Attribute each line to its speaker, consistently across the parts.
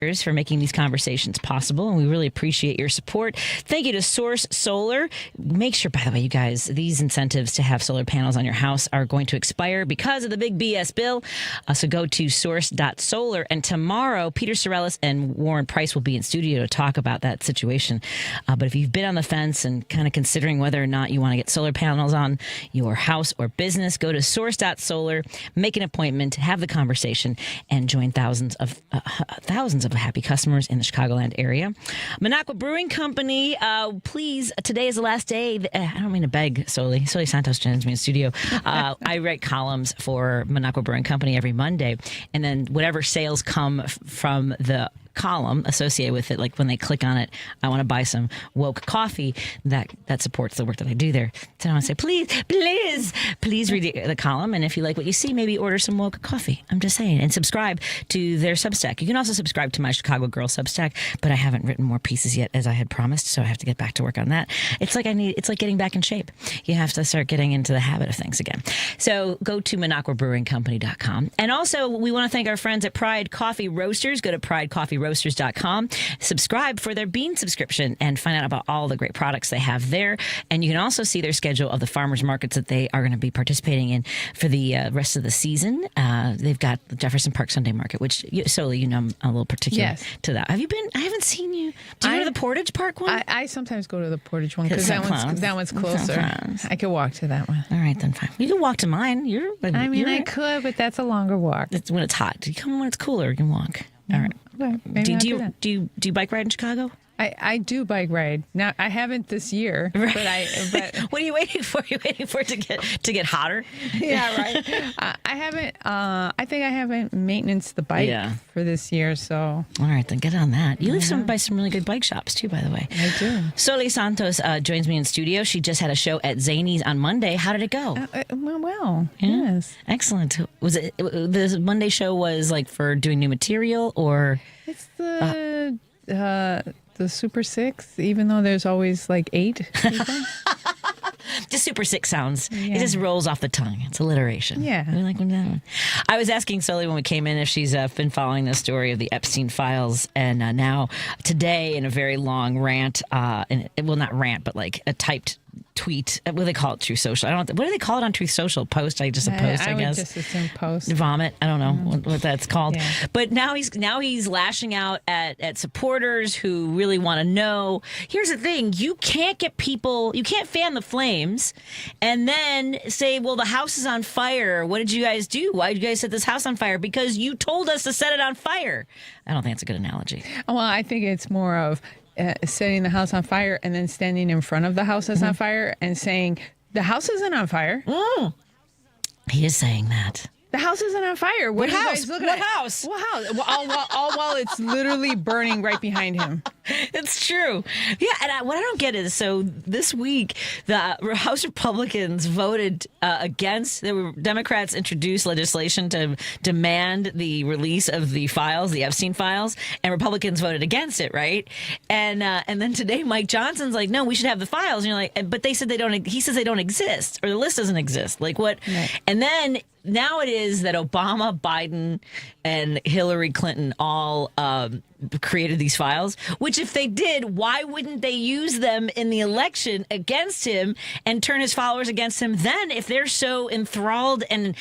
Speaker 1: for making these conversations possible, and we really appreciate your support. Thank you to Source Solar. Make sure, by the way, you guys, these incentives to have solar panels on your house are going to expire because of the big BS bill. So go to source.solar, and tomorrow Peter Sorellis and Warren Price will be in studio to talk about that situation. But if you've been on the fence and kind of considering whether or not you want to get solar panels on your house or business, go to source.solar, make an appointment, have the conversation, and join thousands of happy customers in the Chicagoland area. Minocqua Brewing Company, please, today is the last day. I don't mean to beg, Soli Santos joins me in studio. I write columns for Minocqua Brewing Company every Monday, and then whatever sales come from the column associated with it, like when they click on it, I want to buy some woke coffee, that supports the work that I do there. So I want to say, please read the column, and if you like what you see, maybe order some woke coffee. I'm just saying. And subscribe to their Substack. You can also subscribe to my Chicago Girl Substack, but I haven't written more pieces yet, as I had promised, so I have to get back to work on that. It's like getting back in shape. You have to start getting into the habit of things again. So go to MinocquaBrewingCompany.com. And also, we want to thank our friends at Pride Coffee Roasters. Go to PrideCoffeeRoasters.com. Subscribe for their bean subscription and find out about all the great products they have there. And you can also see their schedule of the farmers markets that they are going to be participating in for the rest of the season. They've got the Jefferson Park Sunday Market, which, Soli, I'm a little particular to that. Have you been? I haven't seen you. Do you go to the Portage Park one?
Speaker 2: I sometimes go to the Portage one because that one's closer. I could walk to that one.
Speaker 1: All right, then fine. You can walk to mine.
Speaker 2: I could, but that's a longer walk.
Speaker 1: It's when it's hot. You come when it's cooler, you can walk. All right.
Speaker 2: Okay,
Speaker 1: do you bike ride in Chicago?
Speaker 2: I do bike ride. Now I haven't this year,
Speaker 1: right.
Speaker 2: but
Speaker 1: what are you waiting for? You're waiting for it to get hotter?
Speaker 2: Yeah, right. I haven't. I think I haven't maintenance the bike for this year. So
Speaker 1: all right, then get on that. You live by some really good bike shops too, by the way.
Speaker 2: I do.
Speaker 1: Soli Santos joins me in studio. She just had a show at Zany's on Monday. How did it go?
Speaker 2: Well, yes,
Speaker 1: excellent. Was it the Monday show was like for doing new material, or
Speaker 2: it's the Super Six, even though there's always like 8 people.
Speaker 1: Just Super Six sounds. It just rolls off the tongue. It's alliteration.
Speaker 2: Yeah.
Speaker 1: I was asking Soli when we came in if she's been following the story of the Epstein files, and now today in a very long rant, not rant, but like a typed tweet. What do they call it? Truth Social. What do they call it on Truth Social? Post. I guess.
Speaker 2: I would just assume post.
Speaker 1: Vomit. I don't know what that's called.
Speaker 2: Yeah.
Speaker 1: But now he's lashing out at supporters who really want to know. Here's the thing: you can't fan the flames, and then say, "Well, the house is on fire. What did you guys do? Why did you guys set this house on fire? Because you told us to set it on fire." I don't think it's a good analogy.
Speaker 2: Well, I think it's more of setting the house on fire and then standing in front of the house that's on fire and saying, the house isn't on fire.
Speaker 1: He is saying that.
Speaker 2: The house isn't on fire.
Speaker 1: What house?
Speaker 2: What house? All while it's literally burning right behind him.
Speaker 1: It's true. Yeah, and what I don't get is, so this week, the House Republicans voted against, Democrats introduced legislation to demand the release of the files, the Epstein files, and Republicans voted against it, right? And then today, Mike Johnson's like, no, we should have the files. And you're like, but they said he says they don't exist, or the list doesn't exist. Like what? Right. And then now it is that Obama, Biden, and Hillary Clinton all created these files, which if they did, why wouldn't they use them in the election against him and turn his followers against him then if they're so enthralled and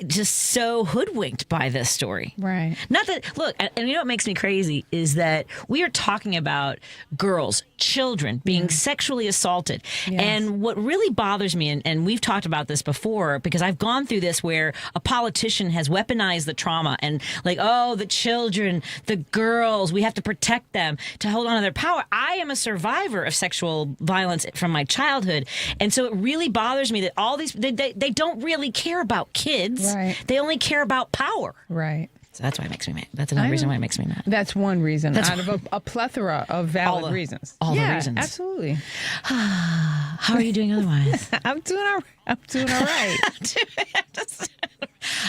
Speaker 1: just so hoodwinked by this story?
Speaker 2: Right.
Speaker 1: Not that, look, and you know what makes me crazy is that we are talking about girls, children being sexually assaulted. Yes. And what really bothers me, and we've talked about this before, because I've gone through this where a politician has weaponized the trauma and like, oh, the children, the girls, we have to protect them to hold on to their power. I am a survivor of sexual violence from my childhood. And so it really bothers me that all these, they don't really care about kids.
Speaker 2: Right.
Speaker 1: They only care about power.
Speaker 2: Right.
Speaker 1: So that's why it makes me mad. That's another reason why it makes me mad.
Speaker 2: That's one reason out of a plethora of valid reasons.
Speaker 1: All the reasons.
Speaker 2: Absolutely.
Speaker 1: How are you doing otherwise?
Speaker 2: I'm doing all right.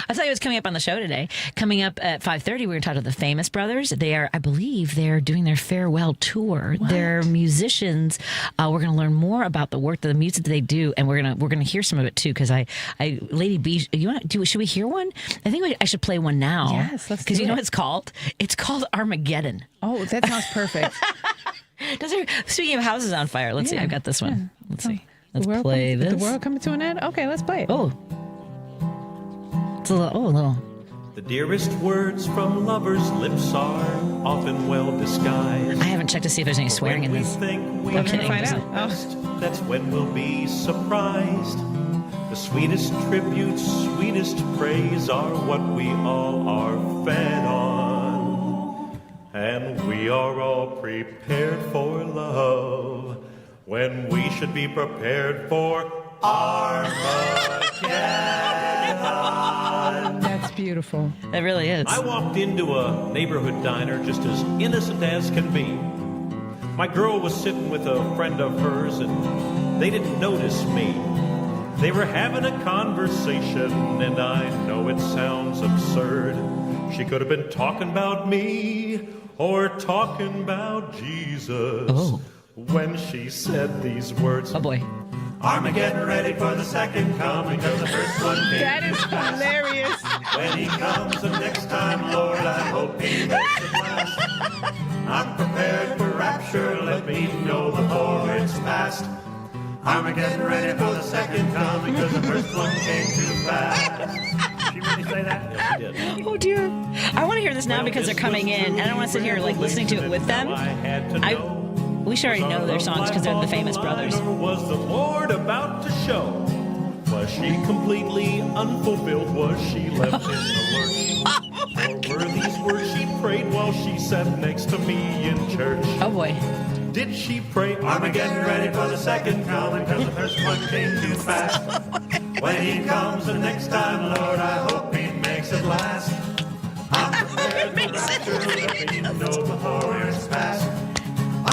Speaker 1: I'll tell you what's coming up on the show today. Coming up at 5:30, we're going to talk to the Famous brothers. I believe they're doing their farewell tour.
Speaker 2: What?
Speaker 1: They're musicians. We're going to learn more about the work, the music that they do, and we're gonna hear some of it too. Because Lady B, should we hear one? I think I should play one now.
Speaker 2: Yes, let's do
Speaker 1: because you know
Speaker 2: it.
Speaker 1: what it's called? It's called Armageddon.
Speaker 2: Oh, that sounds perfect.
Speaker 1: Speaking of houses on fire, let's see. I've got this one. Let's see. Let's
Speaker 2: The world
Speaker 1: play this.
Speaker 2: The world coming to an end? Okay, let's play it.
Speaker 1: Oh. It's a little.
Speaker 3: The dearest words from lovers' lips are often well disguised.
Speaker 1: I haven't checked to see if there's any swearing in
Speaker 3: When we
Speaker 1: this.
Speaker 3: think we
Speaker 1: I'm kidding.
Speaker 2: Find
Speaker 3: know
Speaker 2: out.
Speaker 3: best, that's when we'll be surprised. The sweetest tributes, sweetest praise are what we all are fed on. And we are all prepared for love when we should be prepared for Armageddon.
Speaker 2: That's beautiful.
Speaker 1: It really is.
Speaker 3: I walked into a neighborhood diner just as innocent as can be. My girl was sitting with a friend of hers and they didn't notice me. They were having a conversation and I know it sounds absurd. She could have been talking about me or talking about Jesus.
Speaker 1: Oh.
Speaker 3: When she said these words,
Speaker 1: Oh boy.
Speaker 3: Armageddon ready for the second coming, because the first one came
Speaker 2: That
Speaker 3: too
Speaker 2: is
Speaker 3: fast.
Speaker 2: hilarious.
Speaker 3: When he comes the next time, Lord, I hope he makes it last. I'm prepared for rapture, let me know before it's past. Armageddon ready for the second coming, because the first one came too fast. Did she really say that? Yes, she did.
Speaker 1: Oh dear. I want to hear this now because they're coming in, and I don't want to sit here listening to it with them. We should already know their songs because they're the Famous brothers.
Speaker 3: Or was the Lord about to show? Was she completely unfulfilled? Was she left in the lurch? Or were these words she prayed while she sat next to me in church?
Speaker 1: Oh boy.
Speaker 3: Did she pray, Armageddon ready for the second coming, because the first one came too fast? When he comes the next time, Lord, I hope he makes it last. I'm prepared for rapture, let me know before it's past.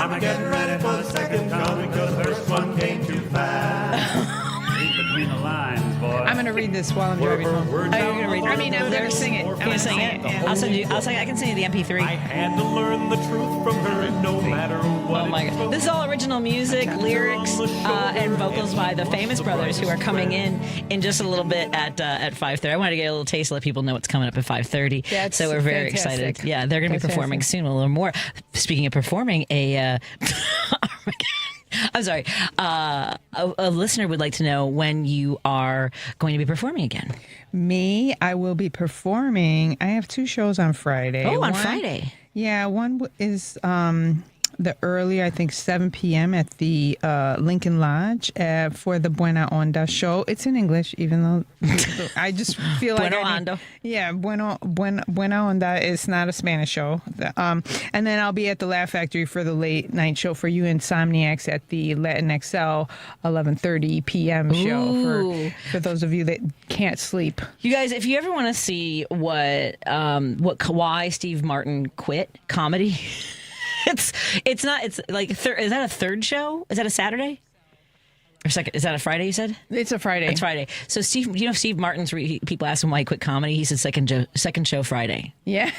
Speaker 3: Armageddon ready for the second coming, because the first one came too fast.
Speaker 4: Read between the lines, boy.
Speaker 2: I'm going to read this while I'm driving home.
Speaker 3: Words
Speaker 1: Oh, you're gonna read it?
Speaker 2: I mean, I'm going to sing it.
Speaker 1: You gonna sing it?
Speaker 2: Yeah.
Speaker 1: I can send you the
Speaker 3: I
Speaker 1: MP3.
Speaker 3: had to learn the truth from her, and no matter what.
Speaker 1: Oh my god! This is all original music, lyrics, and vocals by the Famous brothers, who are coming in just a little bit at 5:30. I wanted to get a little taste, let people know what's coming up at 5:30.
Speaker 2: That's
Speaker 1: So we're very
Speaker 2: fantastic.
Speaker 1: excited. Yeah, they're going to be performing soon. A little more. Speaking of performing, I'm sorry. A listener would like to know when you are going to be performing again.
Speaker 2: Me, I will be performing. I have 2 shows on Friday.
Speaker 1: Oh, on
Speaker 2: One-
Speaker 1: Friday.
Speaker 2: Yeah, one is the earlier, I think 7 p.m. at the Lincoln Lodge for the Buena Onda show. It's in English, even though I just feel like
Speaker 1: Buena Onda.
Speaker 2: Yeah, Buena Onda is not a Spanish show. And then I'll be at the Laugh Factory for the late night show for you insomniacs at the Latin XL 11:30 p.m. show for those of you that can't sleep.
Speaker 1: You guys, if you ever want to see why Steve Martin quit comedy, it's like is that a third show? Is that a Saturday? Or second? Is that a Friday? You said
Speaker 2: It's a Friday.
Speaker 1: it's Friday. So Steve, Steve Martin's. People ask him why he quit comedy. He said second show Friday.
Speaker 2: Yeah.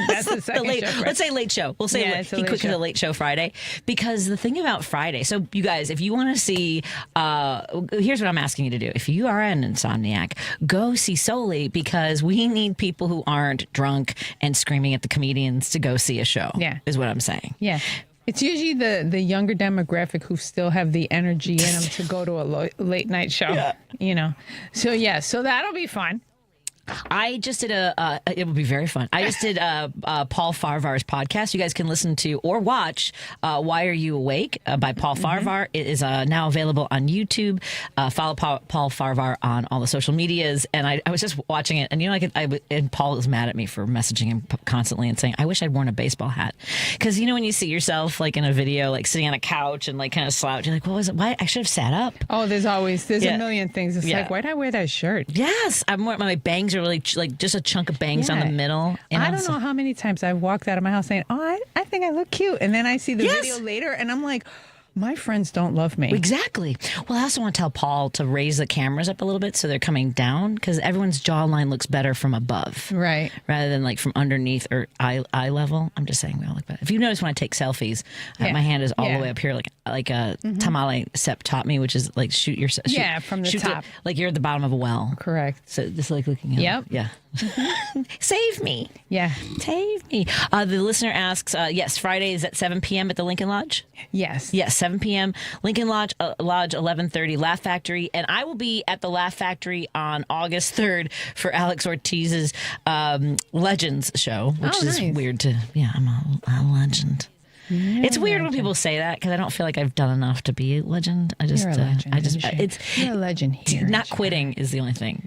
Speaker 2: That's the second show.
Speaker 1: Let's say late show. We'll say
Speaker 2: Yeah, it's a
Speaker 1: he
Speaker 2: late
Speaker 1: quit because
Speaker 2: show.
Speaker 1: of late show Friday. Because the thing about Friday, so you guys, if you want to see, here's what I'm asking you to do. If you are an insomniac, go see Soli, because we need people who aren't drunk and screaming at the comedians to go see a show.
Speaker 2: Yeah.
Speaker 1: Is what I'm saying.
Speaker 2: Yeah. It's usually the younger demographic who still have the energy in them to go to a late night show, So that'll be fun.
Speaker 1: I just did it would be very fun. I just did Paul Farvar's podcast. You guys can listen to or watch Why Are You Awake by Paul Farvar. It is now available on YouTube. Follow Paul Farvar on all the social medias. And I was just watching it, and and Paul is mad at me for messaging him constantly and saying, I wish I'd worn a baseball hat. Because when you see yourself like in a video, like sitting on a couch and like kind of slouch, you're like, what was it? Why? I should have sat up.
Speaker 2: Oh, there's
Speaker 1: Yeah.
Speaker 2: a million things. It's
Speaker 1: Yeah.
Speaker 2: like, why did I wear that shirt?
Speaker 1: Yes, my bangs are really like just a chunk of bangs on the middle.
Speaker 2: I don't know how many times I've walked out of my house saying, "Oh, I think I look cute," and then I see the
Speaker 1: Yes.
Speaker 2: video later, and I'm like, My friends don't love me.
Speaker 1: Exactly. Well, I also want to tell Paul to raise the cameras up a little bit so they're coming down, because everyone's jawline looks better from above.
Speaker 2: Right.
Speaker 1: Rather than like from underneath or eye level. I'm just saying we all look better. If you notice when I take selfies, my hand is all the way up here like a tamale Sep taught me, which is like shoot
Speaker 2: from the top.
Speaker 1: Like you're at the bottom of a well.
Speaker 2: Correct.
Speaker 1: So just like looking up.
Speaker 2: Yep.
Speaker 1: Yeah. Save me.
Speaker 2: Yeah.
Speaker 1: Save me. The listener asks, yes, Friday is at 7 p.m. at the Lincoln Lodge?
Speaker 2: Yes.
Speaker 1: Yes, 7 p.m. Lincoln Lodge, 11:30, Laugh Factory. And I will be at the Laugh Factory on August 3rd for Alex Ortiz's Legends show, which is
Speaker 2: nice.
Speaker 1: weird to, I'm a legend. It's weird when people say that, because I don't feel like I've done enough to be a legend. You're a legend.
Speaker 2: You're a legend here.
Speaker 1: Not quitting is the only thing.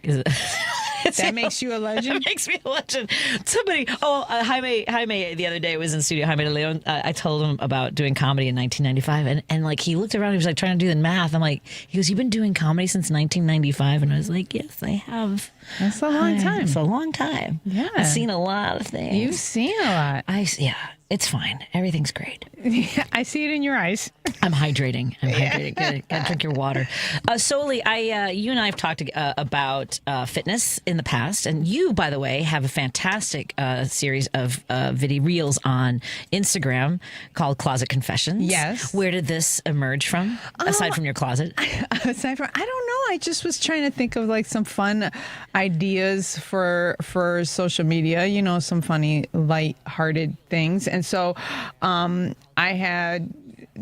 Speaker 2: That makes you a legend?
Speaker 1: That makes me a legend. Somebody, Jaime the other day was in studio, Jaime de Leon. I told him about doing comedy in 1995, and like he looked around, he was like trying to do the math. I'm like, he goes, "You've been doing comedy since 1995?" And I was like, "Yes, I have."
Speaker 2: That's a long time.
Speaker 1: It's a long time.
Speaker 2: Yeah.
Speaker 1: I've seen a lot of things.
Speaker 2: You've seen a lot.
Speaker 1: It's fine. Everything's great.
Speaker 2: I see it in your eyes.
Speaker 1: I'm hydrating. Gotta drink your water. Soli, you and I have talked about fitness in the past, and you, by the way, have a fantastic series of video reels on Instagram called Closet Confessions.
Speaker 2: Yes.
Speaker 1: Where did this emerge from, aside from your closet?
Speaker 2: I don't know. I just was trying to think of like some fun ideas for social media. Some funny, light-hearted things. And so I had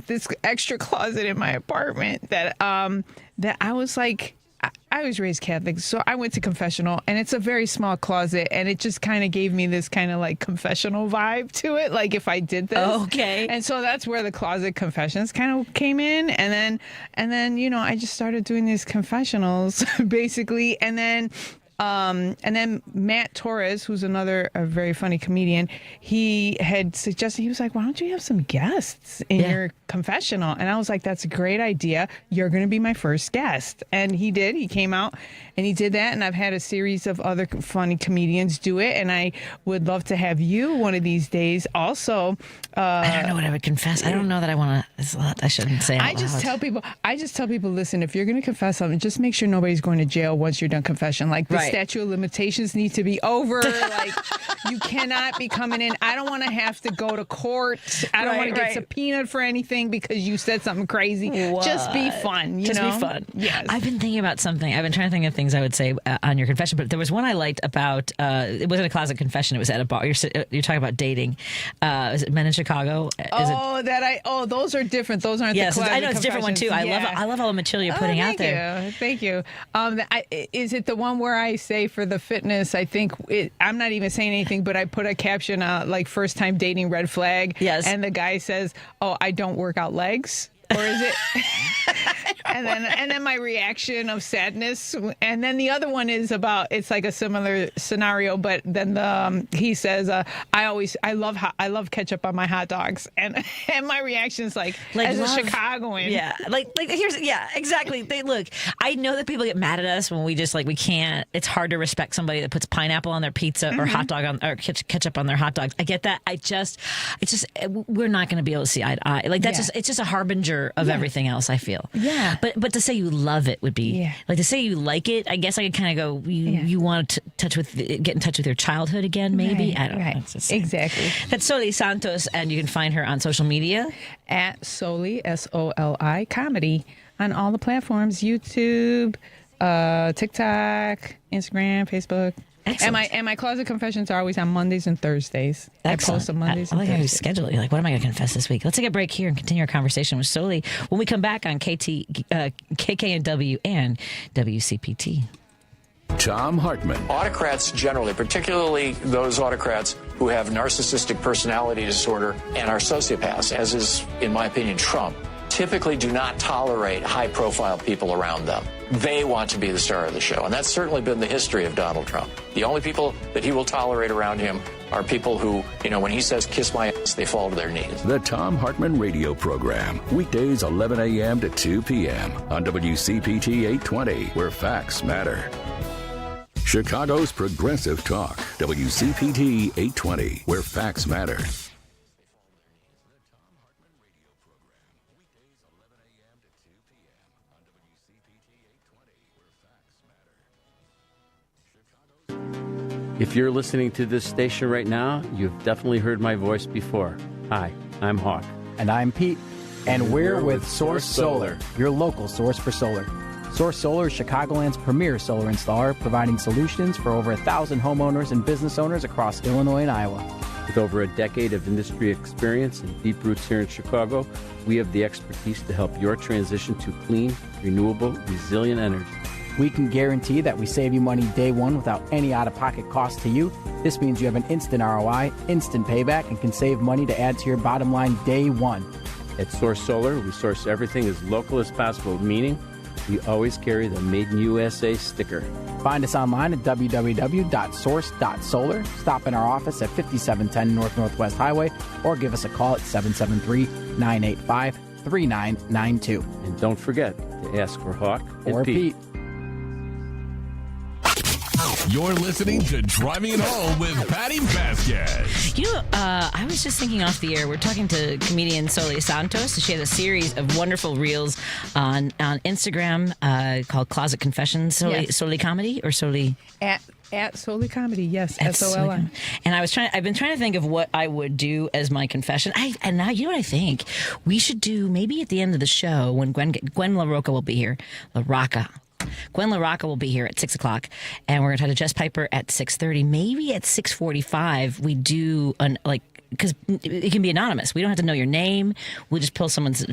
Speaker 2: this extra closet in my apartment that I was like, I was raised Catholic, so I went to confessional, and it's a very small closet, and it just kind of gave me this kind of like confessional vibe to it, like if I did this.
Speaker 1: Okay.
Speaker 2: And so that's where the Closet Confessions kind of came in, and then I just started doing these confessionals basically, and then Matt Torres, who's a very funny comedian, he had suggested, he was like, "Why don't you have some guests in your confessional?" And I was like, "That's a great idea. You're going to be my first guest." And he did. He came out and he did that. And I've had a series of other funny comedians do it. And I would love to have you one of these days. Also,
Speaker 1: I don't know what I would confess. I don't know that I want to. It's a lot. I shouldn't say.
Speaker 2: I just tell people, listen, if you're going to confess something, just make sure nobody's going to jail once you're done confession. Like the statute of limitations needs to be over. Like you cannot be coming in. I don't want to have to go to court. I don't want to get subpoenaed for anything because you said something crazy.
Speaker 1: What?
Speaker 2: Just be fun.
Speaker 1: Just be fun.
Speaker 2: Yes.
Speaker 1: I've been thinking about something. I've been trying to think of things I would say on your confession, but there was one I liked about. It wasn't a closet confession. It was at a bar. You're talking about dating. Is it Men in Chicago?
Speaker 2: Those are different. Those aren't the closet
Speaker 1: I know it's a different one too.
Speaker 2: Yeah.
Speaker 1: I love all the material you're putting out there.
Speaker 2: Thank you. Is it the one where I say for the fitness? I think I'm not even saying anything, but I put a caption like first time dating red flag.
Speaker 1: Yes.
Speaker 2: And the guy says, "Oh, I don't work out legs." Or is it? and then my reaction of sadness, and then the other one is about, it's like a similar scenario, but then he says, I love ketchup on my hot dogs, and my reaction is like as a Chicagoan,
Speaker 1: exactly. Look, I know that people get mad at us when we just we can't. It's hard to respect somebody that puts pineapple on their pizza or hot dog or ketchup on their hot dogs. I get that. It's just we're not going to be able to see eye to eye. It's just a harbinger of everything else, I feel.
Speaker 2: Yeah.
Speaker 1: But to say you love it would be like to say you like it. I guess I could kind of go. You want to get in touch with your childhood again, maybe.
Speaker 2: Right,
Speaker 1: I don't know.
Speaker 2: Exactly.
Speaker 1: That's Soli Santos, and you can find her on social media
Speaker 2: at Soli SOLI comedy on all the platforms: YouTube, TikTok, Instagram, Facebook.
Speaker 1: Excellent.
Speaker 2: And my closet confessions are always on Mondays and Thursdays.
Speaker 1: Excellent.
Speaker 2: I post on Mondays
Speaker 1: I
Speaker 2: and
Speaker 1: like how you
Speaker 2: Thursdays.
Speaker 1: schedule it. You're like, what am I going to confess this week? Let's take a break here and continue our conversation with Soli when we come back on KKNW and WCPT.
Speaker 5: Tom Hartman.
Speaker 6: Autocrats generally, particularly those autocrats who have narcissistic personality disorder and are sociopaths, as is, in my opinion, Trump, typically do not tolerate high-profile people around them. They want to be the star of the show, and that's certainly been the history of Donald Trump. The only people that he will tolerate around him are people who, when he says, "kiss my ass," they fall to their knees.
Speaker 5: The Tom Hartman Radio Program, weekdays 11 a.m. to 2 p.m. on WCPT 820, where facts matter. Chicago's Progressive Talk, WCPT 820, where facts matter.
Speaker 7: If you're listening to this station right now, you've definitely heard my voice before. Hi, I'm Hawk.
Speaker 8: And I'm Pete. And we're with Source Solar, your local source for solar. Source Solar is Chicagoland's premier solar installer, providing solutions for over 1,000 homeowners and business owners across Illinois and Iowa.
Speaker 7: With over a decade of industry experience and deep roots here in Chicago, we have the expertise to help your transition to clean, renewable, resilient energy.
Speaker 8: We can guarantee that we save you money day one without any out-of-pocket cost to you. This means you have an instant ROI, instant payback, and can save money to add to your bottom line day one.
Speaker 7: At Source Solar, we source everything as local as possible, meaning we always carry the Made in USA sticker.
Speaker 8: Find us online at www.source.solar. Stop in our office at 5710 North Northwest Highway or give us a call at 773-985-3992.
Speaker 7: And don't forget to ask for Hawk
Speaker 8: Or
Speaker 7: and Pete.
Speaker 9: You're listening to Driving It Home with Patti Vasquez.
Speaker 1: You know, I was just thinking off the air. We're talking to comedian Soli Santos. She has a series of wonderful reels on Instagram called Closet Confessions. Soli Comedy or Soli?
Speaker 2: At Soli Comedy, yes.
Speaker 1: At
Speaker 2: SOLI.
Speaker 1: And I've been trying to think of what I would do as my confession. And now, you know what I think? We should do maybe at the end of the show when Gwen LaRoka will be here. LaRoka. Gwen LaRoka will be here at 6 o'clock, and we're going to talk to Jess Piper at 6:30. Maybe at 6:45 we do because it can be anonymous. We don't have to know your name. We'll just pull someone's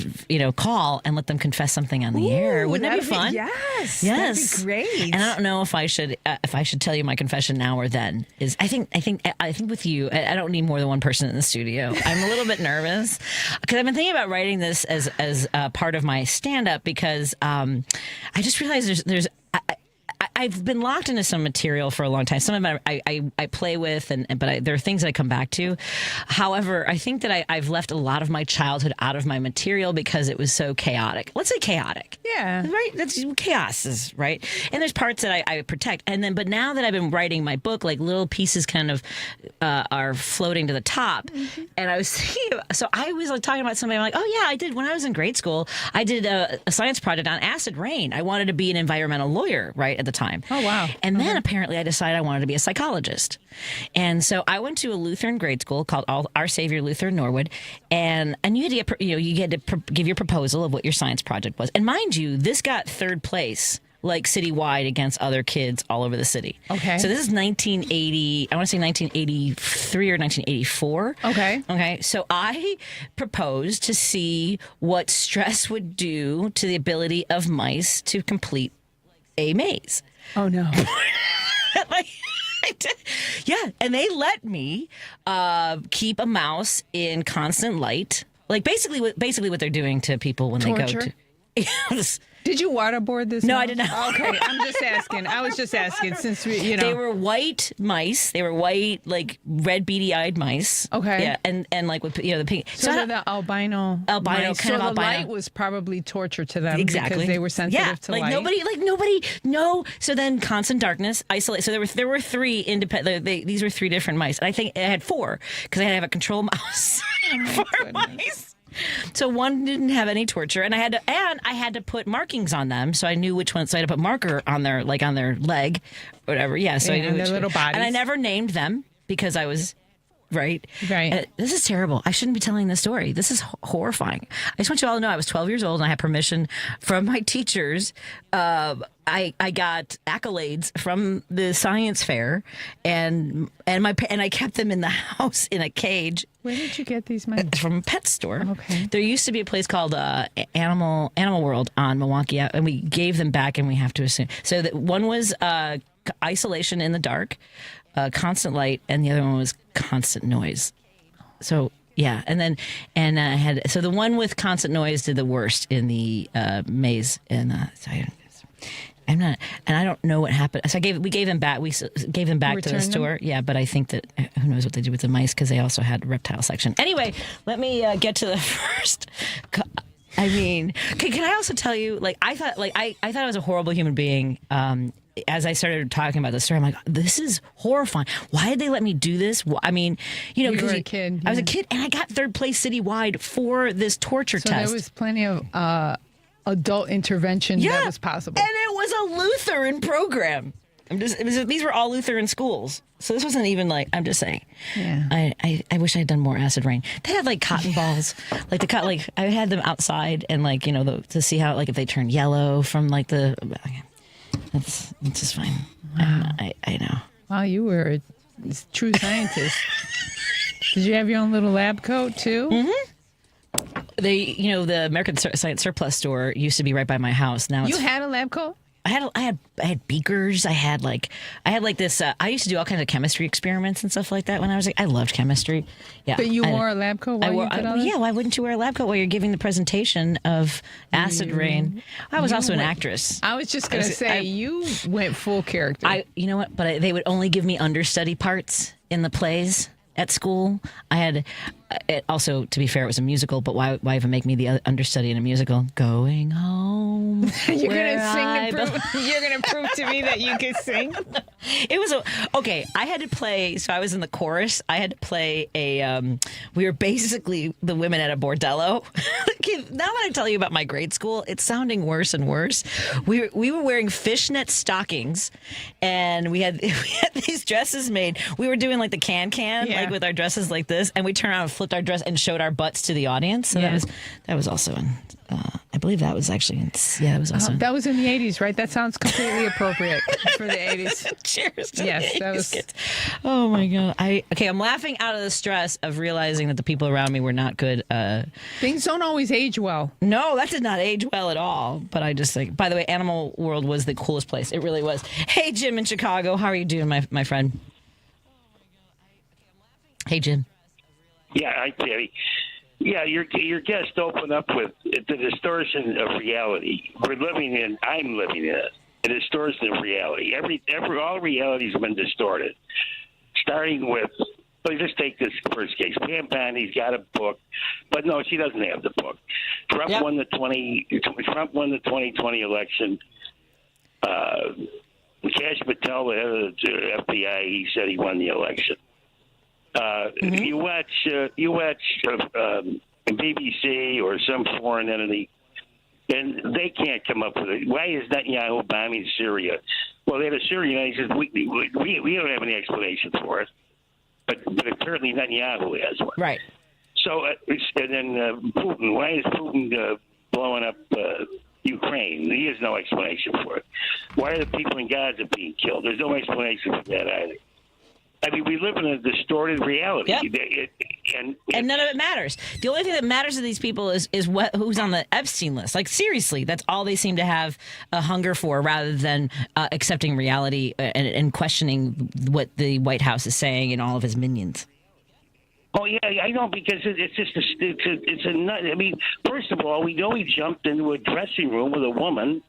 Speaker 1: call and let them confess something on the air. Wouldn't that be fun?
Speaker 2: Yes,
Speaker 1: yes,
Speaker 2: that'd be great.
Speaker 1: And I don't know if I should tell you my confession now or then. I think with you, I don't need more than one person in the studio. I'm a little bit nervous because I've been thinking about writing this as part of my stand up because I just realized I've been locked into some material for a long time. Some of it I play with, but there are things that I come back to. However, I think that I've left a lot of my childhood out of my material because it was so chaotic. Let's say chaotic.
Speaker 2: Yeah.
Speaker 1: Right? That's chaos is right. And there's parts that I protect. But now that I've been writing my book, like little pieces kind of are floating to the top. Mm-hmm. And I was thinking, so I was talking about somebody. I'm like, oh yeah, I did when I was in grade school. I did a science project on acid rain. I wanted to be an environmental lawyer, right, at the time.
Speaker 2: Oh, wow.
Speaker 1: And then apparently I decided I wanted to be a psychologist. And so I went to a Lutheran grade school called Our Savior Lutheran Norwood. And you had to give your proposal of what your science project was. And mind you, this got third place, like citywide against other kids all over the city. Okay. So this is 1980, I want to say 1983 or 1984. Okay. So I proposed to see what stress would do to the ability of mice to complete a maze.
Speaker 2: Oh, no.
Speaker 1: Yeah, and they let me keep a mouse in constant light. Like basically what they're doing to people when
Speaker 2: Torture?
Speaker 1: They go to... Yes.
Speaker 2: Did you waterboard this?
Speaker 1: No,
Speaker 2: mouse?
Speaker 1: I did not.
Speaker 2: Okay, I'm just asking. I was just asking since
Speaker 1: They were white mice. They were white, like red beady-eyed mice.
Speaker 2: Okay.
Speaker 1: Yeah, and like with the pink.
Speaker 2: So the albino
Speaker 1: mice.
Speaker 2: kind of
Speaker 1: albino.
Speaker 2: The light was probably torture to them.
Speaker 1: Exactly.
Speaker 2: Because they were sensitive to light.
Speaker 1: Nobody. No. So then constant darkness, isolate. So there were three independent. These were three different mice. And I think I had four because I had to have a control mouse for mice. So one didn't have any torture, and I had to put markings on them, so I knew which one. So I had to put marker on their leg, whatever. Yeah, so I knew
Speaker 2: their little bodies.
Speaker 1: And I never named them because I was right. This is terrible. I shouldn't be telling this story. This is horrifying. I just want you all to know I was 12 years old and I had permission from my teachers. I got accolades from the science fair, and I kept them in the house in a cage.
Speaker 2: Where did you get these mice?
Speaker 1: From a pet store.
Speaker 2: Okay.
Speaker 1: There used to be a place called Animal World on Milwaukee, and we gave them back, and we have to assume. So that one was isolation in the dark, constant light, and the other one was constant noise. So yeah, and I had the one with constant noise did the worst in the maze, and I'm not, and I don't know what happened. So we gave them back. We gave them back to the store. Yeah, but I think that who knows what they did with the mice because they also had reptile section. Anyway, let me get to the first. I mean, can I also tell you? I thought I was a horrible human being. As I started talking about this story, I'm like, this is horrifying. Why did they let me do this? I mean, you were
Speaker 2: a kid.
Speaker 1: I was a kid, and I got third place citywide for this torture test.
Speaker 2: So there was plenty of adult intervention that was possible.
Speaker 1: And it was a Lutheran program. These were all Lutheran schools. So this wasn't even like, I'm just saying.
Speaker 2: Yeah.
Speaker 1: I wish I had done more acid rain. They had like cotton balls, I had them outside and like, to see how, like if they turn yellow from like it's just fine.
Speaker 2: Wow.
Speaker 1: I know.
Speaker 2: Wow, you were a true scientist. Did you have your own little lab coat too?
Speaker 1: Mm-hmm. The American Science Surplus store used to be right by my house. Now
Speaker 2: you had a lab coat?
Speaker 1: I had beakers. I had this. I used to do all kinds of chemistry experiments and stuff like that when I was like. I loved chemistry. Yeah.
Speaker 2: But you wore a lab coat while you did all that?
Speaker 1: Yeah. Why wouldn't you wear a lab coat while you're giving the presentation of acid rain? I was also an actress.
Speaker 2: I was just gonna say you went full character.
Speaker 1: You know what? But they would only give me understudy parts in the plays at school. I had also, to be fair, it was a musical, but why even make me the understudy in a musical? Going home.
Speaker 2: You're gonna prove to me that you can sing.
Speaker 1: It was okay. I had to play. So I was in the chorus. I had to play we were basically the women at a bordello. Now that I tell you about my grade school, it's sounding worse and worse. We were wearing fishnet stockings, and we had these dresses made. We were doing like the can like with our dresses like this, and we turned around and flipped our dress and showed our butts to the audience. So that was also in. I believe that was actually that was awesome.
Speaker 2: That was in the 80s, right? That sounds completely appropriate for the 80s.
Speaker 1: Cheers to
Speaker 2: yes,
Speaker 1: the 80s.
Speaker 2: That was.
Speaker 1: Oh my god! I'm laughing out of the stress of realizing that the people around me were not good.
Speaker 2: Things don't always age well.
Speaker 1: No, that did not age well at all. But I just think. By the way, Animal World was the coolest place. It really was. Hey, Jim in Chicago, how are you doing, my friend? Hey, Jim.
Speaker 10: Yeah, hi, Patty. Yeah, your guest opened up with the distortion of reality. I'm living in a distortion of reality. All reality's been distorted. Starting with, let's just take this first case. Pam Bondi's got a book, but no, she doesn't have the book. Trump won the 2020 election. Kash Patel, the head of the FBI, he said he won the election. You watch BBC or some foreign entity, and they can't come up with it. Why is Netanyahu bombing Syria? Well, they had a Syrian, and he says, we don't have any explanation for it, but apparently Netanyahu has one.
Speaker 1: Right.
Speaker 10: So, and then Putin, why is Putin blowing up Ukraine? He has no explanation for it. Why are the people in Gaza being killed? There's no explanation for that either. I mean, we live in a distorted reality.
Speaker 1: Yep. And none of it matters. The only thing that matters to these people is who's on the Epstein list. Like, seriously, that's all they seem to have a hunger for, rather than accepting reality and questioning what the White House is saying and all of his minions.
Speaker 10: Oh, yeah, I know, because it's just it's a nut. I mean, first of all, we know he jumped into a dressing room with a woman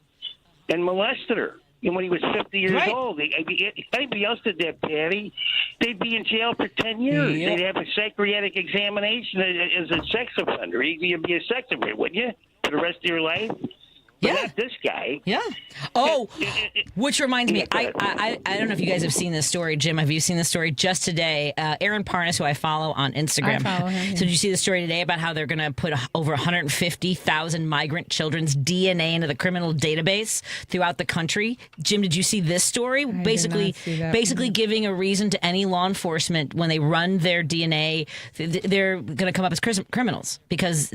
Speaker 10: and molested her. And when he was 50 years old, if anybody else did that, Patty, they'd be in jail for 10 years. Yep. They'd have a psychiatric examination as a sex offender. You'd be a sex offender, wouldn't you, for the rest of your life? But not this guy.
Speaker 1: Yeah. Oh, which reminds me, I don't know if you guys have seen this story. Jim, have you seen this story just today? Aaron Parnas, who I follow on Instagram.
Speaker 2: I follow him, yeah.
Speaker 1: So did you see the story today about how they're going to put over 150,000 migrant children's DNA into the criminal database throughout the country? Jim, did you see this story? Basically giving a reason to any law enforcement when they run their DNA, they're going to come up as criminals. Because,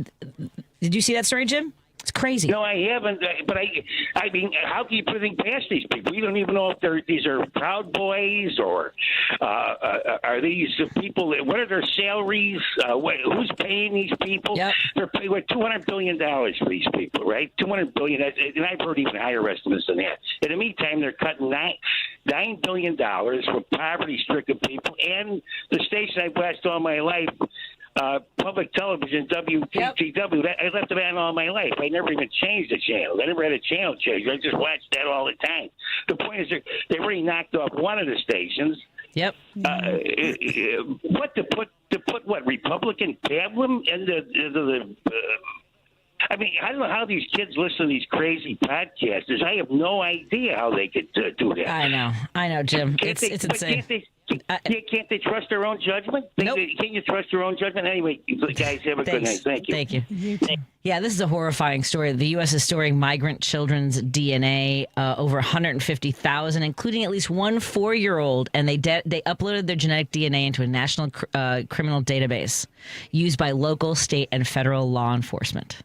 Speaker 1: did you see that story, Jim? It's crazy.
Speaker 10: No, I haven't. But I mean, how can you put anything past these people? We don't even know if these are Proud Boys or are these people? What are their salaries? Who's paying these people? Yep. They're paying $200 billion for these people, right? $200 billion, and I've heard even higher estimates than that. In the meantime, they're cutting $9 billion for poverty-stricken people, and the station I've watched all my life. Public television, WCPT. I left it on all my life. I never even changed the channel. I never had a channel change. I just watched that all the time. The point is, they already knocked off one of the stations.
Speaker 1: Yep.
Speaker 10: What to put what Republican pablum into the I mean, I don't know how these kids listen to these crazy podcasters. I have no idea how they could do that.
Speaker 1: I know, Jim. It's insane.
Speaker 10: Can't they trust their own judgment?
Speaker 1: Nope.
Speaker 10: Can't you trust your own judgment? Anyway, guys, have a good night. Thank you.
Speaker 1: Thank you. Yeah, this is a horrifying story. The U.S. is storing migrant children's DNA, over 150,000, including at least one 4-year-old, and they uploaded their genetic DNA into a national criminal database used by local, state, and federal law enforcement.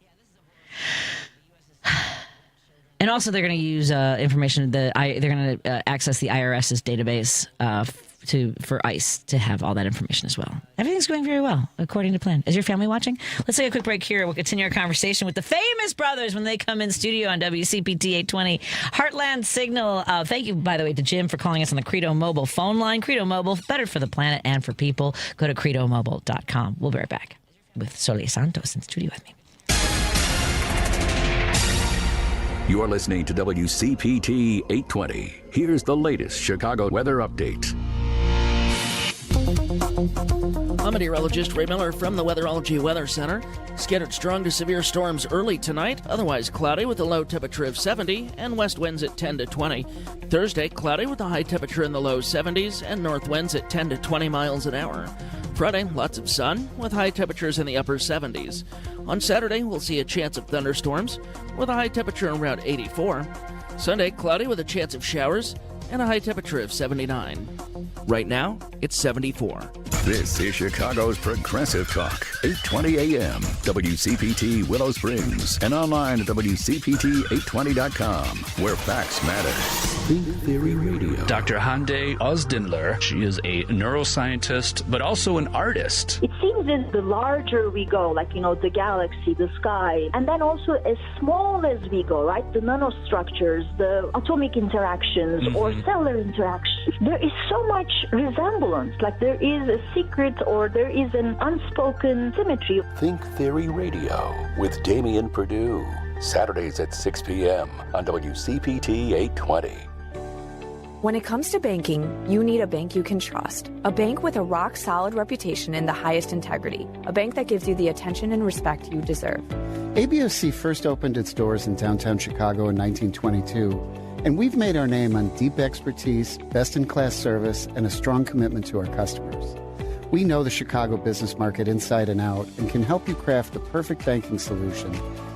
Speaker 1: And also, they're going to use information. They're going to access the IRS's database for ICE to have all that information as well. Everything's going very well, according to plan. Is your family watching? Let's take a quick break here. We'll continue our conversation with the Famous Brothers when they come in studio on WCPT 820 Heartland Signal. Thank you, by the way, to Jim for calling us on the Credo Mobile phone line. Credo Mobile, better for the planet and for people. Go to credomobile.com. We'll be right back with Soli Santos in studio with me.
Speaker 5: You're listening to WCPT 820. Here's the latest Chicago weather update.
Speaker 11: I'm meteorologist Ray Miller from the Weatherology Weather Center. Scattered strong to severe storms early tonight, otherwise cloudy with a low temperature of 70 and west winds at 10 to 20. Thursday, cloudy with a high temperature in the low 70s and north winds at 10 to 20 miles an hour. Friday, lots of sun with high temperatures in the upper 70s. On Saturday, we'll see a chance of thunderstorms with a high temperature around 84. Sunday, cloudy with a chance of showers and a high temperature of 79. Right now, it's 74.
Speaker 5: This is Chicago's Progressive Talk, 820 AM, WCPT Willow Springs, and online at WCPT820.com, where facts matter. Think Theory Radio.
Speaker 12: Dr. Hande Ozdinler, she is a neuroscientist, but also an artist.
Speaker 13: It seems that the larger we go, like, the galaxy, the sky, and then also as small as we go, right? The nanostructures, the atomic interactions, or cellular interactions, there is so much resemblance, like there is a secret or there is an unspoken symmetry.
Speaker 5: Think Theory Radio with Damian Perdue. Saturdays at 6 p.m. on WCPT 820.
Speaker 14: When it comes to banking, you need a bank you can trust. A bank with a rock-solid reputation and the highest integrity. A bank that gives you the attention and respect you deserve.
Speaker 15: ABOC first opened its doors in downtown Chicago in 1922, and we've made our name on deep expertise, best-in-class service, and a strong commitment to our customers. We know the Chicago business market inside and out and can help you craft the perfect banking solution,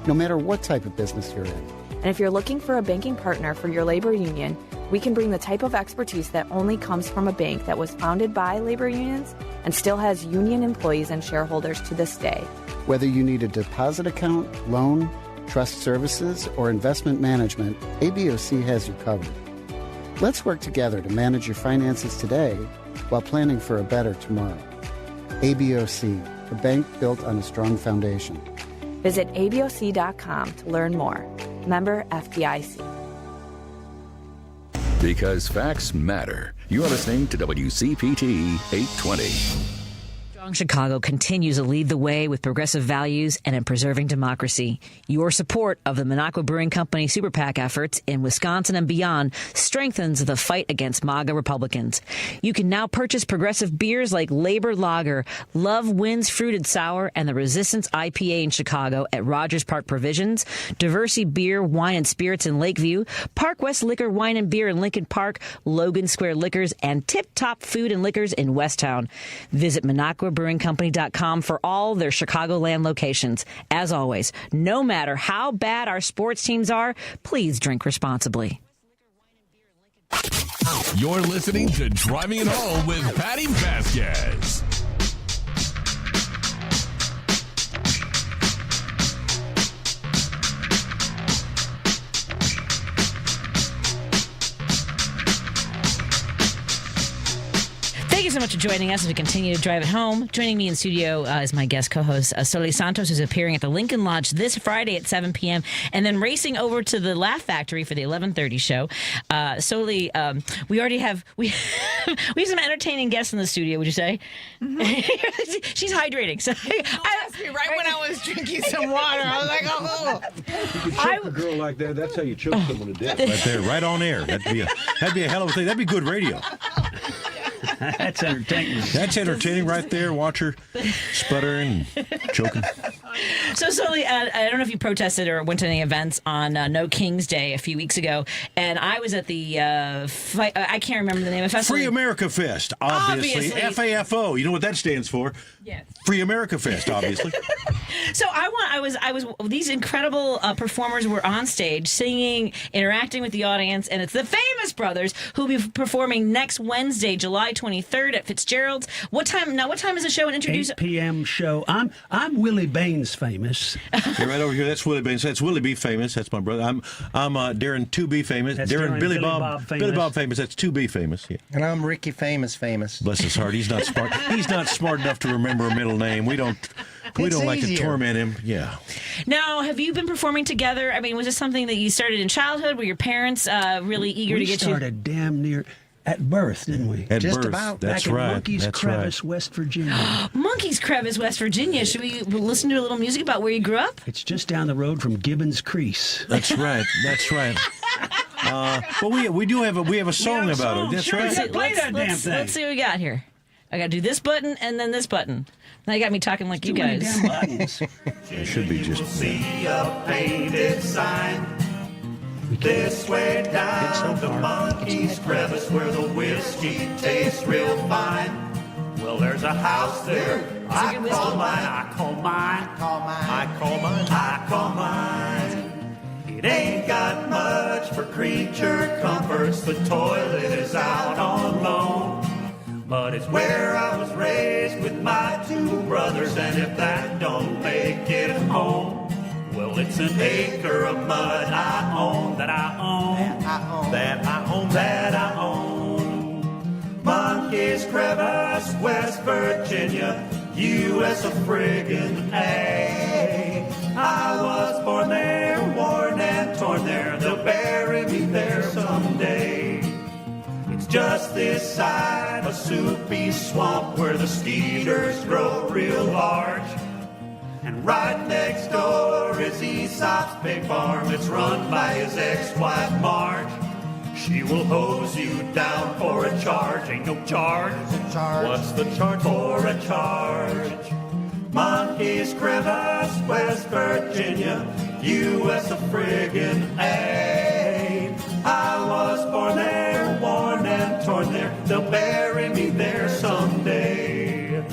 Speaker 15: no matter what type of business you're in.
Speaker 14: And if you're looking for a banking partner for your labor union, we can bring the type of expertise that only comes from a bank that was founded by labor unions and still has union employees and shareholders to this day.
Speaker 15: Whether you need a deposit account, loan, trust services, or investment management, ABOC has you covered. Let's work together to manage your finances today while planning for a better tomorrow. ABOC, a bank built on a strong foundation.
Speaker 14: Visit aboc.com to learn more. Member FDIC.
Speaker 5: Because facts matter. You're listening to WCPT 820.
Speaker 1: Chicago continues to lead the way with progressive values and in preserving democracy. Your support of the Minocqua Brewing Company Super PAC efforts in Wisconsin and beyond strengthens the fight against MAGA Republicans. You can now purchase progressive beers like Labor Lager, Love Wins Fruited Sour, and the Resistance IPA in Chicago at Rogers Park Provisions, Diversity Beer, Wine, and Spirits in Lakeview, Park West Liquor, Wine, and Beer in Lincoln Park, Logan Square Liquors, and Tip Top Food and Liquors in Westtown. Visit MinocquaBrewingCompany.com for all their Chicagoland locations. As always, no matter how bad our sports teams are, please drink responsibly.
Speaker 9: You're listening to Driving It Home with Patti Vasquez.
Speaker 1: Thank you so much for joining us as we continue to drive it home. Joining me in studio is my guest co-host, Soli Santos, who's appearing at the Lincoln Lodge this Friday at 7 p.m. and then racing over to the Laugh Factory for the 11:30 show. Soli, we already have we have some entertaining guests in the studio. Would you say? Mm-hmm. She's hydrating. So
Speaker 2: asked me right when I was drinking some water. I was like, oh.
Speaker 16: You could choke a girl like that. That's how you choke someone to death. Right there, right on air. That'd be a hell of a thing. That'd be good radio.
Speaker 4: That's entertaining.
Speaker 16: That's entertaining right there. Watch her sputtering and choking.
Speaker 1: So, Soli, I don't know if you protested or went to any events on No King's Day a few weeks ago, and I was at the, I can't remember the name of the festival.
Speaker 16: Free America Fest, obviously. FAFO, you know what that stands for?
Speaker 1: Yeah.
Speaker 16: Free America Fest, obviously.
Speaker 1: So I was these incredible performers were on stage singing, interacting with the audience, and it's the Famous Brothers who'll be performing next Wednesday, July 23rd at Fitzgerald's. What time is the show? And introduce
Speaker 4: 8 p.m. show. I'm Willie Baines Famous.
Speaker 16: You're right over here. That's Willie Baines. That's Willie B Famous. That's my brother. I'm Darren 2B Famous.
Speaker 4: That's
Speaker 16: Darren Billy Bob
Speaker 4: Famous.
Speaker 16: Billy Bob Famous. That's 2B Famous. Yeah.
Speaker 17: And I'm Ricky Famous.
Speaker 16: Bless his heart. He's not smart. He's not smart enough to remember a middle name. We don't like to torment him. Yeah.
Speaker 1: Now, have you been performing together? I mean, was this something that you started in childhood? Were your parents really eager to get you?
Speaker 4: We started damn near at birth, didn't we?
Speaker 16: At
Speaker 17: Just
Speaker 16: birth.
Speaker 17: about.
Speaker 16: That's
Speaker 4: Back
Speaker 16: right.
Speaker 4: in Monkey's
Speaker 16: That's
Speaker 4: Crevice,
Speaker 16: right.
Speaker 4: West Virginia.
Speaker 1: Monkey's Crevice, West Virginia. Should we listen to a little music about where you grew up?
Speaker 4: It's just down the road from Gibbons Crease.
Speaker 16: That's right. That's right. But we do have a song about it. That's
Speaker 4: Sure,
Speaker 16: right.
Speaker 4: yeah, play that damn thing.
Speaker 1: Let's see what we got here. I got to do this button and then this button. Now you got me talking like you guys.
Speaker 16: It should be just.
Speaker 18: See a painted sign. This way down to Monkey's Crevice where the whiskey tastes real fine. Well, there's a house there. I call mine. It ain't got much for creature comforts. The toilet is out on loan. But it's where I was raised with my two brothers, and if that don't make it home, well, it's an acre of mud I own, that I own. Monkey's Crevice, West Virginia, U.S. of friggin' A. I was born there, worn and torn there. They'll bury me there someday. It's just this side of a soupy swamp where the cedars grow real large. And right next door is Aesop's pig farm. It's run by his ex-wife Marge. She will hose you down for a charge. Ain't no charge. What's the charge? For a charge. Monkey's Crevice, West Virginia, U.S. of friggin' A. I was born there, worn and torn there. They'll bury me there someday.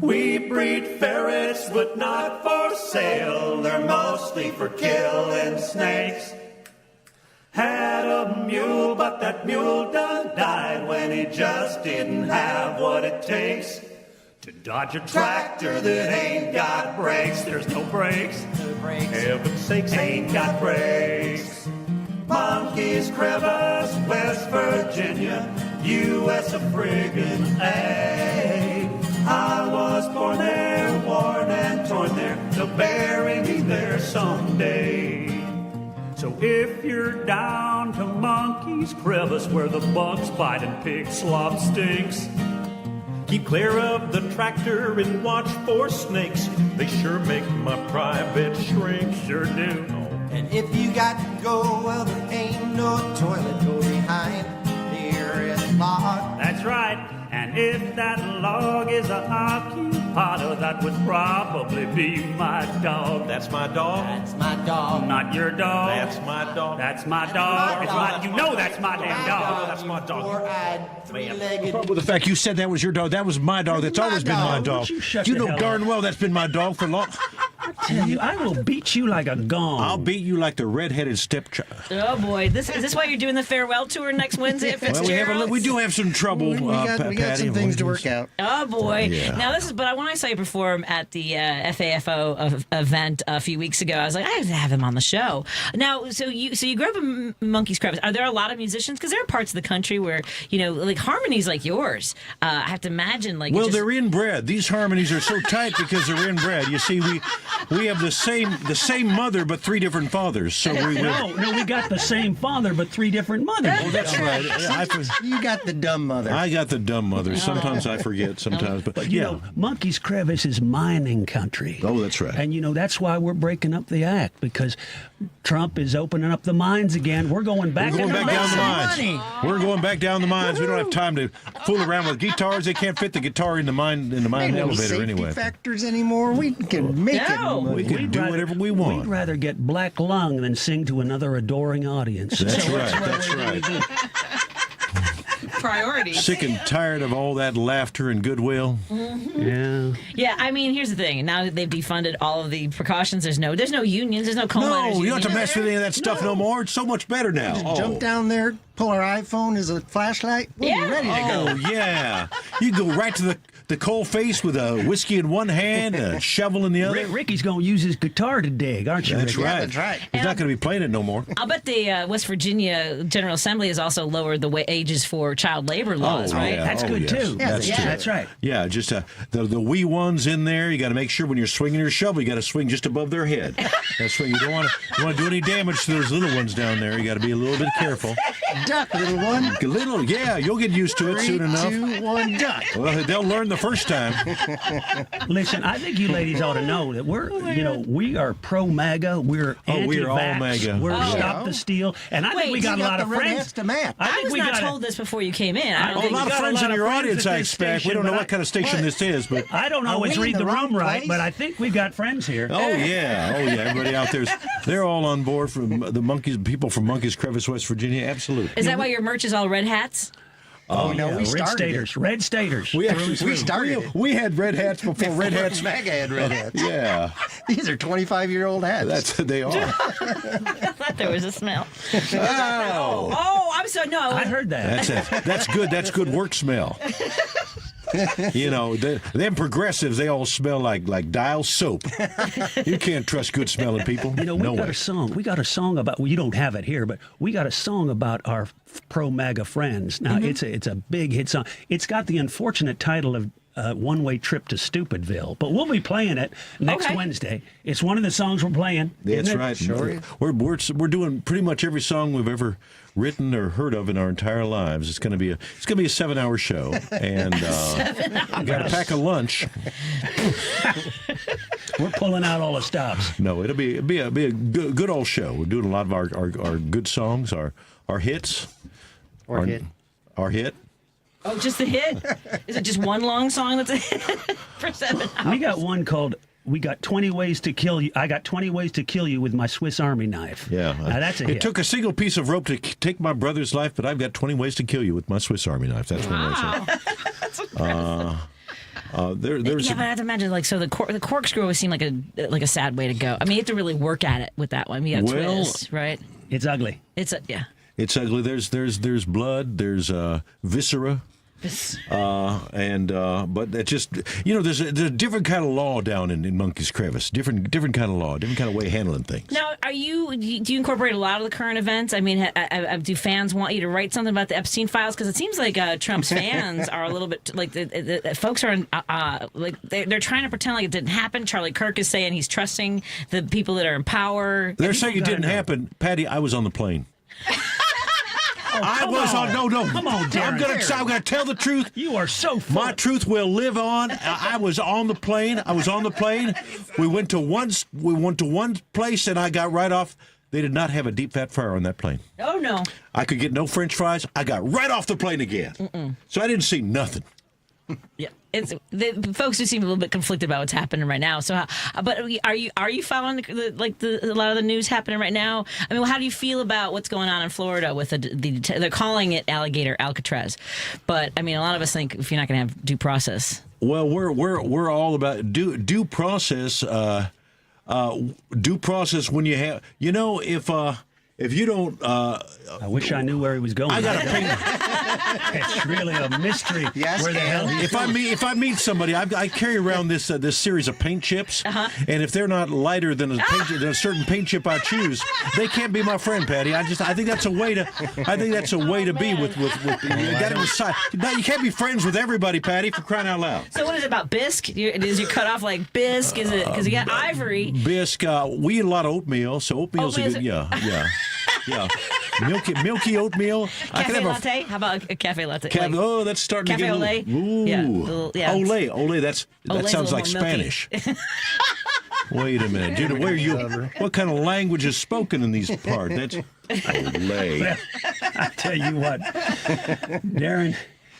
Speaker 18: We breed ferrets, but not for sale. They're mostly for killing snakes. Had a mule, but that mule done died when he just didn't have what it takes to dodge a tractor that ain't got brakes. There's no brakes. Heaven's sakes, ain't got brakes. Monkey's Crevice, West Virginia, U.S. of friggin' A. I was born there, worn and torn there. They'll bury me there someday. So if you're down to Monkey's Crevice where the bugs bite and pig slop stinks, keep clear of the tractor and watch for snakes. They sure make my private shrink. Sure do.
Speaker 17: And if you got to go, well, there ain't no toilet. Go behind the nearest log.
Speaker 4: That's right. And if that log is a occupado, that would probably be my dog.
Speaker 3: That's my dog.
Speaker 17: That's my dog.
Speaker 4: Not your dog.
Speaker 3: That's my dog.
Speaker 4: That's my dog. It's my, you know that's my damn dog.
Speaker 3: That's my dog.
Speaker 17: Four-eyed, three-legged.
Speaker 16: Well, the fact you said that was your dog, that was my dog. That's always been my dog. You know darn well that's been my dog for long.
Speaker 4: I tell you, I will beat you like a gong.
Speaker 16: I'll beat you like the red-headed stepchild.
Speaker 1: Oh boy, is this why you're doing the farewell tour next Wednesday at Fitzgerald's?
Speaker 16: Well, we do have some trouble.
Speaker 17: We got some things to work out.
Speaker 1: Oh boy!
Speaker 16: Yeah.
Speaker 1: Now but when I saw you perform at the FAFO event a few weeks ago, I was like, I have to have him on the show. Now, so you grew up in Monkey's Crevice. Are there a lot of musicians? Because there are parts of the country where like harmonies like yours. I have to imagine
Speaker 16: Well, they're inbred. These harmonies are so tight because they're inbred. You see, we have the same mother, but 3 different fathers. So
Speaker 19: we got the same father, but 3 different mothers.
Speaker 16: Oh, that's right.
Speaker 20: You got the dumb mother.
Speaker 16: I got the dumb mother. Sometimes I forget. Sometimes, but
Speaker 19: you know, Monkey's Crevice is mining country.
Speaker 16: Oh, that's right.
Speaker 19: And that's why we're breaking up the act, because Trump is opening up the mines again. We're going back.
Speaker 16: We're going back down the mines. We're going back down the mines. We don't have time to fool around with guitars. They can't fit the guitar in the mine elevator anyway.
Speaker 20: Factors anymore. We can make it.
Speaker 16: We can do whatever we want.
Speaker 19: We'd rather get black lung than sing to another adoring audience.
Speaker 16: That's right. That's right.
Speaker 2: Priorities.
Speaker 16: Sick and tired of all that laughter and goodwill.
Speaker 19: Mm-hmm.
Speaker 1: Yeah. I mean, here's the thing. Now that they've defunded all of the precautions, there's no unions. There's no coal miners.
Speaker 16: You don't have to mess with any of that stuff no more. It's so much better now.
Speaker 20: Just jump down there, pull our iPhone as a flashlight. We'll be ready to go.
Speaker 16: Oh yeah, you go right to the coal face with a whiskey in one hand, a shovel in the other.
Speaker 19: Ricky's going to use his guitar to dig, aren't you?
Speaker 16: That's
Speaker 19: Ricky?
Speaker 16: right.
Speaker 20: Yeah, that's right.
Speaker 16: He's not going to be playing it no more.
Speaker 1: I'll bet the West Virginia General Assembly has also lowered the ages for child labor laws, right?
Speaker 16: Yeah.
Speaker 19: That's good too.
Speaker 20: Yeah,
Speaker 19: That's right.
Speaker 16: Yeah, just the wee ones in there. You got to make sure when you're swinging your shovel, you got to swing just above their head. That's right. You don't want to do any damage to those little ones down there. You got to be a little bit careful.
Speaker 20: Duck, little one.
Speaker 16: Yeah, you'll get used to it soon enough.
Speaker 20: 3, 2, 1, duck.
Speaker 16: Well, they'll learn the first time.
Speaker 19: Listen, I think you ladies ought to know that we are pro MAGA. We're anti-vax.
Speaker 16: We're all MAGA.
Speaker 19: We're stop the steal, and I think we got a lot of friends.
Speaker 1: I was not told this before you came in.
Speaker 16: A lot of friends in your audience, I expect. We don't know what kind of station this is, but
Speaker 19: I don't always read the room right, but I think we've got friends here.
Speaker 16: Oh yeah. Everybody out they're all on board from the people from Monkey's Crevice, West Virginia. Absolutely.
Speaker 1: Is that why your merch is all red hats?
Speaker 20: Oh no, we
Speaker 19: Red
Speaker 20: started
Speaker 19: Staters. Red Staters.
Speaker 16: We started it. We had red hats before red hats.
Speaker 20: MAGA had red hats.
Speaker 16: Yeah.
Speaker 20: These are 25-year-old hats.
Speaker 16: They are.
Speaker 1: I thought there was a smell.
Speaker 16: Oh,
Speaker 1: I'm sorry. No,
Speaker 19: I heard that.
Speaker 16: That's good. That's good work smell. Them progressives, they all smell like Dial soap. You can't trust good smelling people.
Speaker 19: We got a song. We got a song about. Well, you don't have it here, but we got a song about our pro MAGA friends. Now it's a big hit song. It's got the unfortunate title of One-Way Trip to Stupidville, but we'll be playing it next Wednesday. It's one of the songs we're playing.
Speaker 16: That's right.
Speaker 20: Sure.
Speaker 16: We're doing pretty much every song we've ever written or heard of in our entire lives. It's going to be a 7-hour show, and got to pack a lunch.
Speaker 19: We're pulling out all the stops.
Speaker 16: No, it'll be a good old show. We're doing a lot of our good songs, our hits, our hit.
Speaker 1: Oh, just the hit? Is it just one long song that's a hit for 7 hours?
Speaker 19: We got one called We Got 20 Ways to Kill You. I got 20 ways to kill you with my Swiss Army knife.
Speaker 16: Yeah.
Speaker 19: Now, that's a hit.
Speaker 16: It took a single piece of rope to take my brother's life, but I've got 20 ways to kill you with my Swiss Army knife. That's one I said.
Speaker 1: That's impressive.
Speaker 16: There's
Speaker 1: but I have to imagine, the corkscrew always seemed like a sad way to go. I mean, you have to really work at it with that one. You got twist, right?
Speaker 19: It's ugly.
Speaker 1: It's
Speaker 16: ugly. There's blood. There's viscera. But it's just there's a different kind of law down in Monkey's Crevice. Different kind of law, different kind of way of handling things.
Speaker 1: Now, do you incorporate a lot of the current events? I mean, do fans want you to write something about the Epstein files? Because it seems like Trump's fans are a little bit like the folks are they're trying to pretend like it didn't happen. Charlie Kirk is saying he's trusting the people that are in power.
Speaker 16: They're saying it didn't happen. Patty, I was on the plane. I was on. No.
Speaker 19: Come on, Darren.
Speaker 16: I'm gonna tell the truth.
Speaker 19: You are so full.
Speaker 16: My truth will live on. I was on the plane. We went to one place, and I got right off. They did not have a deep fat fryer on that plane.
Speaker 1: Oh no.
Speaker 16: I could get no French fries. I got right off the plane again. So I didn't see nothing.
Speaker 1: Yeah, the folks who seem a little bit conflicted about what's happening right now. So, but are you following a lot of the news happening right now? I mean, how do you feel about what's going on in Florida with they're calling it alligator Alcatraz, but I mean, a lot of us think if you're not going to have due process.
Speaker 16: Well, we're all about due process. Due process when you have, if you don't.
Speaker 19: I wish I knew where he was going.
Speaker 16: I got to pay.
Speaker 19: It's really a mystery.
Speaker 20: Yes,
Speaker 19: where the hell he's
Speaker 16: If I meet somebody, I carry around this series of paint chips, and if they're not lighter than a certain paint chip I choose, they can't be my friend, Patty. I think that's a way to be with you got to decide. No, you can't be friends with everybody, Patty, for crying out loud.
Speaker 1: So what is it about bisque? Is you cut off like bisque? Is it because you got ivory?
Speaker 16: Bisque. We eat a lot of oatmeal, so oatmeal's a good. Yeah. Milky oatmeal.
Speaker 1: Cafe latte? How about a cafe latte?
Speaker 16: That's starting
Speaker 1: cafe
Speaker 16: to get
Speaker 1: Olé? Yeah.
Speaker 16: Olé. That sounds like Spanish. Wait a minute, dude. What kind of language is spoken in these parts? That's Olé.
Speaker 19: I tell you what, Darren.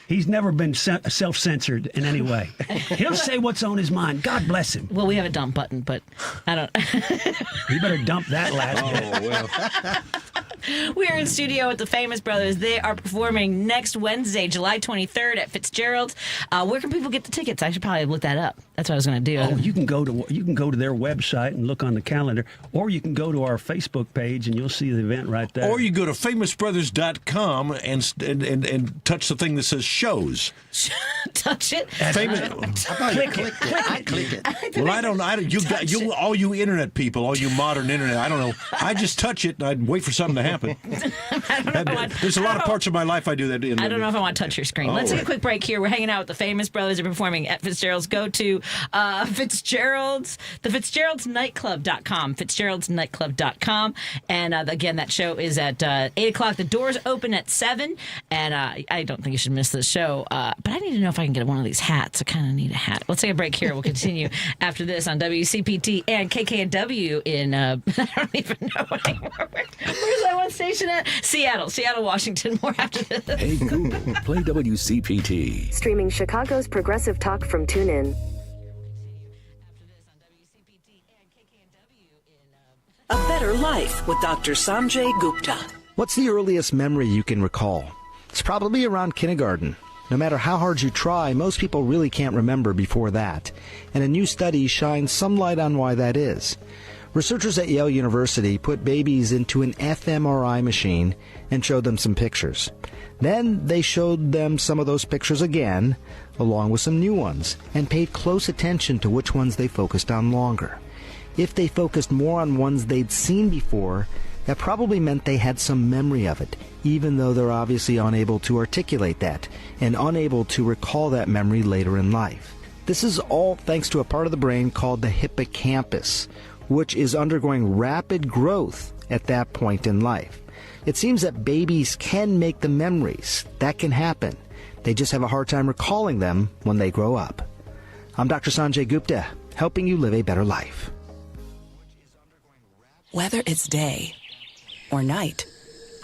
Speaker 19: He's never been self-censored in any way. He'll say what's on his mind. God bless him.
Speaker 1: Well, we have a dump button, but I don't.
Speaker 19: You better dump that last bit.
Speaker 16: Well.
Speaker 1: We are in studio with the Famous Brothers. They are performing next Wednesday, July 23rd at Fitzgerald's. Where can people get the tickets? I should probably look that up. That's what I was going to do.
Speaker 19: Oh, you can go to their website and look on the calendar, or you can go to our Facebook page and you'll see the event right there.
Speaker 16: Or you go to famousbrothers.com and touch the thing that says shows.
Speaker 1: Touch it.
Speaker 16: Famous.
Speaker 20: Click it. I click it.
Speaker 16: Well, I don't. All you internet people, all you modern internet. I don't know. I just touch it and I'd wait for something to happen. There's a lot of parts of my life I do that.
Speaker 1: I don't know if I want to touch your screen. Let's take a quick break here. We're hanging out with the Famous Brothers. They're performing at Fitzgerald's. Go to Fitzgerald's, the Fitzgerald'sNightclub.com, Fitzgerald'sNightclub.com. And again, that show is at 8 o'clock. The doors open at 7. And I don't think you should miss this show. But I need to know if I can get one of these hats. I kind of need a hat. Let's take a break here. We'll continue after this on WCPT and KKNW in, I don't even know anymore. Where's that one station at? Seattle, Washington. More after this.
Speaker 5: Hey, Google, play WCPT.
Speaker 21: Streaming Chicago's progressive talk from TuneIn.
Speaker 22: A Better Life with Dr. Sanjay Gupta.
Speaker 23: What's the earliest memory you can recall? It's probably around kindergarten. No matter how hard you try, most people really can't remember before that. And a new study shines some light on why that is. Researchers at Yale University put babies into an fMRI machine and showed them some pictures. Then they showed them some of those pictures again, along with some new ones, and paid close attention to which ones they focused on longer. If they focused more on ones they'd seen before, that probably meant they had some memory of it, even though they're obviously unable to articulate that and unable to recall that memory later in life. This is all thanks to a part of the brain called the hippocampus, which is undergoing rapid growth at that point in life. It seems that babies can make the memories. That can happen. They just have a hard time recalling them when they grow up. I'm Dr. Sanjay Gupta, helping you live a better life.
Speaker 22: Whether it's day or night,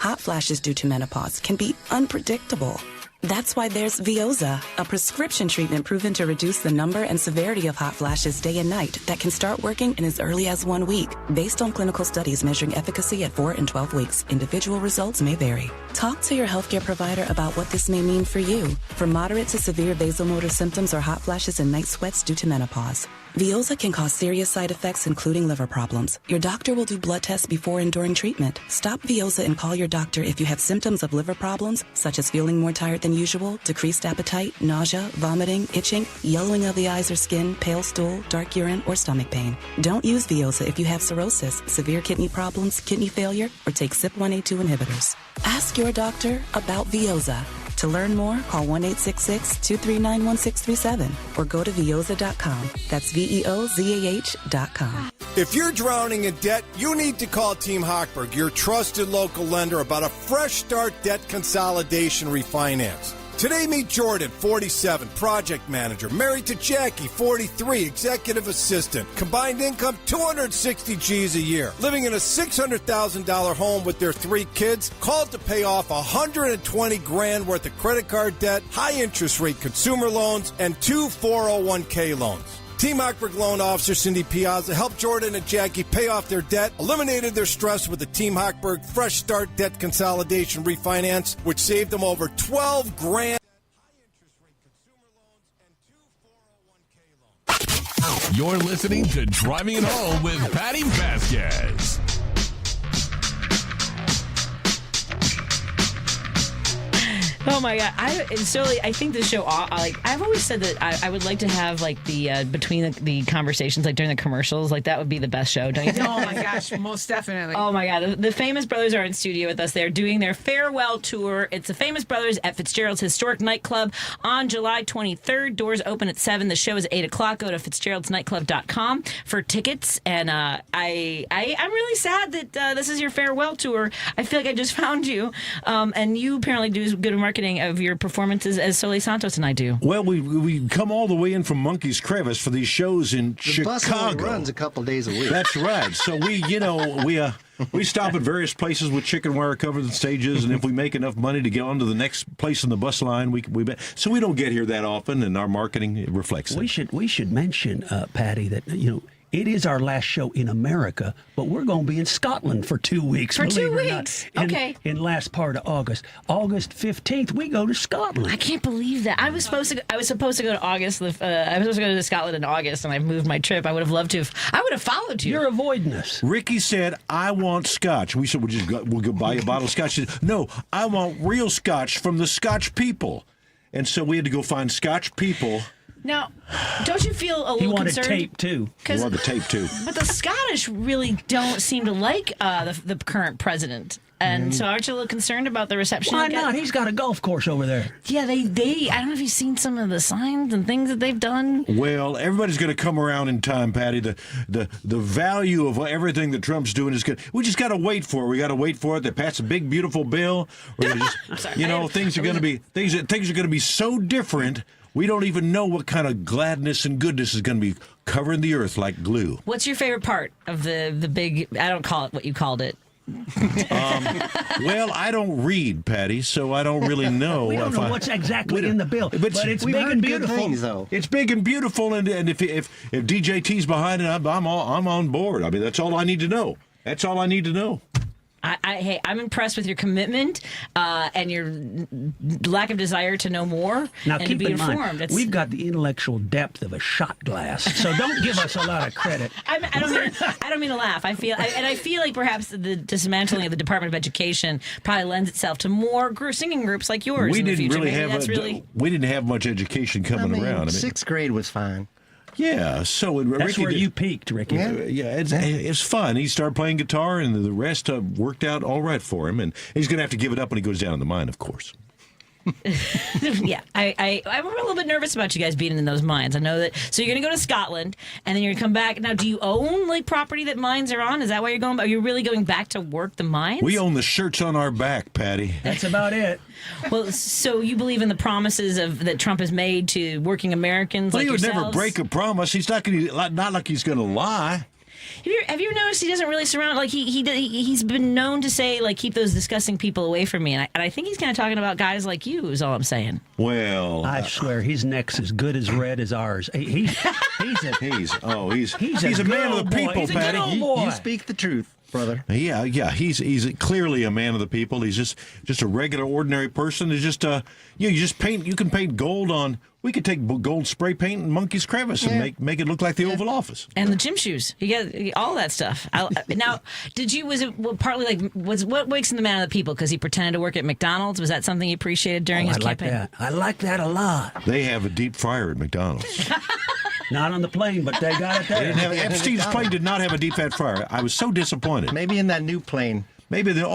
Speaker 22: hot flashes due to menopause can be unpredictable. That's why there's Veoza, a prescription treatment proven to reduce the number and severity of hot flashes day and night that can start working in as early as 1 week. Based on clinical studies measuring efficacy at 4 and 12 weeks, individual results may vary. Talk to your healthcare provider about what this may mean for you. For moderate to severe vasomotor symptoms or hot flashes and night sweats due to menopause, Veoza can cause serious side effects, including liver problems. Your doctor will do blood tests before and during treatment. Stop Veoza and call your doctor if you have symptoms of liver problems, such as feeling more tired than usual, decreased appetite, nausea, vomiting, itching, yellowing of the eyes or skin, pale stool, dark urine, or stomach pain. Don't use Veoza if you have cirrhosis, severe kidney problems, kidney failure, or take CYP1A2 inhibitors. Ask your doctor about Veoza. To learn more, call 1-866-239-1637 or go to Veoza.com. That's VEOZAH.com.
Speaker 24: If you're drowning in debt, you need to call Team Hochberg, your trusted local lender, about a fresh start debt consolidation refinance. Today, meet Jordan, 47, project manager, married to Jackie, 43, executive assistant, combined income $260 G's a year, living in a $600,000 home with their 3 kids, called to pay off $120,000 worth of credit card debt, high interest rate consumer loans, and 2 401k loans. Team Hochberg loan officer Cindy Piazza helped Jordan and Jackie pay off their debt, eliminated their stress with the Team Hochberg Fresh Start Debt Consolidation Refinance, which saved them over $12,000.
Speaker 9: You're listening to Driving It Home with Patti Vasquez.
Speaker 1: Oh my God! I think the show. I've always said that I would like to have like the between the conversations, like during the commercials, like that would be the best show. Don't you think?
Speaker 2: Oh my gosh, most definitely.
Speaker 1: Oh my God! The Famous Brothers are in studio with us. They're doing their farewell tour. It's the Famous Brothers at Fitzgerald's Historic Nightclub on July 23rd. Doors open at 7. The show is at 8 o'clock. Go to fitzgeraldsnightclub.com for tickets. And I'm really sad that this is your farewell tour. I feel like I just found you, and you apparently do good marketing of your performances as Soli Santos and I do.
Speaker 16: Well, we come all the way in from Monkey's Crevice for these shows in
Speaker 20: The bus only
Speaker 16: Chicago.
Speaker 20: runs a couple days a week.
Speaker 16: That's right. So we stop at various places with chicken wire covered stages, and if we make enough money to get on to the next place in the bus line, so we don't get here that often, and our marketing reflects that.
Speaker 19: We should mention, Patty, that it is our last show in America, but we're going to be in Scotland for 2 weeks.
Speaker 1: For 2
Speaker 19: believe it or
Speaker 1: weeks?
Speaker 19: not.
Speaker 1: Okay.
Speaker 19: In last part of August. August 15th, we go to Scotland.
Speaker 1: I can't believe that. I was supposed to go to August. I was supposed to go to Scotland in August, and I moved my trip. I would have loved to. I would have followed you.
Speaker 19: You're avoiding us.
Speaker 16: Ricky said, "I want scotch." We said, "We'll go buy you a bottle of scotch." She said, "No, I want real scotch from the Scotch people," and so we had to go find Scotch people.
Speaker 1: Now, don't you feel a little concerned?
Speaker 19: He wanted tape, too.
Speaker 16: He wanted the tape, too.
Speaker 1: But the Scottish really don't seem to like the current president. And so aren't you a little concerned about the reception?
Speaker 19: Why not? He's got a golf course over there.
Speaker 1: Yeah, they I don't know if you've seen some of the signs and things that they've done.
Speaker 16: Well, everybody's going to come around in time, Patty. The value of everything that Trump's doing is good. We just got to wait for it. We got to wait for it. They pass a big, beautiful bill. We're gonna just, things are going to be so different. We don't even know what kind of gladness and goodness is going to be covering the earth like glue.
Speaker 1: What's your favorite part of the big? I don't call it what you called it.
Speaker 16: Well, I don't read, Patty, so I don't really know.
Speaker 19: We don't know what's exactly in the bill, but it's big and beautiful.
Speaker 20: Things, though.
Speaker 16: It's big and beautiful, and if DJT's behind it, I'm on board. I mean, that's all I need to know. That's all I need to know.
Speaker 1: Hey, I'm impressed with your commitment and your lack of desire to know more
Speaker 19: now,
Speaker 1: and
Speaker 19: keep
Speaker 1: to be
Speaker 19: in
Speaker 1: informed.
Speaker 19: Mind, we've got the intellectual depth of a shot glass, so don't give us a lot of credit.
Speaker 1: I don't mean to laugh. I feel like perhaps the dismantling of the Department of Education probably lends itself to more singing groups like yours.
Speaker 16: We
Speaker 1: in the
Speaker 16: didn't
Speaker 1: future.
Speaker 16: really we didn't have much education coming around.
Speaker 20: Sixth grade was fine.
Speaker 16: Yeah, so
Speaker 19: that's
Speaker 16: Ricky
Speaker 19: where you peaked, Ricky.
Speaker 16: It's fun. He started playing guitar, and the rest worked out all right for him. And he's going to have to give it up when he goes down in the mine, of course.
Speaker 1: Yeah, I'm a little bit nervous about you guys being in those mines. I know that. So you're going to go to Scotland, and then you're going to come back. Now, do you own like property that mines are on? Is that why you're going? Are you really going back to work the mines?
Speaker 16: We own the shirts on our back, Patty.
Speaker 19: That's about it.
Speaker 1: Well, so you believe in the promises that Trump has made to working Americans like yourselves?
Speaker 16: He would never break a promise. He's not like he's going to lie.
Speaker 1: Have you noticed he doesn't really surround, like he's been known to say, like, keep those disgusting people away from me, and I think he's kind of talking about guys like you is all I'm saying.
Speaker 16: Well,
Speaker 19: I swear his neck's as good as red as ours. He's
Speaker 16: a man of the people, Patty.
Speaker 20: You speak the truth, brother.
Speaker 16: Yeah, he's clearly a man of the people. He's just a regular, ordinary person. He's just you can paint gold on. We could take gold spray paint and Monkey's Crevice and make it look like the Oval Office.
Speaker 1: And the gym shoes. You get all that stuff. Now, what makes him the man of the people? Because he pretended to work at McDonald's? Was that something you appreciated during his campaign?
Speaker 19: I like that a lot.
Speaker 16: They have a deep fryer at McDonald's.
Speaker 19: Not on the plane, but they got it there.
Speaker 16: Epstein's plane did not have a deep fat fryer. I was so disappointed.
Speaker 20: Maybe in that new plane.
Speaker 16: Maybe that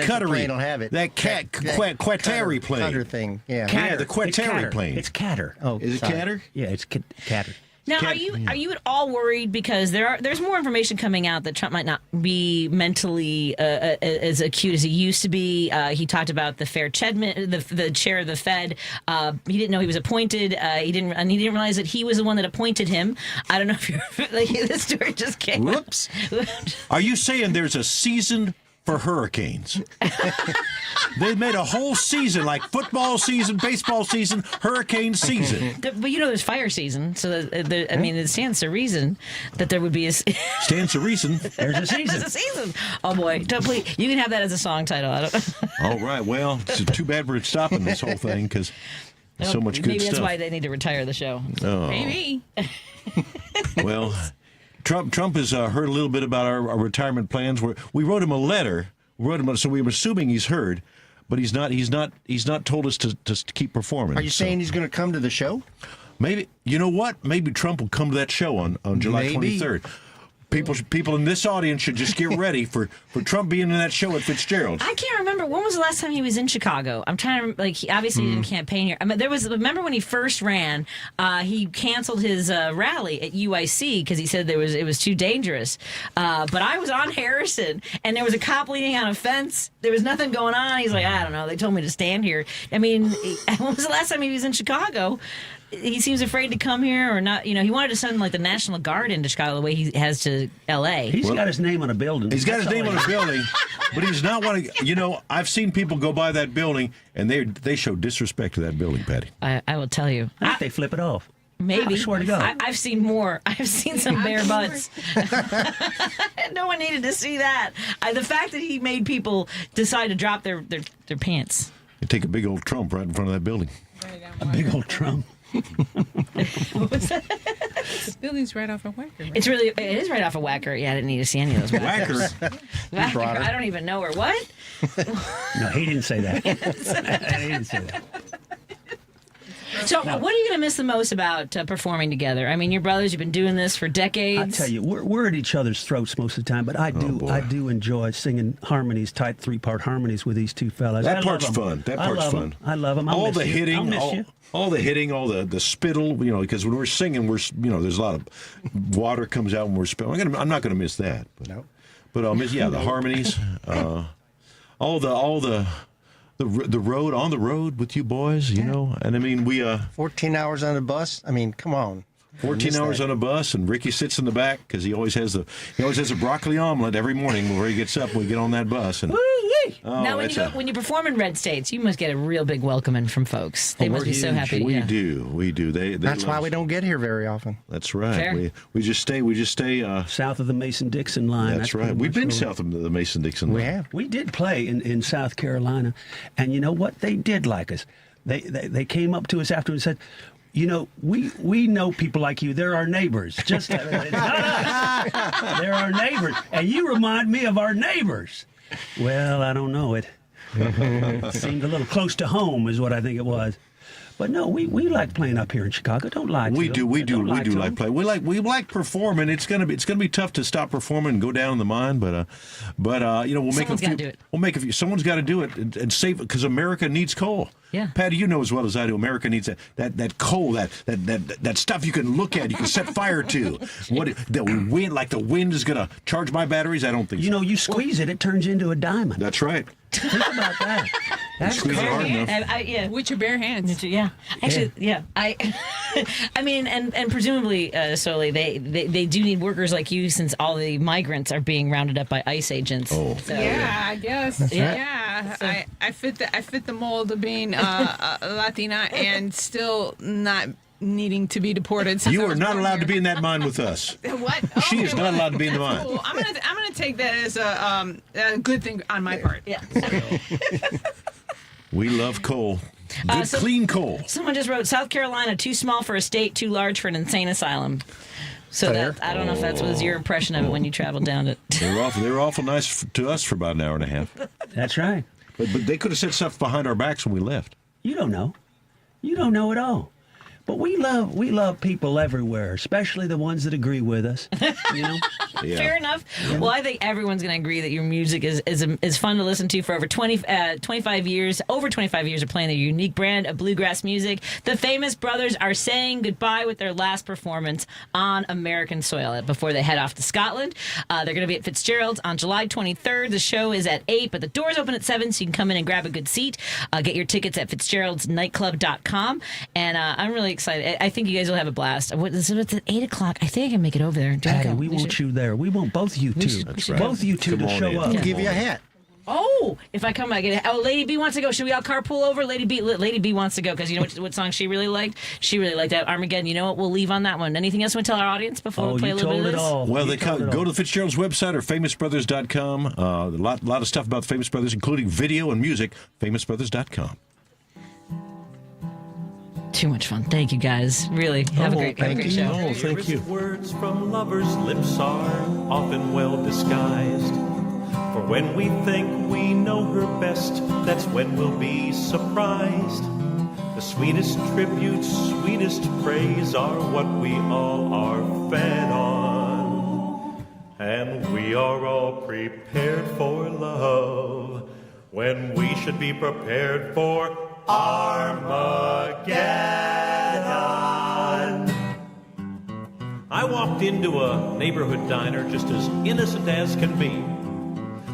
Speaker 16: Cuttery
Speaker 20: will have it.
Speaker 16: That Quateri plane.
Speaker 20: Cutter thing. Yeah.
Speaker 16: Yeah, the Quateri plane.
Speaker 19: It's Catter.
Speaker 20: Oh,
Speaker 16: is it Catter?
Speaker 19: Yeah, it's Catter.
Speaker 1: Now, are you at all worried because there's more information coming out that Trump might not be mentally as acute as he used to be? He talked about the the chair of the Fed. He didn't know he was appointed. He didn't realize that he was the one that appointed him. I don't know if you're this story just came.
Speaker 16: Whoops. Are you saying there's a season for hurricanes? They made a whole season, like football season, baseball season, hurricane season.
Speaker 1: But there's fire season, so it stands to reason that there would be a
Speaker 16: stands to reason.
Speaker 19: There's a season.
Speaker 1: There's a season. Oh boy, please, you can have that as a song title.
Speaker 16: All right, well, it's too bad we're stopping this whole thing because so much good
Speaker 1: maybe
Speaker 16: stuff.
Speaker 1: Maybe that's why they need to retire the show.
Speaker 16: Oh.
Speaker 1: Maybe.
Speaker 16: Well, Trump has heard a little bit about our retirement plans. We wrote him a letter. So we were assuming he's heard. but he's not told us to keep performing.
Speaker 20: Are you saying he's going to come to the show?
Speaker 16: Maybe, you know what? Maybe Trump will come to that show on July 23rd. People in this audience should just get ready for Trump being in that show at Fitzgerald's.
Speaker 1: I can't remember when was the last time he was in Chicago. I'm trying to he obviously didn't campaign here. I mean, remember when he first ran, he canceled his rally at UIC because he said it was too dangerous. But I was on Harrison and there was a cop leaning on a fence. There was nothing going on. He's like, I don't know. They told me to stand here. I mean, when was the last time he was in Chicago? He seems afraid to come here or not. He wanted to send like the National Guard into Chicago the way he has to L.A.
Speaker 19: He's got his name on a building.
Speaker 16: He's got his name on a building, but he's not wanting. I've seen people go by that building and they show disrespect to that building, Patty.
Speaker 1: I will tell you.
Speaker 19: I think they flip it off.
Speaker 1: Maybe.
Speaker 19: I swear to God.
Speaker 1: I've seen more. I've seen some bare butts. No one needed to see that. The fact that he made people decide to drop their pants.
Speaker 16: You take a big old Trump right in front of that building.
Speaker 19: A big old Trump.
Speaker 1: What was that?
Speaker 2: The building's right off of Wacker. Right?
Speaker 1: It is right off of Wacker. Yeah, I didn't need to see any of those Wackers. Wacker. I don't even know her. What?
Speaker 19: No, he didn't say that. He didn't say that.
Speaker 1: So, what are you going to miss the most about performing together? I mean, your brothers, you've been doing this for decades.
Speaker 19: I tell you, we're at each other's throats most of the time, but I do enjoy singing harmonies, tight 3-part harmonies with these two fellas.
Speaker 16: That part's fun. That part's fun.
Speaker 19: I love them.
Speaker 16: All the hitting, all the hitting, all the spittle. Because when we're singing, there's a lot of water comes out when we're spitting. I'm not going to miss that. But I'll miss the harmonies, all the road on the road with you boys, and I mean
Speaker 20: 14 hours on a bus. I mean, come on.
Speaker 16: 14 hours on a bus, and Ricky sits in the back because he always has a broccoli omelet every morning before he gets up when we get on that bus. And
Speaker 1: now, when you perform in red states, you must get a real big welcoming from folks. They must be so happy.
Speaker 16: We do.
Speaker 20: That's why we don't get here very often.
Speaker 16: That's right.
Speaker 1: Fair.
Speaker 16: We just stay
Speaker 19: south of the Mason-Dixon line.
Speaker 16: That's right. We've been south of the Mason-Dixon line.
Speaker 20: We have.
Speaker 19: We did play in South Carolina, and you know what? They did like us. They came up to us after and said, we know people like you. They're our neighbors. It's not us. They're our neighbors. And you remind me of our neighbors. Well, I don't know. It seemed a little close to home is what I think it was. But no, we like playing up here in Chicago. Don't lie to them.
Speaker 16: We do like playing. We like performing. It's gonna be tough to stop performing and go down in the mine, but we'll make a few. We'll make a few. Someone's got to do it and save it because America needs coal.
Speaker 1: Yeah,
Speaker 16: Patty, you know as well as I do. America needs that coal, that stuff you can look at, you can set fire to. The wind, like the wind is gonna charge my batteries. I don't think.
Speaker 19: You squeeze it turns into a diamond.
Speaker 16: That's right.
Speaker 19: Think about that. That's
Speaker 16: squeeze it hard enough.
Speaker 2: With your bare hands.
Speaker 1: Yeah. Actually, yeah. I mean, and presumably, Soli, they do need workers like you since all the migrants are being rounded up by ICE agents.
Speaker 16: Oh.
Speaker 1: So,
Speaker 2: yeah, I guess.
Speaker 1: That's
Speaker 2: yeah.
Speaker 1: right.
Speaker 2: I fit the mold of being Latina and still not needing to be deported.
Speaker 16: You are not allowed to be in that mine with us.
Speaker 2: What?
Speaker 16: She is not allowed to be in the mine.
Speaker 2: Cool. I'm gonna take that as a good thing on my part.
Speaker 1: Yeah.
Speaker 16: We love coal. Good, clean coal.
Speaker 1: Someone just wrote, South Carolina, too small for a state, too large for an insane asylum. So I don't know if that was your impression of it when you traveled down it.
Speaker 16: They were awful nice to us for about an hour and a half.
Speaker 19: That's right.
Speaker 16: But they could have said stuff behind our backs when we left.
Speaker 19: You don't know. You don't know at all. But we love people everywhere, especially the ones that agree with us.
Speaker 16: Yeah.
Speaker 1: Fair enough. Yeah. Well, I think everyone's going to agree that your music is fun to listen to for over 25 years. Over 25 years of playing their unique brand of bluegrass music. The Famous Brothers are saying goodbye with their last performance on American soil before they head off to Scotland. They're going to be at Fitzgerald's on July 23rd. The show is at 8, but the doors open at 7, so you can come in and grab a good seat. Get your tickets at fitzgeraldsnightclub.com. And I'm really excited. I think you guys will have a blast. It's at 8 o'clock. I think I can make it over there.
Speaker 19: Patty, we want you there. We want both you two. Both you two to show up.
Speaker 20: We'll give you a hat.
Speaker 1: Oh, if I come, I get it. Oh, Lady B wants to go. Should we all carpool over? Lady B wants to go because you know what song she really liked? She really liked that Armageddon. You know what? We'll leave on that one. Anything else we want to tell our audience before we play a little bit of this?
Speaker 19: All.
Speaker 16: Well, they go to the Fitzgerald's website or famousbrothers.com. A lot of stuff about the Famous Brothers, including video and music. Famousbrothers.com.
Speaker 1: Too much fun. Thank you, guys. Really, have a great show.
Speaker 16: Oh, thank you.
Speaker 3: Words from lovers' lips are often well disguised. For For when we think we know her best, that's when we'll be surprised. The sweetest tributes, sweetest praise are what we all are fed on. And we are all prepared for love when we should be prepared for Armageddon. I walked into a neighborhood diner just as innocent as can be.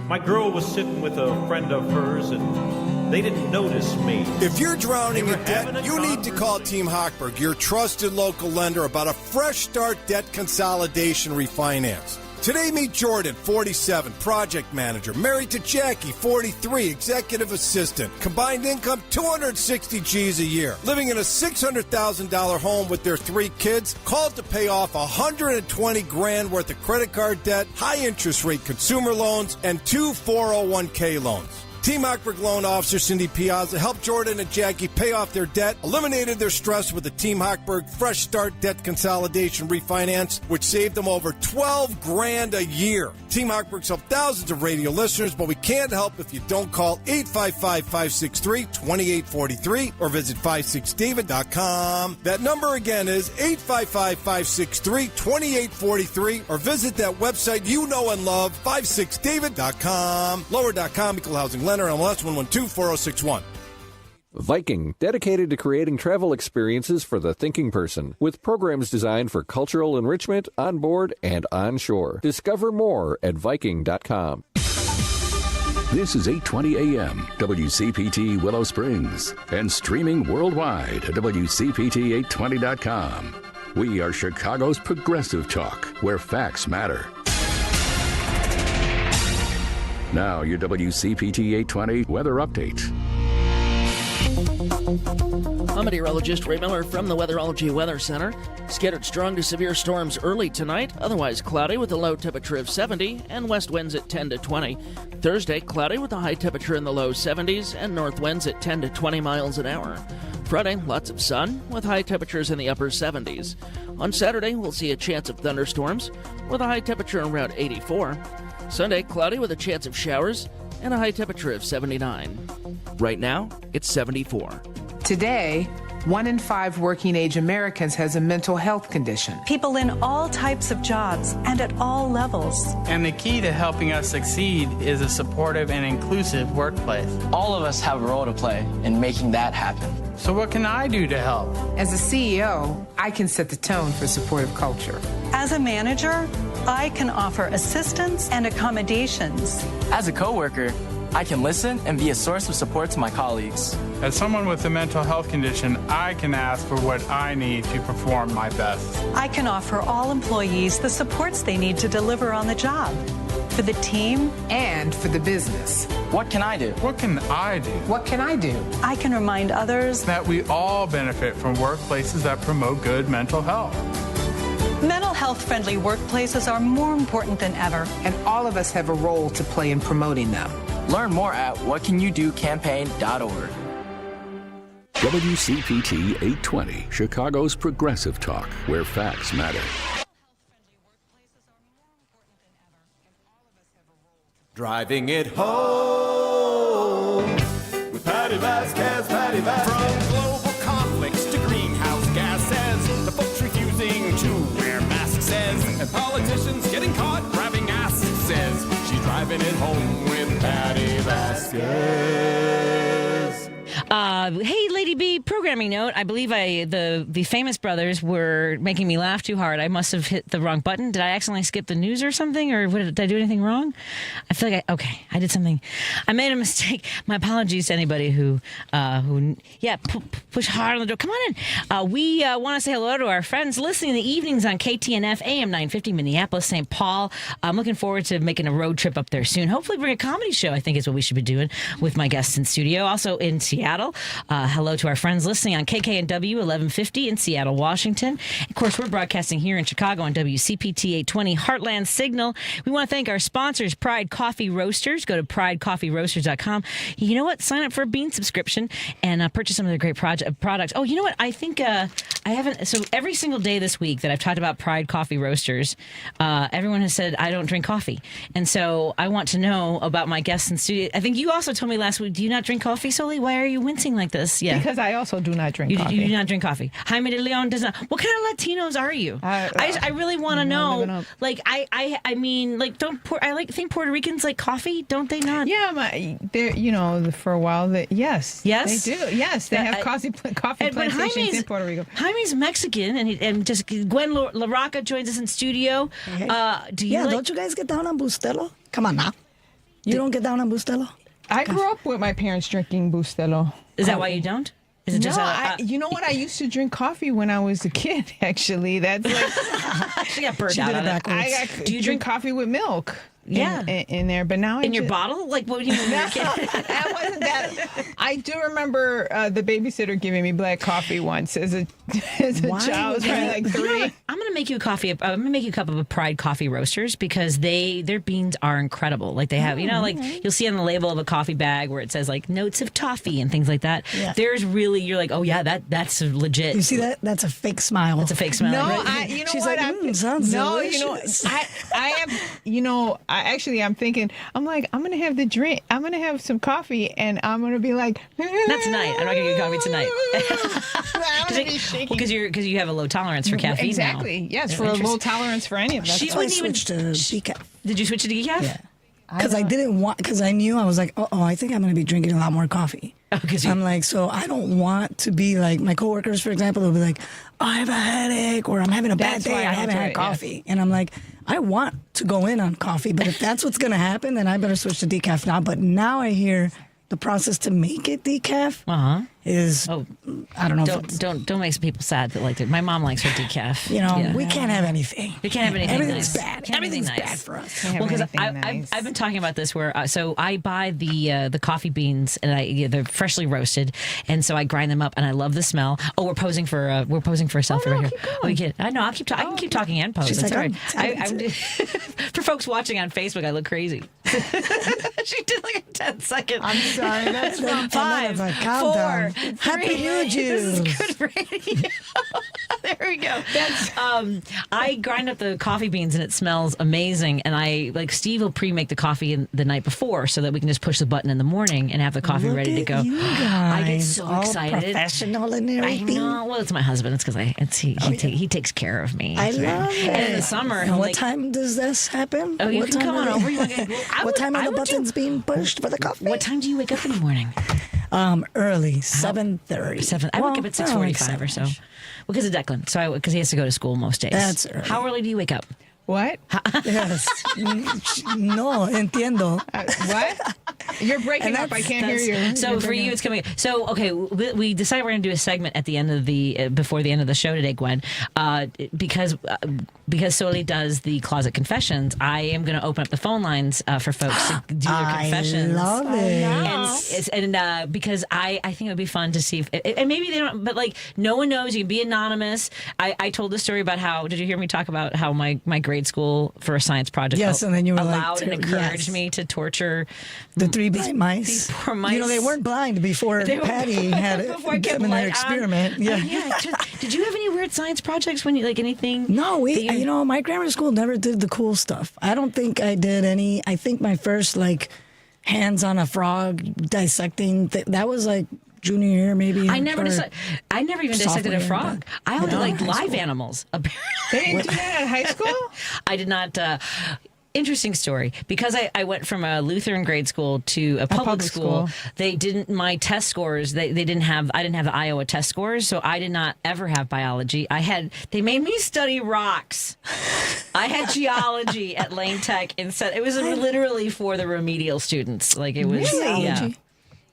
Speaker 3: My girl was sitting with a friend of hers and they didn't notice me.
Speaker 24: If you're drowning in debt, you need to call Team Hochberg, your trusted local lender, about a fresh start debt consolidation refinance. Today, meet Jordan, 47, project manager, married to Jackie, 43, executive assistant, combined income 260 G's a year, living in a $600,000 home with their 3 kids, called to pay off $120,000 worth of credit card debt, high interest rate consumer loans, and 2 401k loans. Team Hochberg loan officer Cindy Piazza helped Jordan and Jackie pay off their debt, eliminated their stress with the Team Hochberg Fresh Start Debt Consolidation Refinance, which saved them over $12,000 a year. Team Hochberg's helped thousands of radio listeners, but we can't help if you don't call 855-563-2843 or visit 56david.com. That number again is 855-563-2843 or visit that website you know and love, 56david.com. Lower.com, Equal Housing Lender, MLS 1124061.
Speaker 6: Viking, dedicated to creating travel experiences for the thinking person, with programs designed for cultural enrichment on board and on shore. Discover more at Viking.com.
Speaker 5: This is 820 AM, WCPT Willow Springs, and streaming worldwide at WCPT820.com. We are Chicago's progressive talk, where facts matter. Now, your WCPT 820 weather update.
Speaker 11: I'm meteorologist Ray Miller from the Weatherology Weather Center. Scattered strong to severe storms early tonight, otherwise cloudy with a low temperature of 70 and west winds at 10 to 20. Thursday, cloudy with a high temperature in the low 70s and north winds at 10 to 20 miles an hour. Friday, lots of sun with high temperatures in the upper 70s. On Saturday, we'll see a chance of thunderstorms with a high temperature around 84. Sunday, cloudy with a chance of showers and a high temperature of 79. Right now, it's 74.
Speaker 7: Today, 1 in 5 working-age Americans has a mental health condition.
Speaker 8: People in all types of jobs and at all levels.
Speaker 10: And the key to helping us succeed is a supportive and inclusive workplace.
Speaker 25: All of us have a role to play in making that happen.
Speaker 10: So what can I do to help?
Speaker 7: As a CEO, I can set the tone for supportive culture.
Speaker 8: As a manager, I can offer assistance and accommodations.
Speaker 25: As a coworker, I can listen and be a source of support to my colleagues.
Speaker 10: As someone with a mental health condition, I can ask for what I need to perform my best.
Speaker 8: I can offer all employees the supports they need to deliver on the job. For the team
Speaker 7: and for the business.
Speaker 25: What can I do?
Speaker 10: What can I do?
Speaker 7: What can I do?
Speaker 8: I can remind others
Speaker 10: that we all benefit from workplaces that promote good mental health.
Speaker 8: Mental health-friendly workplaces are more important than ever.
Speaker 7: And all of us have a role to play in promoting them.
Speaker 25: Learn more at whatcanyoudocampaign.org.
Speaker 5: WCPT 820, Chicago's progressive talk, where facts matter.
Speaker 18: Driving it home with Patti Vasquez, Patti Vasquez. From global conflicts to greenhouse gases, the folks refusing to wear masks says, and politicians getting caught grabbing asses. She's driving it home with Patti Vasquez.
Speaker 1: Hey, Lady B, programming note. I believe the Famous brothers were making me laugh too hard. I must have hit the wrong button. Did I accidentally skip the news or something? Or did I do anything wrong? I feel like I did something. I made a mistake. My apologies to anybody who push hard on the door. Come on in. We want to say hello to our friends listening in the evenings on KTNF AM 950 Minneapolis, St. Paul. I'm looking forward to making a road trip up there soon. Hopefully bring a comedy show, I think is what we should be doing with my guests in studio. Also in Seattle. Hello to our friends listening on KKNW 1150 in Seattle, Washington. Of course, we're broadcasting here in Chicago on WCPT 820 Heartland Signal. We want to thank our sponsors, Pride Coffee Roasters. Go to pridecoffeeroasters.com. You know what? Sign up for a bean subscription and purchase some of their great products. Oh, you know what? I think I haven't. So every single day this week that I've talked about Pride Coffee Roasters, everyone has said I don't drink coffee. And so I want to know about my guests in studio. I think you also told me last week, do you not drink coffee, Soli? Why are you wincing like this? Yeah.
Speaker 2: Because I also do not drink coffee.
Speaker 1: You do not drink coffee. Jaime de Leon does not. What kind of Latinos are you? I really want to know. Like I mean, like think Puerto Ricans like coffee, don't they not?
Speaker 2: Yeah, they're for a while yes they do. Yes, they have coffee plantations in Puerto Rico.
Speaker 1: Jaime's Mexican, and just Gwen LaRoka joins us in studio.
Speaker 4: Don't you guys get down on Bustelo? Come on now. You don't get down on Bustelo?
Speaker 2: I grew up with my parents drinking Bustelo.
Speaker 1: Is that why you don't? Is it just
Speaker 2: you know what? I used to drink coffee when I was a kid. Actually, that's like
Speaker 1: she got burned out on it.
Speaker 2: Do you drink coffee with milk?
Speaker 1: Yeah,
Speaker 2: in there, but now
Speaker 1: in your bottle. Like what do you mean?
Speaker 2: That wasn't that. I do remember the babysitter giving me black coffee once as a child. I was probably like 3.
Speaker 1: I'm gonna make you a coffee. I'm gonna make you a cup of Pride Coffee Roasters because their beans are incredible. Like they have, you'll see on the label of a coffee bag where it says like notes of toffee and things like that.
Speaker 4: Yeah.
Speaker 1: There's really, you're like, oh yeah, that's legit.
Speaker 4: You see that? That's a fake smile.
Speaker 1: It's a fake smile.
Speaker 2: No,
Speaker 1: right?
Speaker 2: you know
Speaker 4: She's
Speaker 2: what?
Speaker 4: Like, sounds delicious.
Speaker 2: I have, I'm thinking, I'm like, I'm going to have the drink. I'm going to have some coffee and I'm going to be like,
Speaker 1: not tonight. I'm not going to get coffee tonight.
Speaker 2: I'm going to be shaking.
Speaker 1: Because you have a low tolerance for caffeine.
Speaker 2: Exactly.
Speaker 1: Now.
Speaker 2: Yes, for a low tolerance for any of that.
Speaker 4: I switched to decaf.
Speaker 1: Did you switch to decaf?
Speaker 4: Yeah. Because I knew I was like, I think I'm going to be drinking a lot more coffee. I'm like, so I don't want to be like my coworkers, for example, they'll be like, I have a headache or I'm having a bad day. I haven't had coffee. Yes. And I'm like, I want to go in on coffee, but if that's what's going to happen, then I better switch to decaf now. But now I hear the process to make it decaf is, I don't know.
Speaker 1: Don't make some people sad that liked it. My mom likes her decaf.
Speaker 4: We can't have anything.
Speaker 1: We can't have anything.
Speaker 4: Everything's
Speaker 1: nice.
Speaker 4: bad. Everything's bad for us.
Speaker 1: Well, because I've been talking about this where so I buy the coffee beans and they're freshly roasted, and so I grind them up and I love the smell. Oh, we're posing for a selfie right here. Oh, you can. I know. I can keep talking and pose. That's right. For folks watching on Facebook, I look crazy. She did like a 10-second.
Speaker 2: I'm sorry. That's wrong.
Speaker 1: 5, 4, 3.
Speaker 4: Happy New Jews.
Speaker 1: This is good radio. There we go. I grind up the coffee beans and it smells amazing. And Steve will pre-make the coffee the night before so that we can just push the button in the morning and have the coffee ready to go.
Speaker 4: You guys,
Speaker 1: I get so excited.
Speaker 4: Professional and everything.
Speaker 1: I know. Well, it's my husband. It's because he takes care of me.
Speaker 4: I love it.
Speaker 1: And in the summer,
Speaker 4: and what time does this happen?
Speaker 1: Oh, you can come on over.
Speaker 4: What time are the buttons being pushed for the coffee?
Speaker 1: What time do you wake up in the morning?
Speaker 4: Early, 7:30.
Speaker 1: I wake up at 6:45 or so. Because of Declan. Because he has to go to school most days.
Speaker 4: That's early.
Speaker 1: How early do you wake up?
Speaker 2: What?
Speaker 4: Yes. No, entiendo.
Speaker 2: What? You're breaking up. I can't hear you.
Speaker 1: So for you, it's coming. So, okay, we decided we're going to do a segment at the end of before the end of the show today, Gwen. Because Soli does the Closet Confessions, I am going to open up the phone lines for folks to do their confessions.
Speaker 4: I love it.
Speaker 1: And because I think it would be fun to see and maybe they don't, but no one knows. You can be anonymous. I told the story about how, did you hear me talk about how my grade school for a science project
Speaker 4: and then you were
Speaker 1: allowed and encouraged me to torture
Speaker 4: the 3 blind mice.
Speaker 1: These poor mice.
Speaker 4: They weren't blind before Patty had them in their experiment.
Speaker 1: Did you have any weird science projects when you anything?
Speaker 4: No, my grammar school never did the cool stuff. I don't think I did any. I think my first hands on a frog dissecting that was junior year maybe.
Speaker 1: I never even dissected a frog. I only liked live animals. Apparently,
Speaker 2: they didn't do that at high school.
Speaker 1: I did not. Interesting story. Because I went from a Lutheran grade school to a public school. They didn't. My test scores. They didn't have. I didn't have the Iowa test scores, so I did not ever have biology. They made me study rocks. I had geology at Lane Tech instead. It was literally for the remedial students. It was.
Speaker 4: Really?
Speaker 1: Yeah.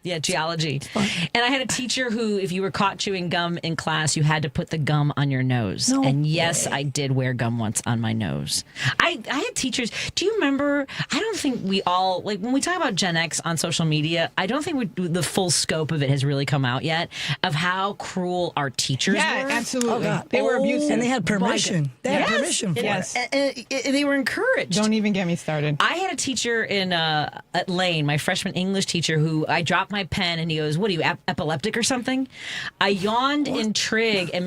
Speaker 1: Yeah, geology. And I had a teacher who, if you were caught chewing gum in class, you had to put the gum on your nose.
Speaker 4: No
Speaker 1: and yes,
Speaker 4: way.
Speaker 1: I did wear gum once on my nose. I had teachers. Do you remember? I don't think we all, like, when we talk about Gen X on social media, I don't think the full scope of it has really come out yet of how cruel our teachers were.
Speaker 2: Absolutely.
Speaker 4: Oh, God.
Speaker 2: They were abusive.
Speaker 4: And they had permission. They had permission for
Speaker 1: yes.
Speaker 4: it.
Speaker 1: And they were encouraged.
Speaker 2: Don't even get me started.
Speaker 1: I had a teacher at Lane, my freshman English teacher, who I dropped my pen and he goes, "What are you, epileptic or something?" I yawned in trig, and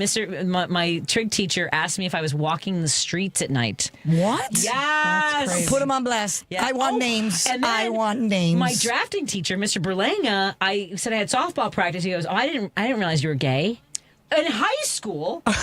Speaker 1: my trig teacher asked me if I was walking the streets at night.
Speaker 4: What?
Speaker 1: Yes.
Speaker 4: Put them on blast.
Speaker 1: Yeah.
Speaker 4: I want names.
Speaker 1: And then
Speaker 4: I want names.
Speaker 1: My drafting teacher, Mr. Berlanga, I said I had softball practice. He goes, "Oh, I didn't realize you were gay." In high school, like,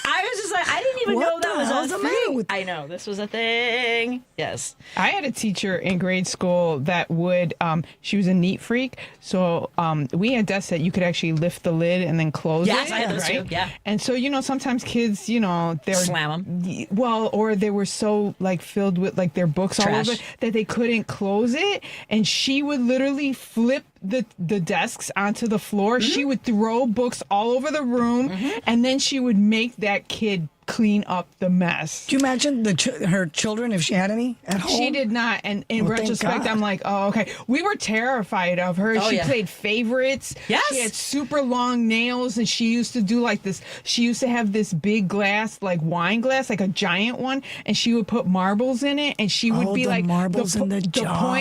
Speaker 1: I was just like, I didn't even know that was a thing. I know, this was a thing. Yes.
Speaker 2: I had a teacher in grade school that would, she was a neat freak. So we had desks that you could actually lift the lid and then close it.
Speaker 1: Yes, I had those too, yeah.
Speaker 2: And so, sometimes kids, they're...
Speaker 1: Slam them.
Speaker 2: Well, or they were so, like, filled with, like, their books
Speaker 1: Trash.
Speaker 2: all over that they couldn't close it. And she would literally flip the desks onto the floor.
Speaker 1: Mm-hmm.
Speaker 2: She would throw books all over the room, and then she would make that kid clean up the mess.
Speaker 4: Do you imagine her children, if she had any, at home?
Speaker 2: She did not. And in
Speaker 4: Well, thank
Speaker 2: retrospect,
Speaker 4: God.
Speaker 2: I'm like, oh, okay. We were terrified of her.
Speaker 1: Oh,
Speaker 2: She
Speaker 1: yeah.
Speaker 2: played favorites.
Speaker 1: Yes.
Speaker 2: She had super long nails, and she used to do like this. She used to have this big glass, like wine glass, like a giant one, and she would put marbles in it, and she would be
Speaker 4: the
Speaker 2: like
Speaker 4: marbles in the jar.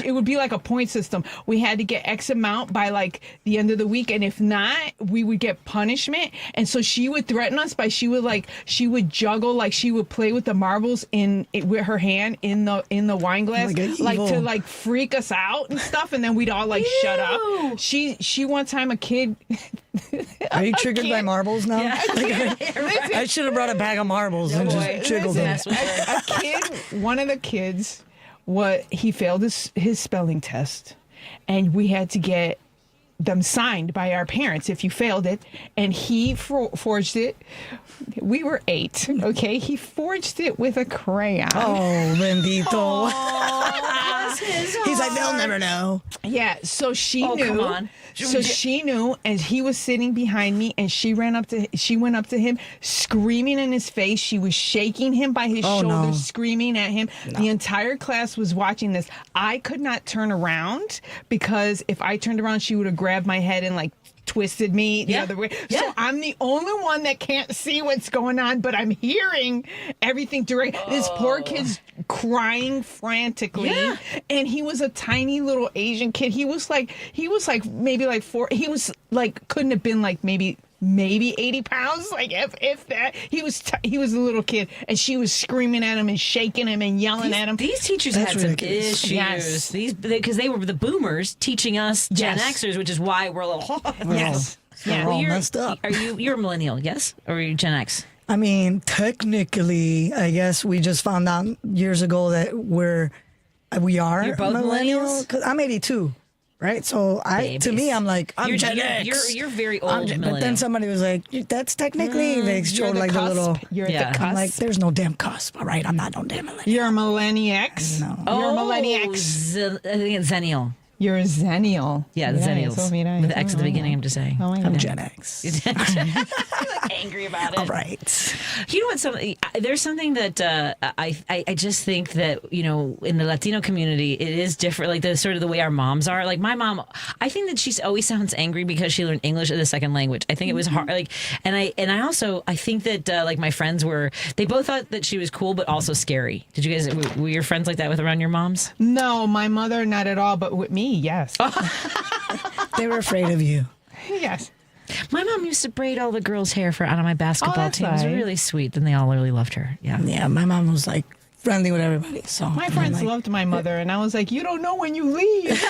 Speaker 2: It would be like a point system. We had to get X amount by like the end of the week, and if not, we would get punishment. And so she would threaten us by she would juggle, like she would play with the marbles with her hand in the wine glass, like to like freak us out and stuff, and then we'd all like shut up. She one time a kid.
Speaker 4: Are you triggered by marbles now?
Speaker 2: Yeah.
Speaker 4: I should have brought a bag of marbles and just jiggled them.
Speaker 2: A kid, one of the kids, he failed his spelling test, and we had to get them signed by our parents if you failed it, and he forged it. We were 8, okay? He forged it with a crayon.
Speaker 4: Oh, bendito. He's like, they'll never know.
Speaker 2: Yeah, so she knew.
Speaker 1: Come on.
Speaker 2: So she knew, and he was sitting behind me, and she went up to him, screaming in his face. She was shaking him by his shoulders, screaming at him. No. The entire class was watching this. I could not turn around because if I turned around, she would have grabbed my head and like twisted me the other way. Yeah. So I'm the only one that can't see what's going on, but I'm hearing everything direct. This poor kid's crying frantically, and he was a tiny little Asian kid. He was like maybe like 4. He was like couldn't have been like maybe 80 pounds, like if that. He was a little kid, and she was screaming at him and shaking him and yelling at him.
Speaker 1: These teachers had some issues.
Speaker 2: Yes.
Speaker 1: Because they were the boomers teaching us Gen Xers, which is why we're a little
Speaker 2: yes.
Speaker 4: Yeah. We're all messed up.
Speaker 1: You're a millennial, yes, or are you Gen X?
Speaker 4: I mean, technically, I guess we just found out years ago that we are.
Speaker 1: You're both millennials?
Speaker 4: 'Cause I'm 82. Right, so to me, I'm like, I'm Gen X.
Speaker 1: You're very old millennial.
Speaker 4: But then somebody was like, that's technically, they showed like the little.
Speaker 2: You're the cusp.
Speaker 4: I'm like, there's no damn cusp. All right, I'm not no damn millennial.
Speaker 2: You're a millennial-X.
Speaker 4: No.
Speaker 2: You're a millennial-X.
Speaker 1: I think it's Zennial.
Speaker 2: You're a Zennial.
Speaker 1: Yeah, the Zennials. With the X at the beginning, I'm just saying.
Speaker 2: Oh,
Speaker 4: I'm Gen X.
Speaker 1: You're like angry about it.
Speaker 4: All right.
Speaker 1: You know what? There's something that I just think that, in the Latino community, it is different. Like the sort of the way our moms are. Like my mom, I think that she always sounds angry because she learned English as a second language. I think it was hard. Like, and I also think that like my friends they both thought that she was cool but also scary. Did you guys were your friends like that around your moms?
Speaker 2: No, my mother not at all. But with me, yes.
Speaker 4: They were afraid of you.
Speaker 2: Yes.
Speaker 1: My mom used to braid all the girls' hair on my basketball team.
Speaker 2: Nice.
Speaker 1: It was really sweet. Then they all really loved her. Yeah.
Speaker 4: Yeah, my mom was like friendly with everybody. So
Speaker 2: my friends loved my mother, and I was like, you don't know when you leave.
Speaker 4: This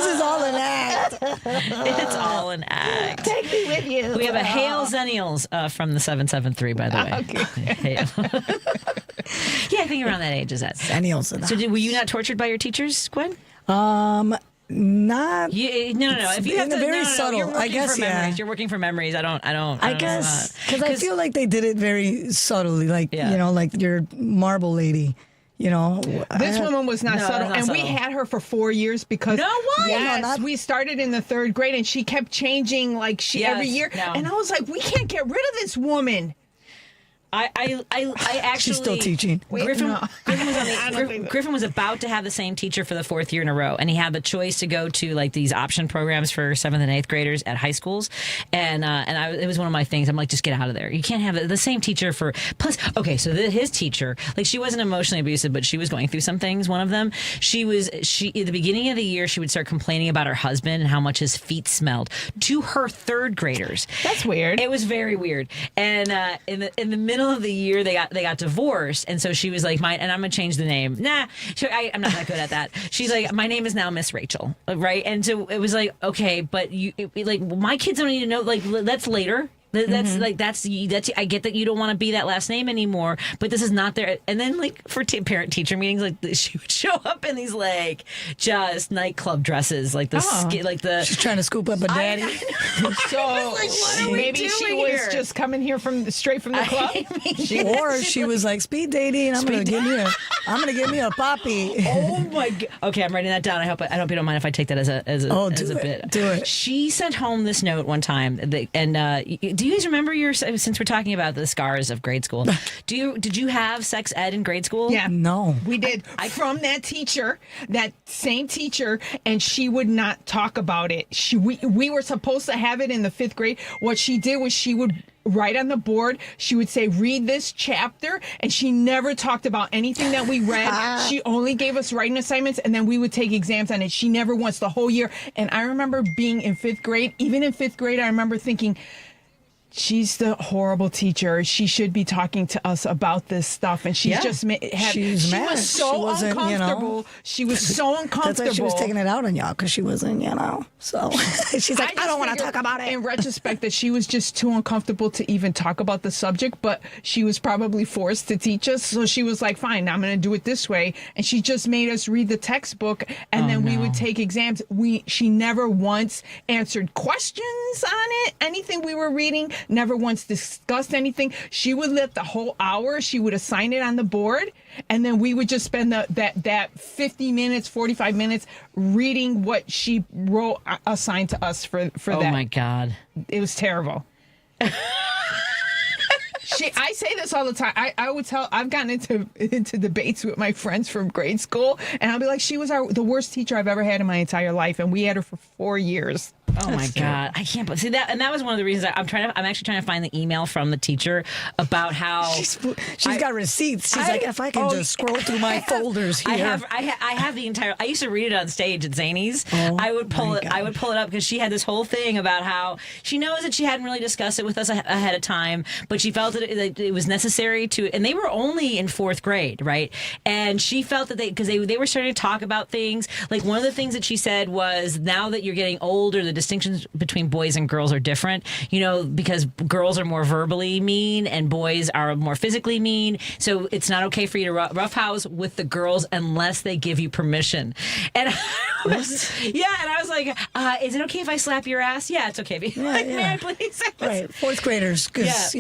Speaker 4: is all an act.
Speaker 1: It's all an act.
Speaker 2: Take me with you.
Speaker 1: We have a Hail Zennials from the 773, by the way.
Speaker 2: Okay.
Speaker 1: Yeah, I think around that age is that.
Speaker 4: Zennials.
Speaker 1: So were you not tortured by your teachers, Gwen?
Speaker 4: Not.
Speaker 1: No. If you have to,
Speaker 4: very subtle.
Speaker 1: You're working
Speaker 4: I guess
Speaker 1: for memories. You're working for memories. I
Speaker 4: guess because I feel like they did it very subtly. Like like your marble lady.
Speaker 2: This woman was not subtle, and we had her for 4 years because we started in the 3rd grade, and she kept changing every year, and I was like, we can't get rid of this woman.
Speaker 1: I actually.
Speaker 4: She's still teaching.
Speaker 1: Griffin was about to have the same teacher for the 4th year in a row, and he had the choice to go to these option programs for 7th and 8th graders at high schools, and it was one of my things. I'm like, just get out of there. You can't have the same teacher for. Plus, okay, so his teacher, she wasn't emotionally abusive, but she was going through some things. One of them, she at the beginning of the year, she would start complaining about her husband and how much his feet smelled to her 3rd graders.
Speaker 2: That's weird.
Speaker 1: It was very weird, and in the middle of the year they got divorced, and so she was like, and I'm gonna change the name. I'm not that good at that. She's like, my name is now Miss Rachel, right? And so it was like, okay, but my kids don't need to know, that's later. That's that's I get that you don't want to be that last name anymore, but this is not there. And then for parent teacher meetings, she would show up in these just nightclub dresses,
Speaker 4: she's trying to scoop up a daddy.
Speaker 2: So maybe she was just coming here straight from the club.
Speaker 4: Or she was like speed dating. I'm gonna give me a poppy.
Speaker 1: Oh my god! Okay, I'm writing that down. I hope you don't mind if I take that as a bit.
Speaker 4: Do it.
Speaker 1: She sent home this note one time, and do you guys remember since we're talking about the scars of grade school, did you have sex ed in grade school?
Speaker 2: Yeah.
Speaker 4: No.
Speaker 2: We did. From that teacher, that same teacher, and she would not talk about it. We were supposed to have it in the 5th grade. What she did was she would write on the board, she would say, read this chapter, and she never talked about anything that we read. She only gave us writing assignments, and then we would take exams on it. She never once the whole year. And I remember being in 5th grade, even in 5th grade, I remember thinking, she's the horrible teacher. She should be talking to us about this stuff. And she was so uncomfortable. She was so uncomfortable.
Speaker 4: That's why she was taking it out on y'all, because she wasn't, So she's like, I don't want to talk about it.
Speaker 2: In retrospect, that she was just too uncomfortable to even talk about the subject, but she was probably forced to teach us. So she was like, fine, I'm going to do it this way. And she just made us read the textbook, and then we would take exams. She never once answered questions on it, anything we were reading. Never once discussed anything. She would let the whole hour, she would assign it on the board, and then we would just spend that 50 minutes, 45 minutes reading what she wrote assigned to us for that.
Speaker 1: Oh my God.
Speaker 2: It was terrible. I say this all the time. I would tell, I've gotten into debates with my friends from grade school, and I'll be like, she was the worst teacher I've ever had in my entire life, and we had her for 4 years.
Speaker 1: Oh my God! I can't see that, and that was one of the reasons I'm actually trying to find the email from the teacher about how
Speaker 4: she's got receipts. She's like, if I can just scroll through my folders here.
Speaker 1: I have the entire. I used to read it on stage at Zanies. I would pull it up because she had this whole thing about how she knows that she hadn't really discussed it with us ahead of time, but she felt that it was necessary to. And they were only in 4th grade, right? And she felt that because they were starting to talk about things. Like one of the things that she said was, now that you're getting older, the distinctions between boys and girls are different, because girls are more verbally mean and boys are more physically mean. So it's not okay for you to roughhouse with the girls unless they give you permission. And I was like, is it okay if I slap your ass? Yeah, it's okay. May I please?
Speaker 4: Right, 4th graders, because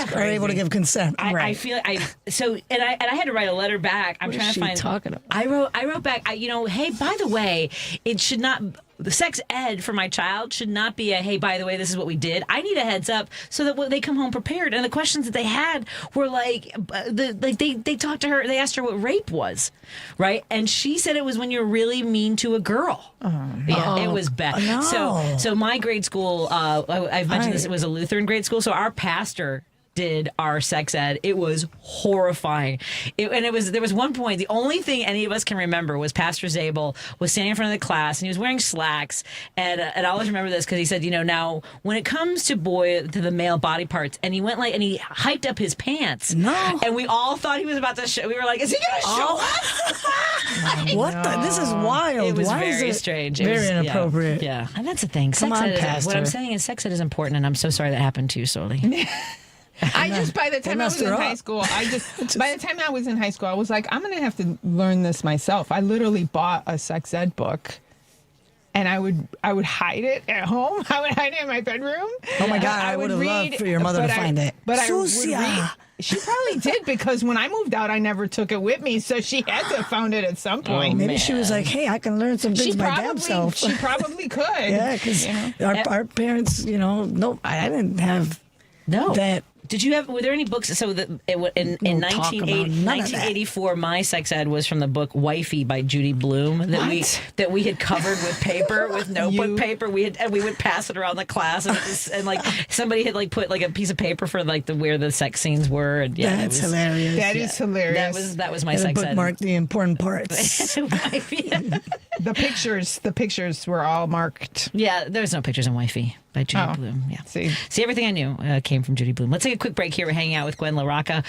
Speaker 4: are able to give consent.
Speaker 1: I feel I had to write a letter back. I'm trying to find.
Speaker 4: Talking about?
Speaker 1: I wrote back. Hey, by the way, it should not. The sex ed for my child should not be a, hey, by the way, this is what we did. I need a heads up so that when they come home prepared. And the questions that they had were they talked to her, they asked her what rape was, right? And she said it was when you're really mean to a girl. It was bad.
Speaker 4: No.
Speaker 1: So my grade school, I've mentioned this, it was a Lutheran grade school. So our pastor did our sex ed. It was horrifying. There was one point, the only thing any of us can remember was Pastor Zabel was standing in front of the class and he was wearing slacks. And I always remember this because he said, now when it comes to the male body parts, and he went and he hiked up his pants.
Speaker 4: No.
Speaker 1: And we all thought he was about to show. We were like, is he going to show us?
Speaker 4: What this is wild.
Speaker 1: It was very strange.
Speaker 4: Very inappropriate.
Speaker 1: Yeah. And that's the thing.
Speaker 4: Come on, Pastor.
Speaker 1: What I'm saying is sex ed is important, and I'm so sorry that happened to you, Soli.
Speaker 2: By the time I was in high school, I was like, I'm going to have to learn this myself. I literally bought a sex ed book, and I would hide it at home. I would hide it in my bedroom.
Speaker 4: Oh my God, I would have loved for your mother to find it.
Speaker 2: But
Speaker 4: Sucia.
Speaker 2: She probably did, because when I moved out, I never took it with me, so she had to have found it at some point.
Speaker 4: Maybe she was like, "Hey, I can learn some things by damn self."
Speaker 2: She probably could.
Speaker 4: Yeah, because our parents, no, I didn't have that.
Speaker 1: Did you have? Were there any books? So in 1984, my sex ed was from the book "Wifey" by Judy Blume that we had covered with paper, with notebook paper. We would pass it around the class, and like somebody had like put like a piece of paper for like where the sex scenes were. And
Speaker 4: that's hilarious.
Speaker 2: That is hilarious.
Speaker 1: That was my sex ed.
Speaker 4: Bookmark the important parts.
Speaker 2: The pictures were all marked.
Speaker 1: Yeah, there's no pictures in Wifey by Judy Blume. Yeah, see, everything I knew came from Judy Blume. Let's take a quick break here. We're hanging out with Gwen LaRoka.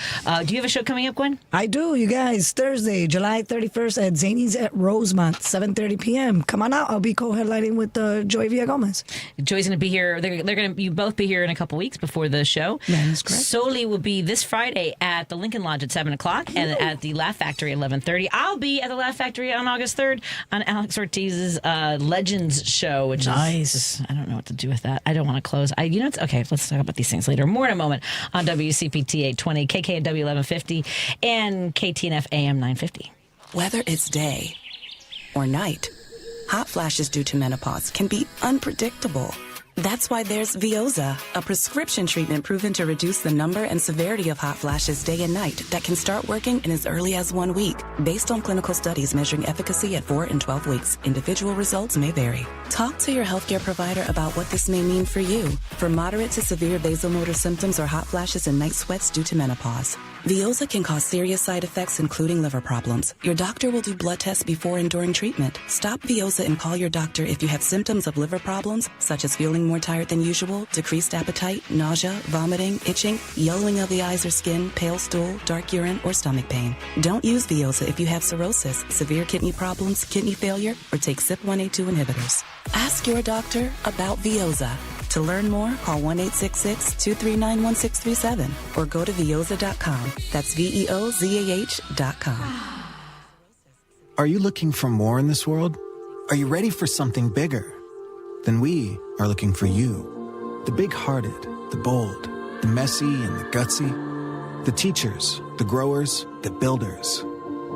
Speaker 1: Do you have a show coming up, Gwen?
Speaker 4: I do, you guys. Thursday, July 31st at Zany's at Rosemont, 7:30 p.m. Come on out. I'll be co-headlining with Joy Villagomez. Joy's going to be here.
Speaker 1: They're going to. You both be here in a couple weeks before the show.
Speaker 4: That is correct.
Speaker 1: Soli will be this Friday at the Lincoln Lodge at 7:00 and at the Laugh Factory at 11:30. I'll be at the Laugh Factory on August 3rd on Alex Ortiz's Legends show, which is I don't know what to do with that. I don't want to close. Okay, let's talk about these things later. More in a moment on WCPT 820, KKNW 1150, and KTNF AM 950.
Speaker 22: Whether it's day or night, hot flashes due to menopause can be unpredictable. That's why there's Veoza, a prescription treatment proven to reduce the number and severity of hot flashes day and night that can start working in as early as 1 week. Based on clinical studies measuring efficacy at 4 and 12 weeks, individual results may vary. Talk to your healthcare provider about what this may mean for you. For moderate to severe vasomotor symptoms or hot flashes and night sweats due to menopause, Veoza can cause serious side effects, including liver problems. Your doctor will do blood tests before and during treatment. Stop Veoza and call your doctor if you have symptoms of liver problems, such as feeling more tired than usual, decreased appetite, nausea, vomiting, itching, yellowing of the eyes or skin, pale stool, dark urine, or stomach pain. Don't use Veoza if you have cirrhosis, severe kidney problems, kidney failure, or take CYP1A2 inhibitors. Ask your doctor about Veoza. To learn more, call 1-866-239-1637 or go to Veoza.com. That's VEOZAH.com.
Speaker 12: Are you looking for more in this world? Are you ready for something bigger? Then we are looking for you. The big-hearted, the bold, the messy and the gutsy. The teachers, the growers, the builders.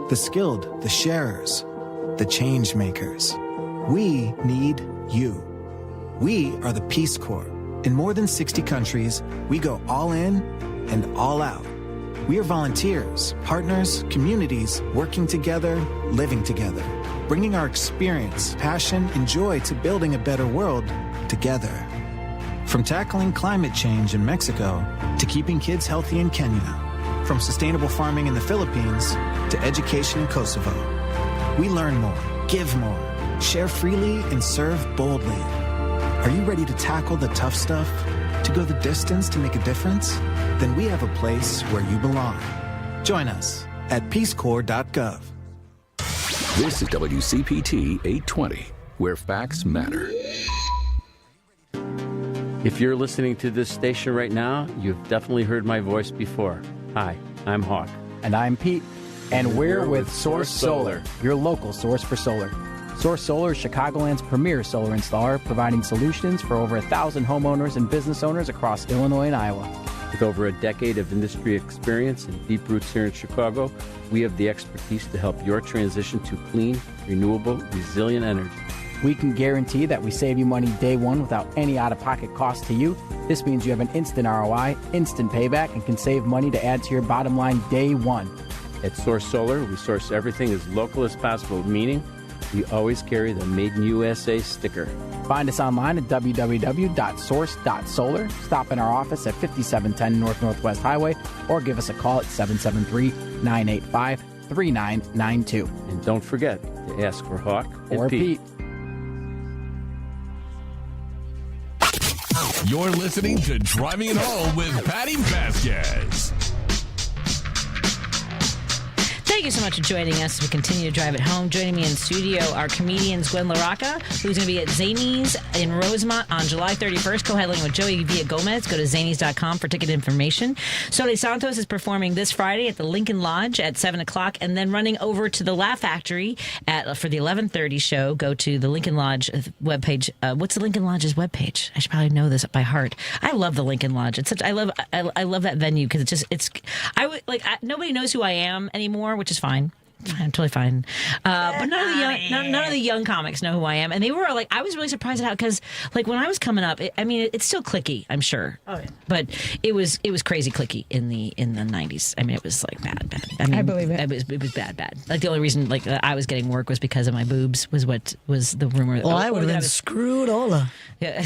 Speaker 12: The skilled, the sharers, the change makers. We need you. We are the Peace Corps. In more than 60 countries, we go all in and all out. We are volunteers, partners, communities, working together, living together, bringing our experience, passion, and joy to building a better world together. From tackling climate change in Mexico to keeping kids healthy in Kenya, from sustainable farming in the Philippines to education in Kosovo. We learn more, give more, share freely, and serve boldly. Are you ready to tackle the tough stuff? To go the distance to make a difference? Then we have a place where you belong. Join us at peacecorps.gov.
Speaker 5: This is WCPT 820, where facts matter.
Speaker 13: If you're listening to this station right now, you've definitely heard my voice before. Hi, I'm Hawk.
Speaker 14: And I'm Pete. And we're with Source Solar, your local source for solar. Source Solar is Chicagoland's premier solar installer, providing solutions for over 1,000 homeowners and business owners across Illinois and Iowa.
Speaker 13: With over a decade of industry experience and deep roots here in Chicago, we have the expertise to help your transition to clean, renewable, resilient energy.
Speaker 14: We can guarantee that we save you money day one without any out-of-pocket cost to you. This means you have an instant ROI, instant payback, and can save money to add to your bottom line day one.
Speaker 13: At Source Solar, we source everything as local as possible, meaning we always carry the Made in USA sticker.
Speaker 14: Find us online at www.source.solar. Stop in our office at 5710 North Northwest Highway or give us a call at 773-985-3992.
Speaker 13: And don't forget to ask for Hawk
Speaker 14: or Pete.
Speaker 9: You're listening to Driving It Home with Patti Vasquez.
Speaker 1: Thank Thank you so much for joining us as we continue to drive it home. Joining me in studio are comedians Gwen LaRoka, who's going to be at Zanies in Rosemont on July 31st, co-headlining with Joey Villagomez. Go to zanies.com for ticket information. Soli Santos is performing this Friday at the Lincoln Lodge at 7 o'clock, and then running over to the Laugh Factory for the 11:30 show. Go to the Lincoln Lodge webpage. What's the Lincoln Lodge's webpage? I should probably know this by heart. I love the Lincoln Lodge. It's such. I love that venue because nobody knows who I am anymore, which is fine. I'm totally fine. But none of the young comics know who I am, and they were like, I was really surprised at how, because like when I was coming up, it's still cliquey, I'm sure. Oh yeah. But it was crazy cliquey in the 90s. I mean, it was like bad. I mean,
Speaker 2: I believe it.
Speaker 1: It was bad. Like the only reason like I was getting work was because of my boobs. Was what was the rumor?
Speaker 4: Well, I would have been screwed, Ola.
Speaker 1: Yeah.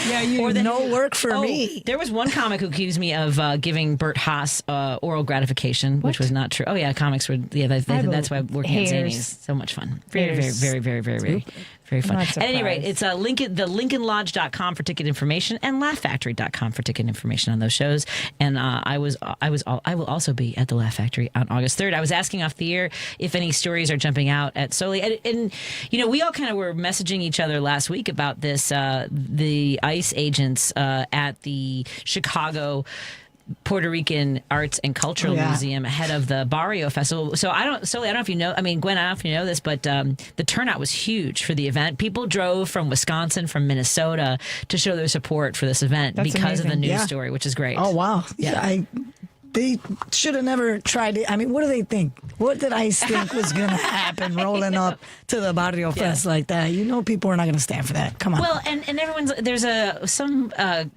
Speaker 4: Yeah, no work for me.
Speaker 1: There was one comic who accused me of giving Bert Haas oral gratification, which was not true. Oh yeah, comics were. Yeah, that's why working at Zanies so much fun. Very fun. At any rate, it's the LincolnLodge.com for ticket information and LaughFactory.com for ticket information on those shows. And I will also be at the Laugh Factory on August 3rd. I was asking off the air if any stories are jumping out at Soli, and we all kind of were messaging each other last week about this. The ICE agents at the Chicago Puerto Rican Arts and Cultural Museum ahead of the Barrio Festival. So I don't know if you know, Gwen, I don't know if you know this, but the turnout was huge for the event. People drove from Wisconsin, from Minnesota to show their support for this event because of the news story, which is great.
Speaker 4: Oh, wow. Yeah. They should have never tried it. I mean, what do they think? What did ICE think was going to happen rolling up to the Barrio Fest like that? People are not going to stand for that. Come on.
Speaker 1: Well, and there's some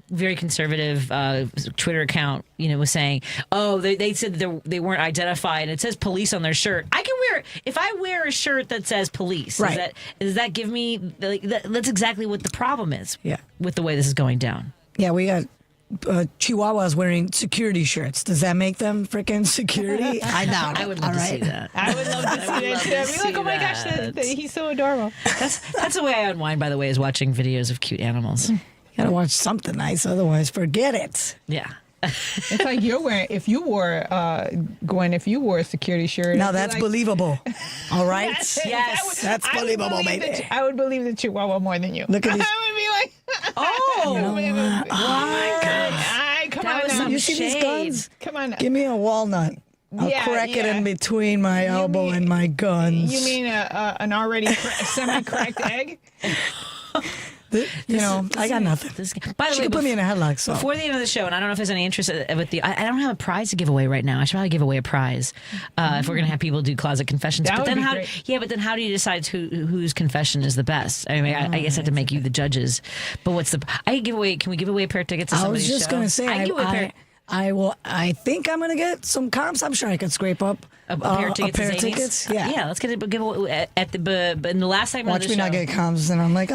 Speaker 1: very conservative Twitter account, was saying, they said they weren't identified. It says police on their shirt. If I wear a shirt that says police,
Speaker 4: right.
Speaker 1: does that give me, that's exactly what the problem is with the way this is going down.
Speaker 4: Yeah, we got Chihuahuas wearing security shirts. Does that make them freaking security? I doubt it.
Speaker 1: I would love to see that.
Speaker 2: I would love to see that too. I'd be like, oh my gosh, he's so adorable.
Speaker 1: That's the way I unwind, by the way, is watching videos of cute animals.
Speaker 4: You gotta watch something nice, otherwise forget it.
Speaker 1: Yeah.
Speaker 2: It's like if you wore a security shirt.
Speaker 4: Now that's believable. All right?
Speaker 1: Yes.
Speaker 4: That's believable, baby.
Speaker 2: I would believe the Chihuahua more than you.
Speaker 4: Look at these.
Speaker 2: I would be like,
Speaker 4: oh my God.
Speaker 2: Come on now.
Speaker 4: You see these guns?
Speaker 2: Come on now.
Speaker 4: Give me a walnut. I'll crack it in between my elbow and my guns.
Speaker 2: You mean an already semi-cracked egg?
Speaker 4: I got nothing.
Speaker 1: By the way,
Speaker 4: could put me in a headlock. So.
Speaker 1: Before the end of the show, and I don't know if there's any interest with I don't have a prize to give away right now. I should probably give away a prize if we're going to have people do closet confessions.
Speaker 2: That
Speaker 1: but
Speaker 2: would
Speaker 1: then
Speaker 2: be great.
Speaker 1: But then how do you decide whose confession is the best? I mean, I guess I have to make you the judges. But what's the? Can we give away a pair of tickets to somebody's show?
Speaker 4: I was just going to say, I think I'm going to get some comps. I'm sure I could scrape up
Speaker 1: a pair of tickets.
Speaker 4: Yeah,
Speaker 1: let's get a giveaway at the in the last segment.
Speaker 4: Watch
Speaker 1: of the
Speaker 4: me
Speaker 1: show,
Speaker 4: not get comps, and I'm like,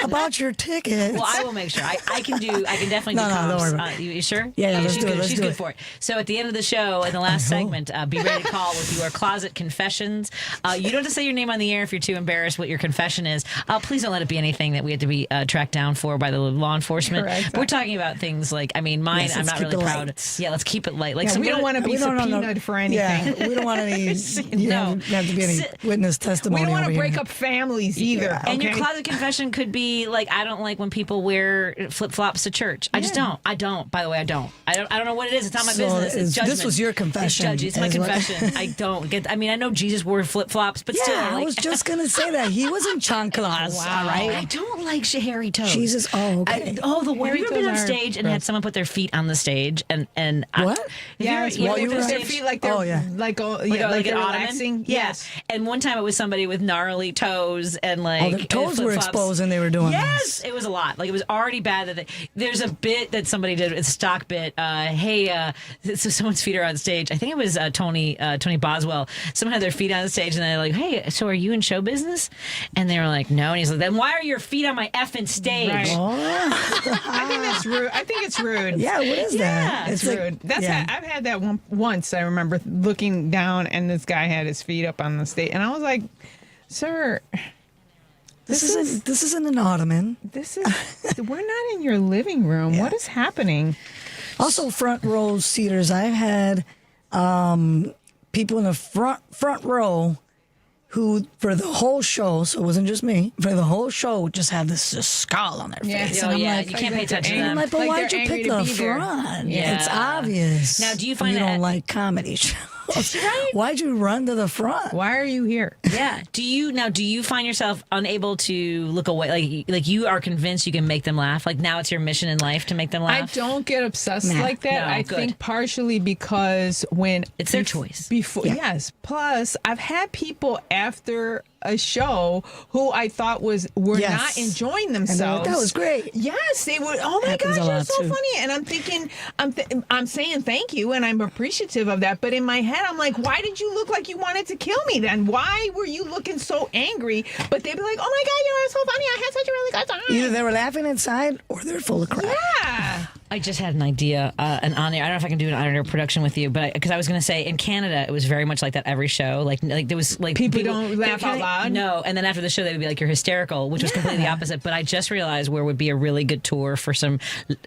Speaker 4: about your tickets.
Speaker 1: Well, I will make sure. I can definitely do comps.
Speaker 4: Don't worry about it.
Speaker 1: You sure?
Speaker 4: Yeah, let's do it.
Speaker 1: She's good for it. So at the end of the show, in the last segment, be ready to call with your closet confessions. You don't have to say your name on the air if you're too embarrassed what your confession is. Please don't let it be anything that we have to be tracked down for by the law enforcement.
Speaker 2: Correct.
Speaker 1: We're talking about things like, mine.
Speaker 4: Yes,
Speaker 1: I'm not really proud. Yeah, let's keep it light. Like
Speaker 2: we don't want to be subpoenaed for anything.
Speaker 4: Yeah, we don't want any. Have to be any witness testimony.
Speaker 2: We don't want to break
Speaker 4: here.
Speaker 2: up families either.
Speaker 4: Yeah.
Speaker 1: And your closet confession could be like, I don't like when people wear flip flops to church. I just don't. I don't. By the way, I don't. I don't know what it is. It's not my business. It's judgment.
Speaker 4: This was your confession.
Speaker 1: It's my confession. I don't get. I mean, I know Jesus wore flip flops, but still.
Speaker 4: I was just gonna say that he was in chanclas.
Speaker 1: Wow.
Speaker 4: All right.
Speaker 1: I don't like hairy toes.
Speaker 4: Jesus. Oh, okay.
Speaker 1: Have you ever been on stage and had someone put their feet on the stage and
Speaker 4: what?
Speaker 2: Yeah,
Speaker 4: you
Speaker 2: put their feet like they're like they're relaxing.
Speaker 1: Yes. And one time it was somebody with gnarly toes and like
Speaker 4: their toes were exposed and they were doing
Speaker 1: this. It was a lot. Like it was already bad that there's a bit that somebody did. It's a stock bit. So someone's feet are on stage. I think it was Tony Boswell. Someone had their feet on the stage and they're like, "Hey, so are you in show business?" And they were like, "No." And he's like, "Then why are your feet on my effing stage?"
Speaker 2: Right. I think that's rude. I think it's rude.
Speaker 4: Yeah, what is that?
Speaker 2: It's rude. I've had that once. I remember looking down and this guy had his feet up on the stage, and I was like, "Sir,
Speaker 4: this isn't an ottoman.
Speaker 2: We're not in your living room. Yeah. What is happening?"
Speaker 4: Also, front row seaters. I've had people in the front row who, for the whole show, so it wasn't just me, for the whole show, just had this scowl on their face.
Speaker 1: Oh,
Speaker 4: And I'm
Speaker 1: yeah.
Speaker 4: like,
Speaker 1: You can't pay attention to
Speaker 4: I'm
Speaker 1: them.
Speaker 4: like, but
Speaker 2: Like
Speaker 4: why'd
Speaker 2: they're
Speaker 4: you pick
Speaker 2: angry to
Speaker 4: the
Speaker 2: be there.
Speaker 4: front?
Speaker 1: Yeah.
Speaker 4: It's obvious.
Speaker 1: Now, do you find
Speaker 4: you
Speaker 1: that-
Speaker 4: don't like comedy shows?
Speaker 1: Right?
Speaker 4: Why'd you run to the front?
Speaker 2: Why are you here?
Speaker 1: Yeah. Do you find yourself unable to look away? Like you are convinced you can make them laugh? Like now it's your mission in life to make them
Speaker 2: I
Speaker 1: laugh?
Speaker 2: don't get obsessed like that.
Speaker 1: No,
Speaker 2: I
Speaker 1: good.
Speaker 2: think partially because when
Speaker 1: It's their choice.
Speaker 2: Before, yes. Plus, I've had people after a show who I thought were
Speaker 4: Yes.
Speaker 2: not enjoying
Speaker 4: And they're like,
Speaker 2: themselves.
Speaker 4: that was great.
Speaker 2: Yes, they would. Oh my
Speaker 4: Happens
Speaker 2: gosh,
Speaker 4: a
Speaker 2: you're
Speaker 4: lot,
Speaker 2: so
Speaker 4: too.
Speaker 2: funny. And I'm thinking, I'm saying thank you, and I'm appreciative of that. But in my head, I'm like, why did you look like you wanted to kill me then? Why were you looking so angry? But they'd be like, oh my God, you're so funny. I had such a really good time.
Speaker 4: Either they were laughing inside or they're full of crap.
Speaker 2: Yeah.
Speaker 1: I just had an idea, an on-air. I don't know if I can do an on-air production with you, but because I was going to say in Canada it was very much like that every show. Like there was like
Speaker 2: People don't laugh out loud?
Speaker 1: No, and then after the show they would be like, "You're hysterical," which was completely the opposite. But I just realized where would be a really good tour for some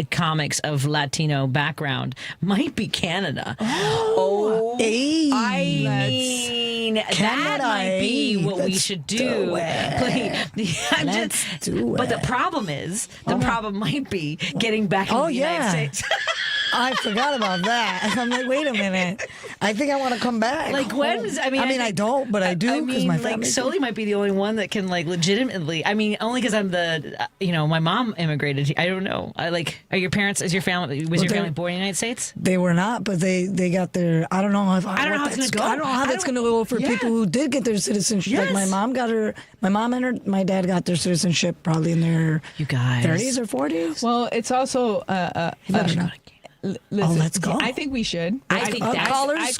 Speaker 1: comics of Latino background might be Canada. Oh,
Speaker 4: Hey,
Speaker 1: I mean that might be what we should do.
Speaker 4: Let's do it.
Speaker 1: But the problem is, the problem might be getting back into the United States.
Speaker 4: I forgot about that. I'm like, wait a minute. I think I want to come back.
Speaker 1: Like Gwen's, I mean,
Speaker 4: I don't, but I do because my
Speaker 1: like
Speaker 4: family.
Speaker 1: Soli might be the only one that can like legitimately. I mean, only because I'm the, my mom immigrated. I don't know. Are your parents? Is your family? Was your family born in the United States?
Speaker 4: They were not, but they got their. I don't know.
Speaker 1: I don't know how it's gonna go.
Speaker 4: I don't know how that's going to go for people who did get their citizenship. Like my mom got her. My mom and my dad got their citizenship probably in their 30s or 40s.
Speaker 2: Well, it's also. Listen,
Speaker 4: let's go.
Speaker 2: I think we should.
Speaker 4: I think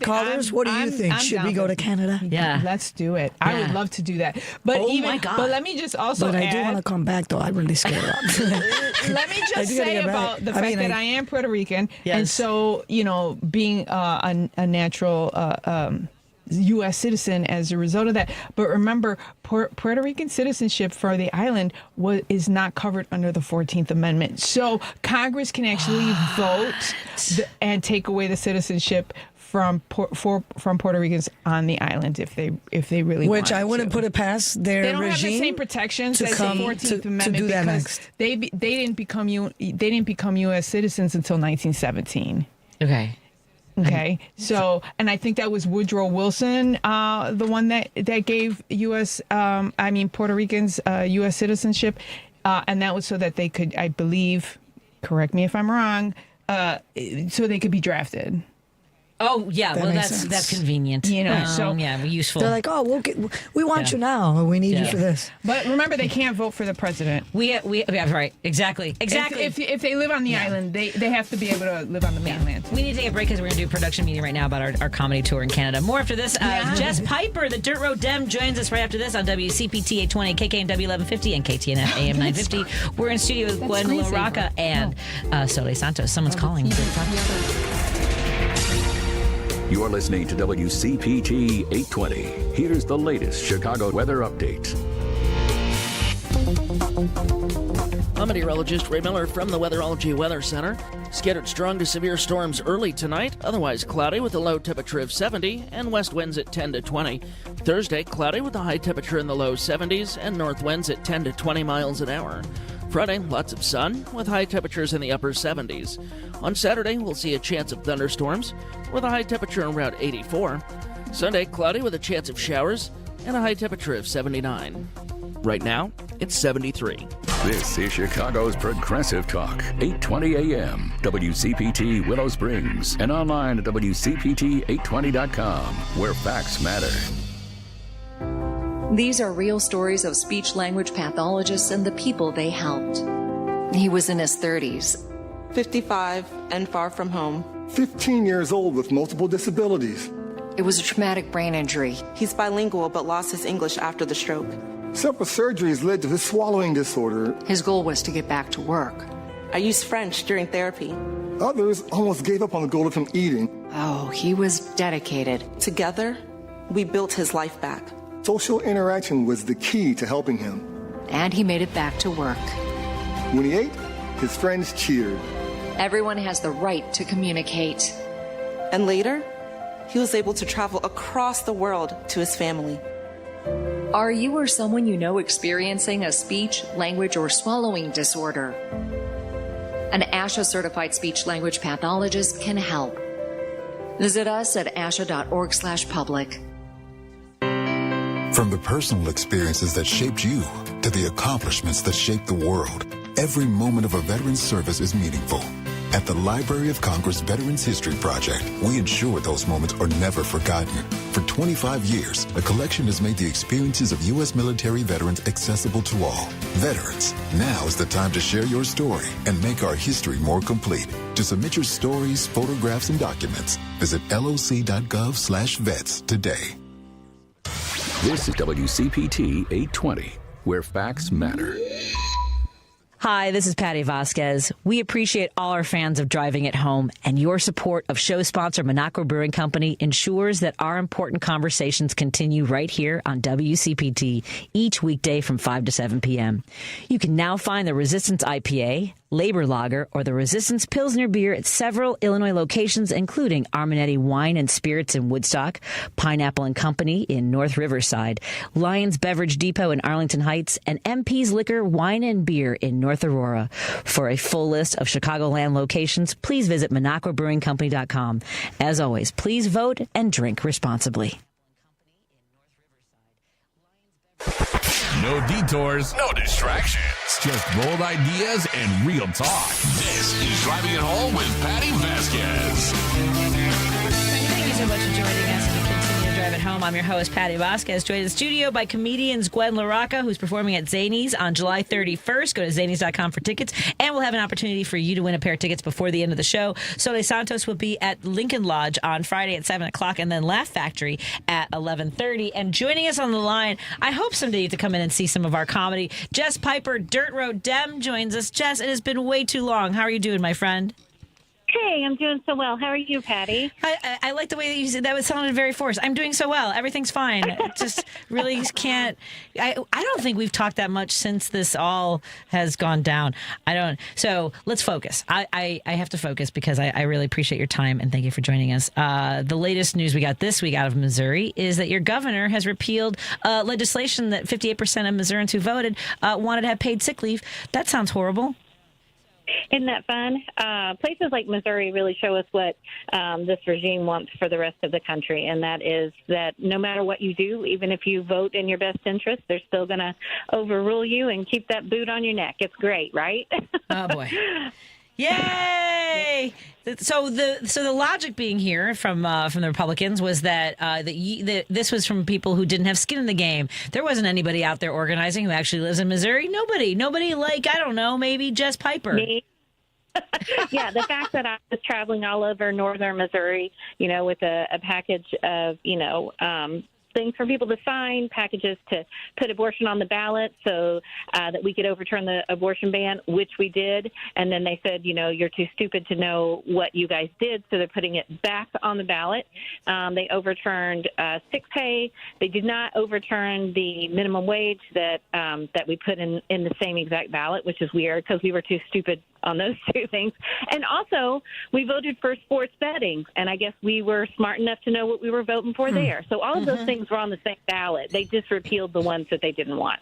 Speaker 4: callers. What do you think? Should we go to Canada?
Speaker 1: Yeah,
Speaker 2: let's do it. I would love to do that. But
Speaker 1: my God.
Speaker 2: But let me just also.
Speaker 4: But
Speaker 2: add,
Speaker 4: I do want to come back though. I'm really scared.
Speaker 2: Let me just say about the fact that I am Puerto Rican, and so being a natural. U.S. citizen as a result of that. But remember, Puerto Rican citizenship for the island is not covered under the 14th Amendment. So Congress can actually vote and take away the citizenship from Puerto Ricans on the island if they really want.
Speaker 4: Which I wouldn't put it past their regime.
Speaker 2: They don't have the same protections as the 14th Amendment
Speaker 4: to do that
Speaker 2: because
Speaker 4: next.
Speaker 2: they didn't become U.S. citizens until 1917.
Speaker 1: Okay.
Speaker 2: Okay, so, and I think that was Woodrow Wilson, the one that gave Puerto Ricans U.S. citizenship, and that was so that they could, I believe, correct me if I'm wrong, so they could be drafted.
Speaker 1: Oh yeah, well that's convenient. So useful.
Speaker 4: They're like, oh, we want you now. We need you for this.
Speaker 2: But remember, they can't vote for the president.
Speaker 1: We right, exactly.
Speaker 2: If they live on the island, they have to be able to live on the mainland.
Speaker 1: We need to take a break because we're going to do a production meeting right now about our comedy tour in Canada. More after this. Jess Piper, the Dirt Road Dem, joins us right after this on WCPT 820, KKNW 1150, and KTNF AM 950. We're in studio with Gwen, LaRoka, and Soli Santos. Someone's calling.
Speaker 5: You're listening to WCPT 820. Here's the latest Chicago weather update.
Speaker 11: I'm meteorologist Ray Miller from the Weatherology Weather Center. Scattered strong to severe storms early tonight, otherwise cloudy with a low temperature of 70 and west winds at 10 to 20. Thursday, cloudy with a high temperature in the low 70s and north winds at 10 to 20 miles an hour. Friday, lots of sun with high temperatures in the upper 70s. On Saturday, we'll see a chance of thunderstorms with a high temperature around 84. Sunday, cloudy with a chance of showers and a high temperature of 79. Right now, it's 73.
Speaker 5: This is Chicago's Progressive Talk, 820 AM, WCPT Willow Springs, and online at WCPT820.com, where facts matter.
Speaker 15: These are real stories of speech-language pathologists and the people they helped. He was in his 30s.
Speaker 17: 55 and far from home.
Speaker 20: 15 years old with multiple disabilities.
Speaker 15: It was a traumatic brain injury.
Speaker 17: He's bilingual but lost his English after the stroke.
Speaker 20: Several surgeries led to his swallowing disorder.
Speaker 15: His goal was to get back to work.
Speaker 17: I used French during therapy.
Speaker 20: Others almost gave up on the goal of him eating.
Speaker 15: Oh, he was dedicated.
Speaker 17: Together, we built his life back.
Speaker 20: Social interaction was the key to helping him.
Speaker 15: And he made it back to work.
Speaker 20: When he ate, his friends cheered.
Speaker 15: Everyone has the right to communicate.
Speaker 17: And later, he was able to travel across the world to his family.
Speaker 15: Are you or someone you know experiencing a speech, language, or swallowing disorder? An ASHA-certified speech-language pathologist can help. Visit us at asha.org/public.
Speaker 3: From the personal experiences that shaped you to the accomplishments that shaped the world, every moment of a veteran's service is meaningful. At the Library of Congress Veterans History Project, we ensure those moments are never forgotten. For 25 years, a collection has made the experiences of U.S. military veterans accessible to all. Veterans, now is the time to share your story and make our history more complete. To submit your stories, photographs, and documents, visit loc.gov/vets today.
Speaker 5: This is WCPT 820, where facts matter.
Speaker 1: Hi, this is Patti Vasquez. We appreciate all our fans of Driving It Home, and your support of show sponsor Minocqua Brewing Company ensures that our important conversations continue right here on WCPT each weekday from 5 to 7 p.m. You can now find the Resistance IPA, Labor Lager, or the Resistance Pilsner beer at several Illinois locations, including Arminetti Wine and Spirits in Woodstock, Pineapple and Company in North Riverside, Lyons Beverage Depot in Arlington Heights, and MP's Liquor, Wine, and Beer in North Aurora. For a full list of Chicagoland locations, please visit MinocquaBrewingCompany.com. As always, please vote and drink responsibly.
Speaker 9: No detours, no distractions. Just bold ideas and real talk. This is Driving It Home with Patti Vasquez.
Speaker 1: Thank you so much for joining us as we continue to drive it home. I'm your host, Patti Vasquez, joined in the studio by comedians Gwen LaRoka, who's performing at Zanies on July 31st. Go to zanies.com for tickets, and we'll have an opportunity for you to win a pair of tickets before the end of the show. Soli Santos will be at Lincoln Lodge on Friday at 7 o'clock, and then Laugh Factory at 11:30. And joining us on the line, I hope someday you have to come in and see some of our comedy. Jess Piper, Dirt Road Dem, joins us. Jess, it has been way too long. How are you doing, my friend?
Speaker 16: Hey, I'm doing so well. How are you, Patti?
Speaker 1: I like the way that you said that. It sounded very forced. I'm doing so well. Everything's fine. Just really can't. I don't think we've talked that much since this all has gone down. So let's focus. I have to focus because I really appreciate your time and thank you for joining us. The latest news we got this week out of Missouri is that your governor has repealed legislation that 58% of Missourians who voted wanted to have paid sick leave. That sounds horrible.
Speaker 16: Isn't that fun? Places like Missouri really show us what this regime wants for the rest of the country, and that is that no matter what you do, even if you vote in your best interest, they're still going to overrule you and keep that boot on your neck. It's great, right?
Speaker 1: Oh, boy. Yay! So the logic being here from the Republicans was that this was from people who didn't have skin in the game. There wasn't anybody out there organizing who actually lives in Missouri. Nobody like, I don't know, maybe Jess Piper.
Speaker 16: Me. Yeah, the fact that I was traveling all over northern Missouri, with a package of, things for people to sign, packages to put abortion on the ballot so that we could overturn the abortion ban, which we did. And then they said, you're too stupid to know what you guys did, so they're putting it back on the ballot. They overturned sick pay. They did not overturn the minimum wage that we put in the same exact ballot, which is weird because we were too stupid on those two things. And also, we voted for sports betting, and I guess we were smart enough to know what we were voting for there. So all of those things were on the same ballot. They just repealed the ones that they didn't want.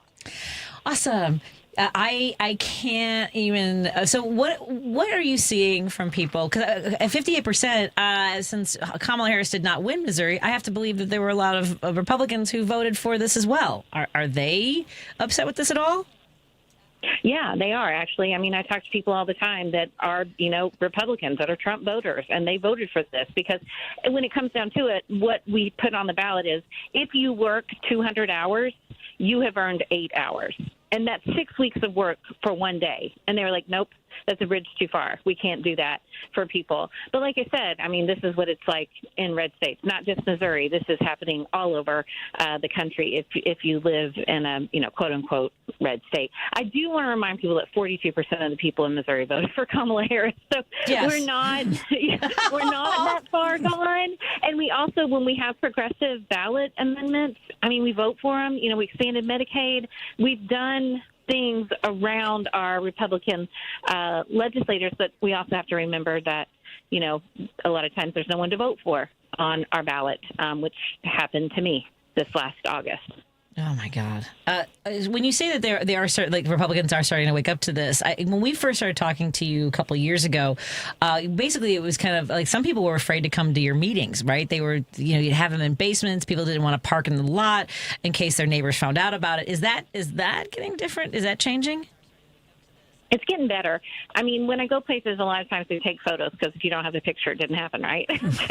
Speaker 1: Awesome. I can't even. So what are you seeing from people? Because at 58%, since Kamala Harris did not win Missouri, I have to believe that there were a lot of Republicans who voted for this as well. Are they upset with this at all?
Speaker 16: Yeah, they are, actually. I mean, I talk to people all the time that are, Republicans, that are Trump voters, and they voted for this because when it comes down to it, what we put on the ballot is if you work 200 hours, you have earned 8 hours. And that's 6 weeks of work for one day. And they were like, nope, that's a bridge too far. We can't do that for people. But like I said, I mean, this is what it's like in red states, not just Missouri. This is happening all over the country if you live in a, quote unquote, red state. I do want to remind people that 42% of the people in Missouri voted for Kamala Harris. So
Speaker 1: yes.
Speaker 16: we're not that far gone. And we also, when we have progressive ballot amendments, I mean, we vote for them. We expanded Medicaid. We've done things around our Republican legislators, but we also have to remember that, a lot of times there's no one to vote for on our ballot, which happened to me this last August.
Speaker 1: Oh my God! When you say that they are like Republicans are starting to wake up to this, when we first started talking to you a couple of years ago, basically it was kind of like some people were afraid to come to your meetings, right? They were, you'd have them in basements. People didn't want to park in the lot in case their neighbors found out about it. Is that getting different? Is that changing?
Speaker 16: It's getting better. I mean, when I go places, a lot of times they take photos because if you don't have the picture, it didn't happen, right?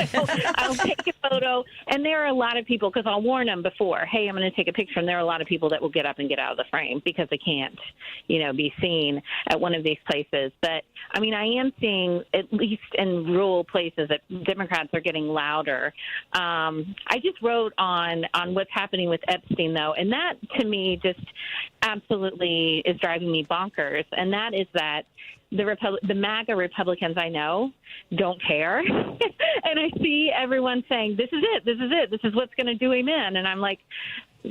Speaker 16: So I'll take a photo, and there are a lot of people, because I'll warn them before, hey, I'm going to take a picture, and there are a lot of people that will get up and get out of the frame because they can't, be seen at one of these places. But, I mean, I am seeing, at least in rural places, that Democrats are getting louder. I just wrote on what's happening with Epstein, though, and that, to me, just absolutely is driving me bonkers, and that is that the MAGA Republicans I know don't care. And I see everyone saying, this is it, this is what's going to do him in. And I'm like,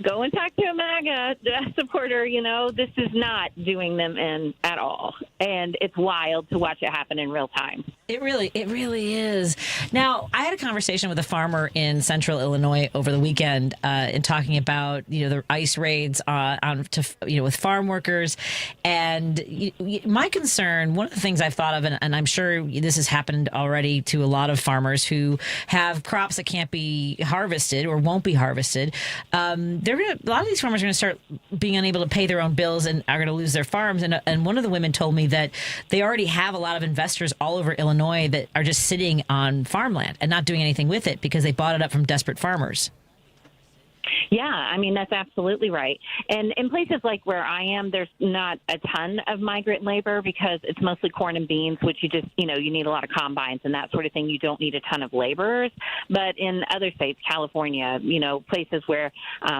Speaker 16: go and talk to a MAGA supporter. This is not doing them in at all. And it's wild to watch it happen in real time.
Speaker 1: It really is. Now, I had a conversation with a farmer in central Illinois over the weekend in talking about, the ICE raids with farm workers. And my concern, one of the things I've thought of, and I'm sure this has happened already to a lot of farmers who have crops that can't be harvested or won't be harvested, a lot of these farmers are going to start being unable to pay their own bills and are going to lose their farms. And one of the women told me that they already have a lot of investors all over Illinois that are just sitting on farmland and not doing anything with it because they bought it up from desperate farmers.
Speaker 16: Yeah, I mean, that's absolutely right. And in places like where I am, there's not a ton of migrant labor because it's mostly corn and beans, which you just, you need a lot of combines and that sort of thing. You don't need a ton of laborers. But in other states, California, places where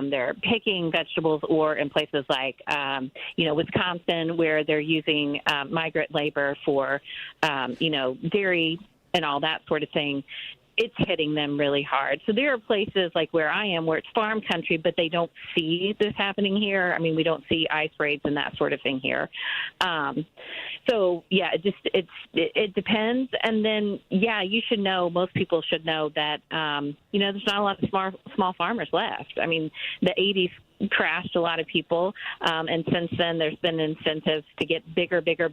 Speaker 16: they're picking vegetables, or in places like, Wisconsin, where they're using migrant labor for, dairy and all that sort of thing, it's hitting them really hard. So there are places like where I am where it's farm country, but they don't see this happening here. I mean, we don't see ICE raids and that sort of thing here. So yeah, it depends. And then, yeah, you should know, most people should know that, there's not a lot of small farmers left. I mean, the 80s crashed a lot of people. And since then, there's been incentives to get bigger, get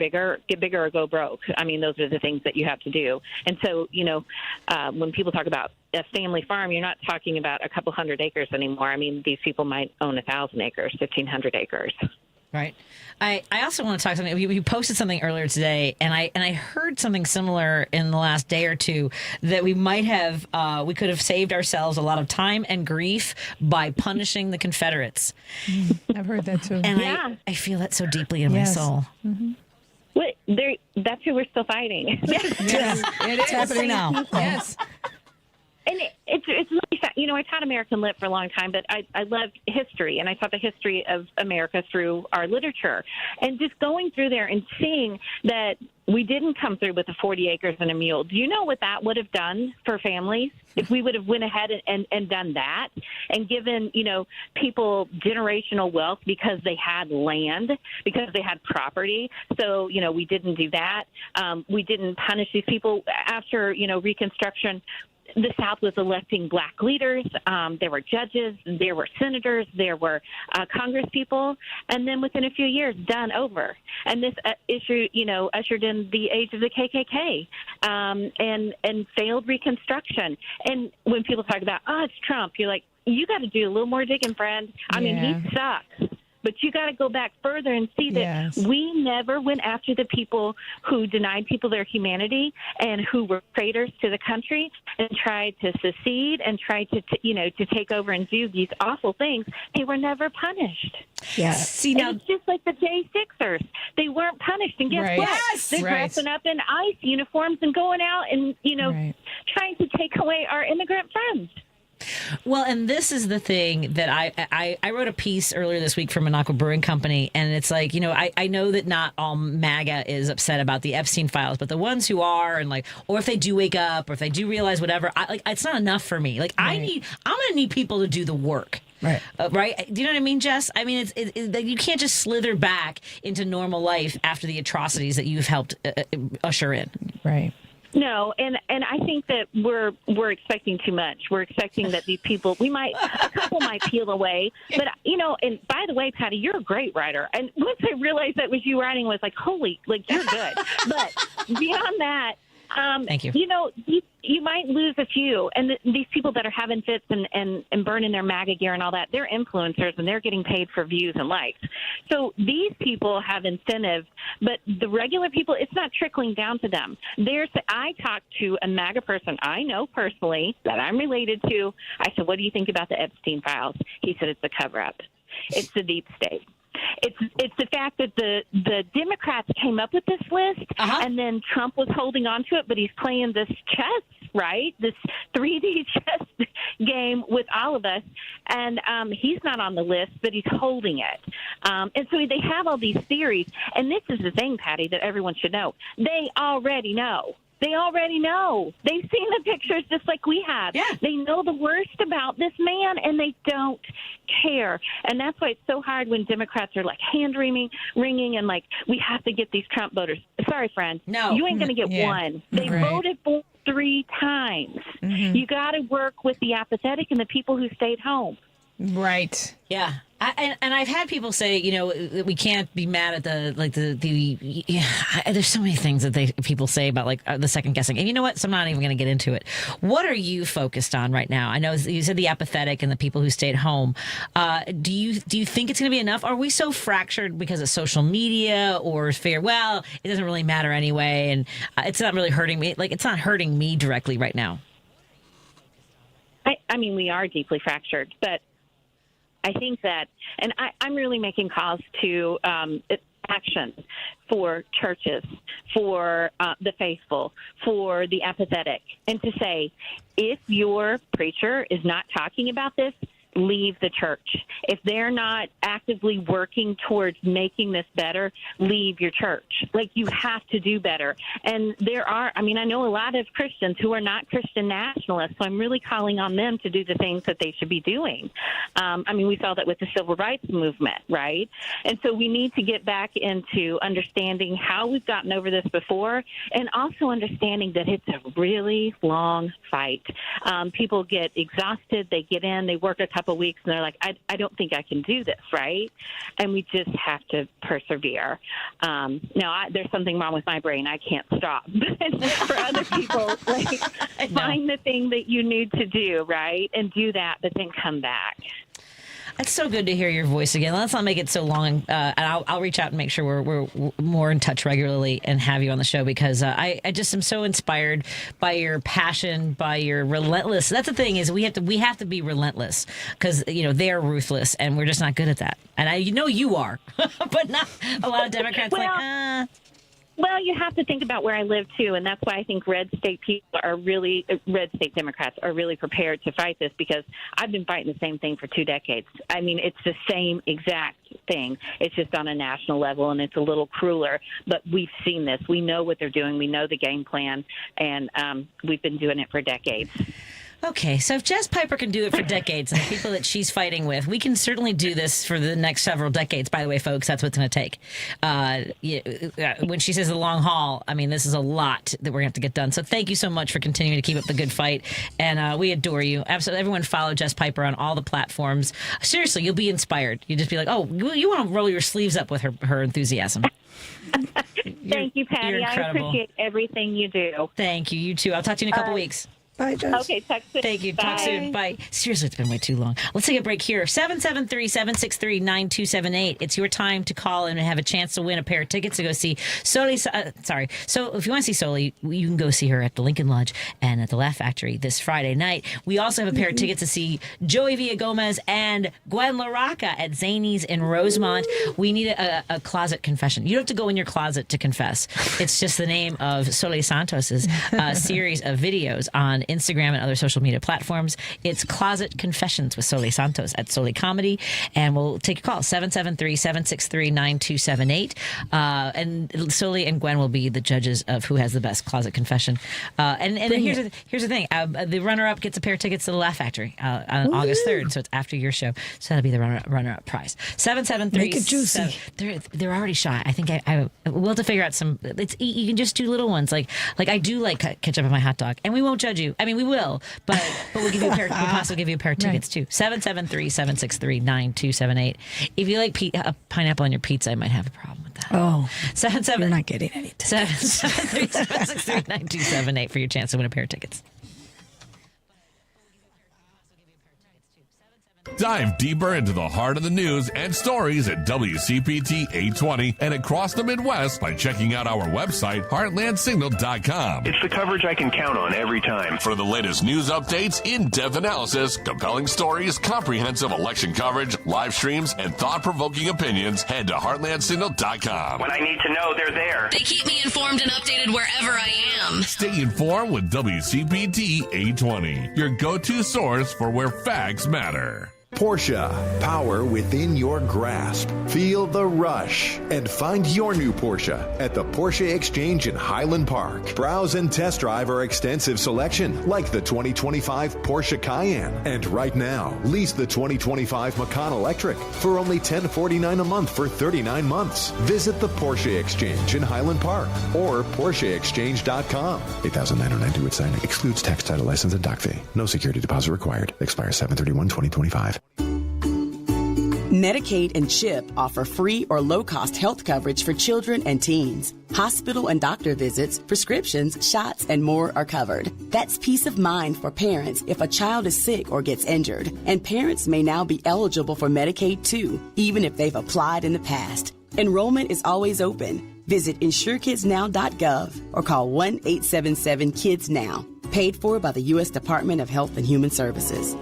Speaker 16: bigger or go broke. I mean, those are the things that you have to do. And so, when people talk about a family farm, you're not talking about a couple hundred acres anymore. I mean, these people might own 1,000 acres, 1,500 acres.
Speaker 1: Right. I also want to talk something. You posted something earlier today, and I heard something similar in the last day or two that we could have saved ourselves a lot of time and grief by punishing the Confederates.
Speaker 2: I've heard that too.
Speaker 1: And I feel that so deeply in my soul.
Speaker 2: Mm-hmm.
Speaker 16: That's who we're still fighting.
Speaker 1: Yes, it's happening now.
Speaker 2: Yes.
Speaker 16: And it's really sad. I taught American Lit for a long time, but I love history, and I taught the history of America through our literature. And just going through there and seeing that we didn't come through with the 40 acres and a mule. Do you know what that would have done for families if we would have went ahead and done that and given, people generational wealth because they had land, because they had property? So, we didn't do that. We didn't punish these people after, Reconstruction. The South was electing black leaders. There were judges, there were senators, there were Congress people, and then within a few years, done over. And this issue, ushered in the age of the KKK and failed Reconstruction. And when people talk about, it's Trump, you're like, you got to do a little more digging, friend. I mean, he sucks. But you got to go back further and see that we never went after the people who denied people their humanity and who were traitors to the country and tried to secede and tried to take over and do these awful things. They were never punished.
Speaker 1: Yes. See, now,
Speaker 16: it's just like the J6ers. They weren't punished. And guess what?
Speaker 1: Yes.
Speaker 16: They're dressing up in ICE uniforms and going out and, trying to take away our immigrant friends.
Speaker 1: Well, and this is the thing that I wrote a piece earlier this week for Minocqua Brewing Company, and it's like, I know that not all MAGA is upset about the Epstein files, but the ones who are, and or if they do wake up, or if they do realize whatever, it's not enough for me. I'm going to need people to do the work.
Speaker 2: Right.
Speaker 1: Right. Do you know what I mean, Jess? I mean, you can't just slither back into normal life after the atrocities that you've helped usher in.
Speaker 2: Right.
Speaker 16: No, and I think that we're expecting too much. We're expecting that these people, a couple might peel away, but and by the way, Patty, you're a great writer. And once I realized that was you writing, I was like, holy, like you're good. But beyond that,
Speaker 1: thank you.
Speaker 16: You might lose a few, and these people that are having fits and burning their MAGA gear and all that, they're influencers and they're getting paid for views and likes. So these people have incentive, but the regular people, it's not trickling down to them. I talked to a MAGA person I know personally that I'm related to. I said, what do you think about the Epstein files? He said, it's a cover-up. It's the deep state. It's the fact that the Democrats came up with this list, and then Trump was holding on to it, but he's playing this chess, right? This 3D chess game with all of us, and he's not on the list, but he's holding it. And so they have all these theories, and this is the thing, Patty, that everyone should know. They already know. They already know. They've seen the pictures just like we have. Yeah. They know the worst about this man, and they don't care. And that's why it's so hard when Democrats are like hand-wringing and like, we have to get these Trump voters. Sorry, friend.
Speaker 1: No.
Speaker 16: You ain't going to get one. They voted for 3 times. Mm-hmm. You got to work with the apathetic and the people who stayed home.
Speaker 2: Right.
Speaker 1: Yeah. And I've had people say, we can't be mad at there's so many things that people say about like the second guessing. And you know what? So I'm not even going to get into it. What are you focused on right now? I know you said the apathetic and the people who stayed home. Do you think it's going to be enough? Are we so fractured because of social media or fear? Well, it doesn't really matter anyway. And it's not really hurting me. Like, it's not hurting me directly right now.
Speaker 16: I mean, we are deeply fractured, but I think that, and I'm really making calls to action for churches, for the faithful, for the apathetic, and to say, if your preacher is not talking about this, leave the church. If they're not actively working towards making this better, leave your church. Like, you have to do better. And I know a lot of Christians who are not Christian nationalists, so I'm really calling on them to do the things that they should be doing. We saw that with the civil rights movement, right? And so we need to get back into understanding how we've gotten over this before, and also understanding that it's a really long fight. People get exhausted, they get in, they work a couple weeks, and they're like, I don't think I can do this, right? And we just have to persevere. There's something wrong with my brain. I can't stop. But for other people, find the thing that you need to do, right? And do that, but then come back.
Speaker 1: It's so good to hear your voice again. Let's not make it so long. And I'll reach out and make sure we're more in touch regularly and have you on the show, because I just am so inspired by your passion, by your relentless. That's the thing, is we have to be relentless, because
Speaker 16: they're
Speaker 1: ruthless and we're just not good at that. And you are, but not a lot of Democrats.
Speaker 16: Well, you have to think about where I live, too, and that's why I think red state Democrats are really prepared to fight this, because I've been fighting the same thing for 2 decades. I mean, it's the same exact thing. It's just on a national level, and it's a little crueler, but we've seen this. We know what they're doing. We know the game plan, and we've been doing it for decades.
Speaker 1: Okay, so if Jess Piper can do it for decades, and the people that she's fighting with, we can certainly do this for the next several decades. By the way, folks, that's what's going to take. When she says the long haul, this is a lot that we're going to have to get done. So thank you so much for continuing to keep up the good fight, and we adore you. Absolutely, everyone follow Jess Piper on all the platforms. Seriously, you'll be inspired. You just be like, oh, you want to roll your sleeves up with her enthusiasm.
Speaker 16: Thank you, Patty. I appreciate everything you do.
Speaker 1: Thank you. You too. I'll talk to you in a couple weeks.
Speaker 4: Bye, Jess.
Speaker 16: Okay, talk soon.
Speaker 1: Thank you.
Speaker 16: Bye.
Speaker 1: Talk soon. Bye. Seriously, it's been way too long. Let's take a break here. 773-763-9278. It's your time to call and have a chance to win a pair of tickets to go see Soli. So if you want to see Soli, you can go see her at the Lincoln Lodge and at the Laugh Factory this Friday night. We also have a pair of tickets to see Joey Villagomez and Gwen LaRoka at Zany's in Rosemont. We need a closet confession. You don't have to go in your closet to confess. It's just the name of Soli Santos' series of videos on Instagram and other social media platforms. It's Closet Confessions with Soli Santos at Soli Comedy. And we'll take a call, 773-763-9278. And Soli and Gwen will be the judges of who has the best closet confession. And here's the thing. The runner-up gets a pair of tickets to the Laugh Factory on August 3rd. So it's after your show. So that'll be the runner-up prize. 773.
Speaker 4: Make it juicy.
Speaker 1: They're already shy. I think we'll have to figure out some. You can just do little ones like I do like ketchup on my hot dog, and we won't judge you. I mean, we will, but we'll give you a pair. We'll possibly give you a pair of tickets too. 773-763-9278. If you like pineapple on your pizza, I might have a problem with that.
Speaker 4: Oh,
Speaker 1: 77.
Speaker 4: You're not getting any.
Speaker 1: 773-763-9278 for your chance to win a pair of tickets.
Speaker 9: Dive deeper into the heart of the news and stories at WCPT 820 and across the Midwest by checking out our website, heartlandsignal.com.
Speaker 6: It's the coverage I can count on every time.
Speaker 9: For the latest news updates, in-depth analysis, compelling stories, comprehensive election coverage, live streams, and thought-provoking opinions, head to heartlandsignal.com.
Speaker 6: When I need to know, they're there.
Speaker 19: They keep me informed and updated wherever I am.
Speaker 9: Stay informed with WCPT 820, your go-to source for where facts matter.
Speaker 21: Porsche, power within your grasp. Feel the rush and find your new Porsche at the Porsche Exchange in Highland Park. Browse and test drive our extensive selection like the 2025 Porsche Cayenne. And right now, lease the 2025 Macan Electric for only $1049 a month for 39 months. Visit the Porsche Exchange in Highland Park or PorscheExchange.com. $8,992 at signing. Excludes tax, title, license, and dock fee. No security deposit required. Expires 7/31/2025.
Speaker 23: Medicaid and CHIP offer free or low-cost health coverage for children and teens. Hospital and doctor visits, prescriptions, shots, and more are covered. That's peace of mind for parents if a child is sick or gets injured. And parents may now be eligible for Medicaid too, even if they've applied in the past. Enrollment is always open. Visit InsureKidsNow.gov or call 1-877-KIDS-NOW. Paid for by the U.S. Department of Health and Human Services.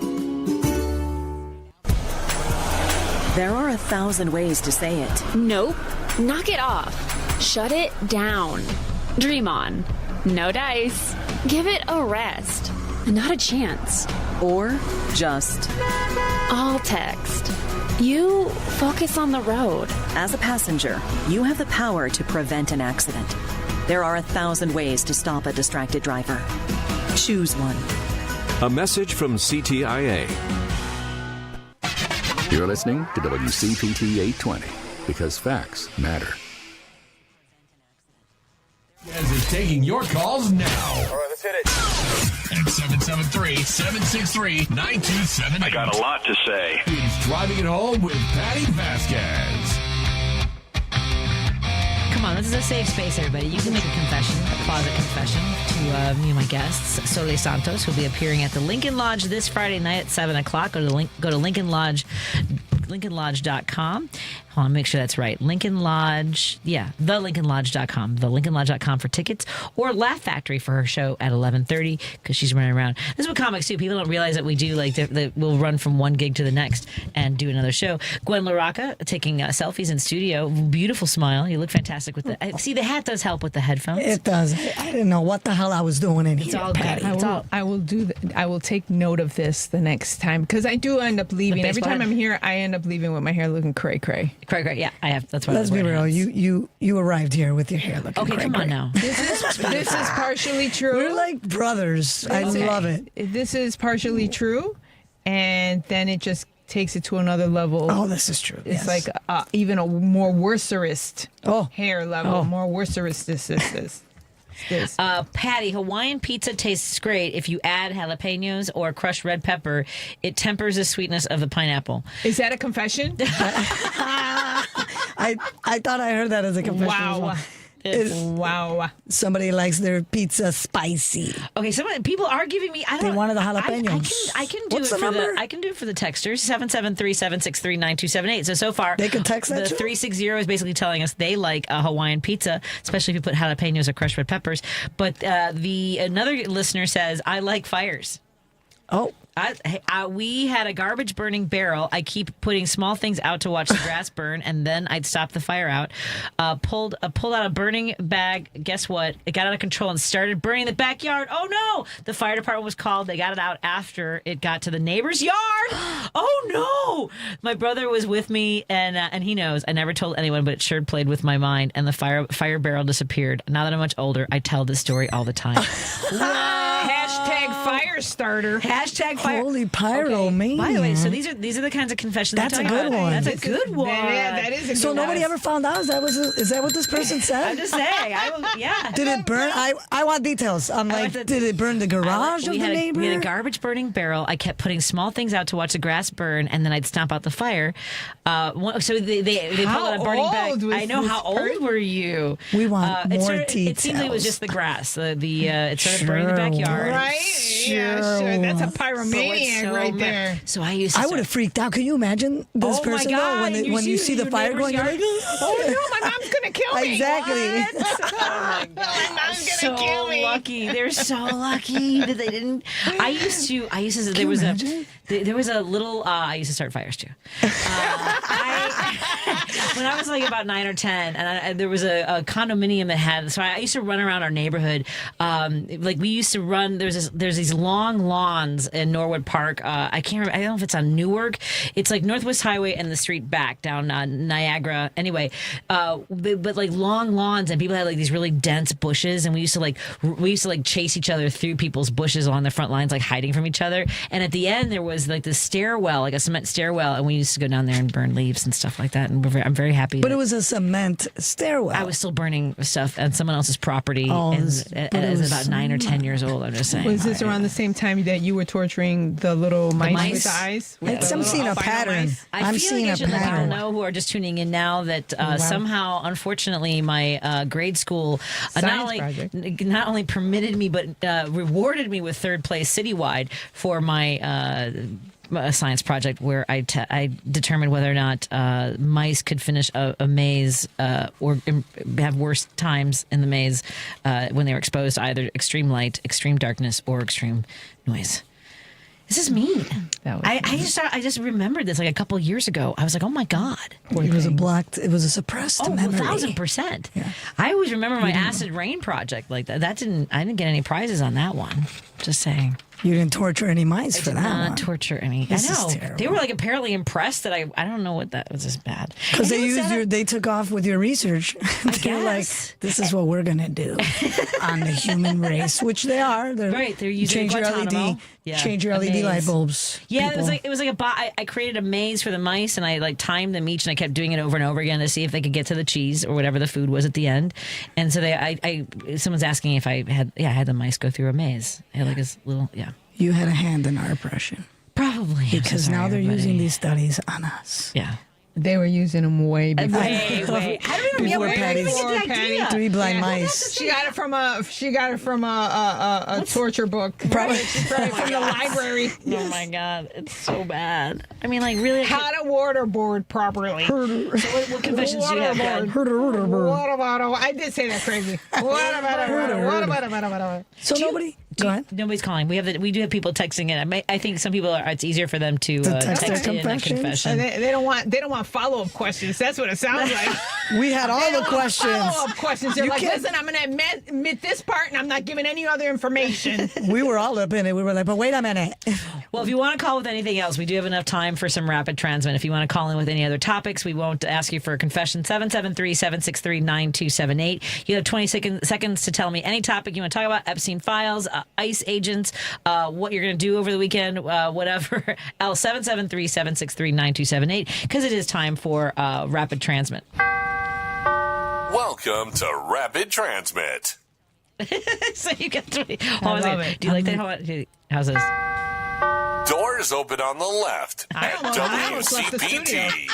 Speaker 24: There are 1,000 ways to say it.
Speaker 26: Nope. Knock it off. Shut it down. Dream on. No dice. Give it a rest. Not a chance.
Speaker 24: Or just
Speaker 26: all text. You focus on the road.
Speaker 24: As a passenger, you have the power to prevent an accident. There are 1,000 ways to stop a distracted driver. Choose one.
Speaker 27: A message from CTIA.
Speaker 5: You're listening to WCPT 820 because facts matter.
Speaker 9: Jess is taking your calls now.
Speaker 6: All right, let's hit it.
Speaker 9: At 773-763-9278.
Speaker 6: I got a lot to say.
Speaker 9: It's Driving It Home with Patti Vasquez.
Speaker 1: Come on, this is a safe space, everybody. You can make a confession, a closet confession to me and my guests, Soli Santos, who'll be appearing at the Lincoln Lodge this Friday night at 7 o'clock. Go to Lincoln Lodge, lincolnlodge.com. Hold on, make sure that's right. Lincoln Lodge, thelincolnlodge.com. Thelincolnlodge.com for tickets, or Laugh Factory for her show at 11:30 because she's running around. This is what comics do. People don't realize that we do, we'll run from one gig to the next and do another show. Gwen LaRoka taking selfies in studio. Beautiful smile. You look fantastic with the. See, the hat does help with the headphones.
Speaker 4: It does. I didn't know what the hell I was doing in here, Patty.
Speaker 2: I will take note of this the next time because I do end up leaving. Every time I'm here, I end up leaving with my hair looking cray cray.
Speaker 1: Cray, yeah, I have. That's why.
Speaker 4: Let's be real. You arrived here with your hair looking.
Speaker 1: Okay, come on now.
Speaker 2: This is partially true.
Speaker 4: We're like brothers. I love it.
Speaker 2: This is partially true, and then it just takes it to another level.
Speaker 4: Oh, this is true.
Speaker 2: It's like even a more worcerist hair level. More worcerist this.
Speaker 1: Patty, Hawaiian pizza tastes great if you add jalapenos or crushed red pepper. It tempers the sweetness of the pineapple.
Speaker 2: Is that a confession?
Speaker 4: I thought I heard that as a confession.
Speaker 2: Wow. Wow.
Speaker 4: Somebody likes their pizza spicy.
Speaker 1: Okay, people are giving me.
Speaker 4: They wanted the jalapenos.
Speaker 1: I can do
Speaker 4: What's
Speaker 1: it
Speaker 4: the
Speaker 1: for
Speaker 4: number?
Speaker 1: I can do it for the texters. 773-763-9278. So far
Speaker 4: they can text that
Speaker 1: the
Speaker 4: too?
Speaker 1: 360 is basically telling us they like a Hawaiian pizza, especially if you put jalapenos or crushed red peppers. But another listener says I like fires.
Speaker 4: Oh.
Speaker 1: We had a garbage burning barrel. I keep putting small things out to watch the grass burn, and then I'd stop the fire out. Pulled out a burning bag. Guess what? It got out of control and started burning the backyard. Oh no! The fire department was called. They got it out after it got to the neighbor's yard. Oh no! My brother was with me, and he knows. I never told anyone, but it sure played with my mind. And the fire barrel disappeared. Now that I'm much older, I tell this story all the time.
Speaker 2: Hashtag fire starter.
Speaker 1: Hashtag fire.
Speaker 4: Holy pyro, man.
Speaker 1: By the way, so these are the kinds of confessions.
Speaker 4: That's
Speaker 1: I'm
Speaker 4: a
Speaker 1: talking
Speaker 4: good
Speaker 1: about.
Speaker 4: one.
Speaker 1: That's a good one.
Speaker 2: That is a good
Speaker 4: So
Speaker 2: one.
Speaker 4: nobody ever found out? Is that what this person said?
Speaker 1: I'm just saying.
Speaker 4: Did it burn? I want details. I'm like, did it burn the garage of the neighbor?
Speaker 1: We had a garbage burning barrel. I kept putting small things out to watch the grass burn, and then I'd stomp out the fire. So they pulled out a burning bag. I know. How old were you?
Speaker 4: We want more details.
Speaker 1: It seemed like it was just the grass. It started burning the backyard.
Speaker 2: Right? Yeah, sure. That's a pyromaniac right there.
Speaker 1: So I
Speaker 4: would have freaked out. Can you imagine this person though, when you see the fire going? You're like,
Speaker 2: oh no, my mom's gonna kill me.
Speaker 4: Exactly.
Speaker 1: Oh my God.
Speaker 2: My mom's gonna kill me.
Speaker 1: Lucky. They're so lucky that they didn't. I used to. There was a little. I used to start fires too. When I was like about 9 or 10, and there was a condominium that had. So I used to run around our neighborhood. Like we used to run. There's these long lawns in Norwood Park. I can't remember. I don't know if it's on Newark. It's like Northwest Highway and the street back down Niagara. Anyway, but like long lawns, and people had like these really dense bushes, and we used to like chase each other through people's bushes along the front lines, like hiding from each other. And at the end, there was like this stairwell, like a cement stairwell, and we used to go down there and burn leaves and stuff like that. And I'm very happy.
Speaker 4: But it was a cement stairwell.
Speaker 1: I was still burning stuff on someone else's property as about 9 or 10 years old. I'm just saying.
Speaker 2: Was this around the same time that you were torturing the little mice with the eyes?
Speaker 4: I'm seeing a pattern.
Speaker 1: I feel like I should let people know who are just tuning in now that somehow, unfortunately, my grade school not only permitted me but rewarded me with third place citywide for my science project where I determined whether or not mice could finish a maze or have worse times in the maze when they were exposed to either extreme light, extreme darkness, or extreme noise. This is mean. I just remembered this like a couple of years ago. I was like, oh my God.
Speaker 4: It was a suppressed memory.
Speaker 1: 1,000%. Yeah. I always remember my acid rain project like that. I didn't get any prizes on that one. Just saying.
Speaker 4: You didn't torture any mice for that one.
Speaker 1: I did not torture any. I know. They were like apparently impressed that I don't know what that was just bad.
Speaker 4: Because they took off with your research. They're like, this is what we're going to do on the human race, which they are.
Speaker 1: They're using
Speaker 4: change your LED. Yeah. Change your LED light bulbs.
Speaker 1: Yeah,
Speaker 4: people.
Speaker 1: it was like a bot. I created a maze for the mice, and I like timed them each, and I kept doing it over and over again to see if they could get to the cheese or whatever the food was at the end. And so someone's asking if I had the mice go through a maze. I had like this little
Speaker 4: You had a hand in our oppression.
Speaker 1: Probably.
Speaker 4: Because now they're using these studies on us.
Speaker 1: Yeah.
Speaker 2: They were using them way before.
Speaker 1: Way. How do we remember
Speaker 4: Patty? Three blind mice.
Speaker 2: She got it from a torture book.
Speaker 4: Probably
Speaker 2: from the library.
Speaker 1: Oh my God, it's so bad. I mean, like really.
Speaker 2: How to waterboard properly.
Speaker 1: So what confessions do you have?
Speaker 2: What about? I did say that crazy. What about?
Speaker 4: So nobody. Go ahead.
Speaker 1: Nobody's calling. We do have people texting in. I think some people it's easier for them to text in a confession.
Speaker 2: They don't want follow-up questions. That's what it sounds like.
Speaker 4: We had all the questions.
Speaker 2: Follow-up questions. They're like, listen, I'm going to admit this part, and I'm not giving any other information.
Speaker 4: We were all up in it. We were like, but wait a minute.
Speaker 1: Well, if you want to call with anything else, we do have enough time for some rapid transmit. If you want to call in with any other topics, we won't ask you for a confession. 773-763-9278. You have 20 seconds to tell me any topic you want to talk about. Epstein files, ICE agents, what you're going to do over the weekend, whatever else. 773-763-9278, because it is time for rapid transmit.
Speaker 9: Welcome to Rapid Transmit.
Speaker 1: So you got 20. Hold on a second. Do you like that? How's this?
Speaker 9: Doors open on the left at WCPT.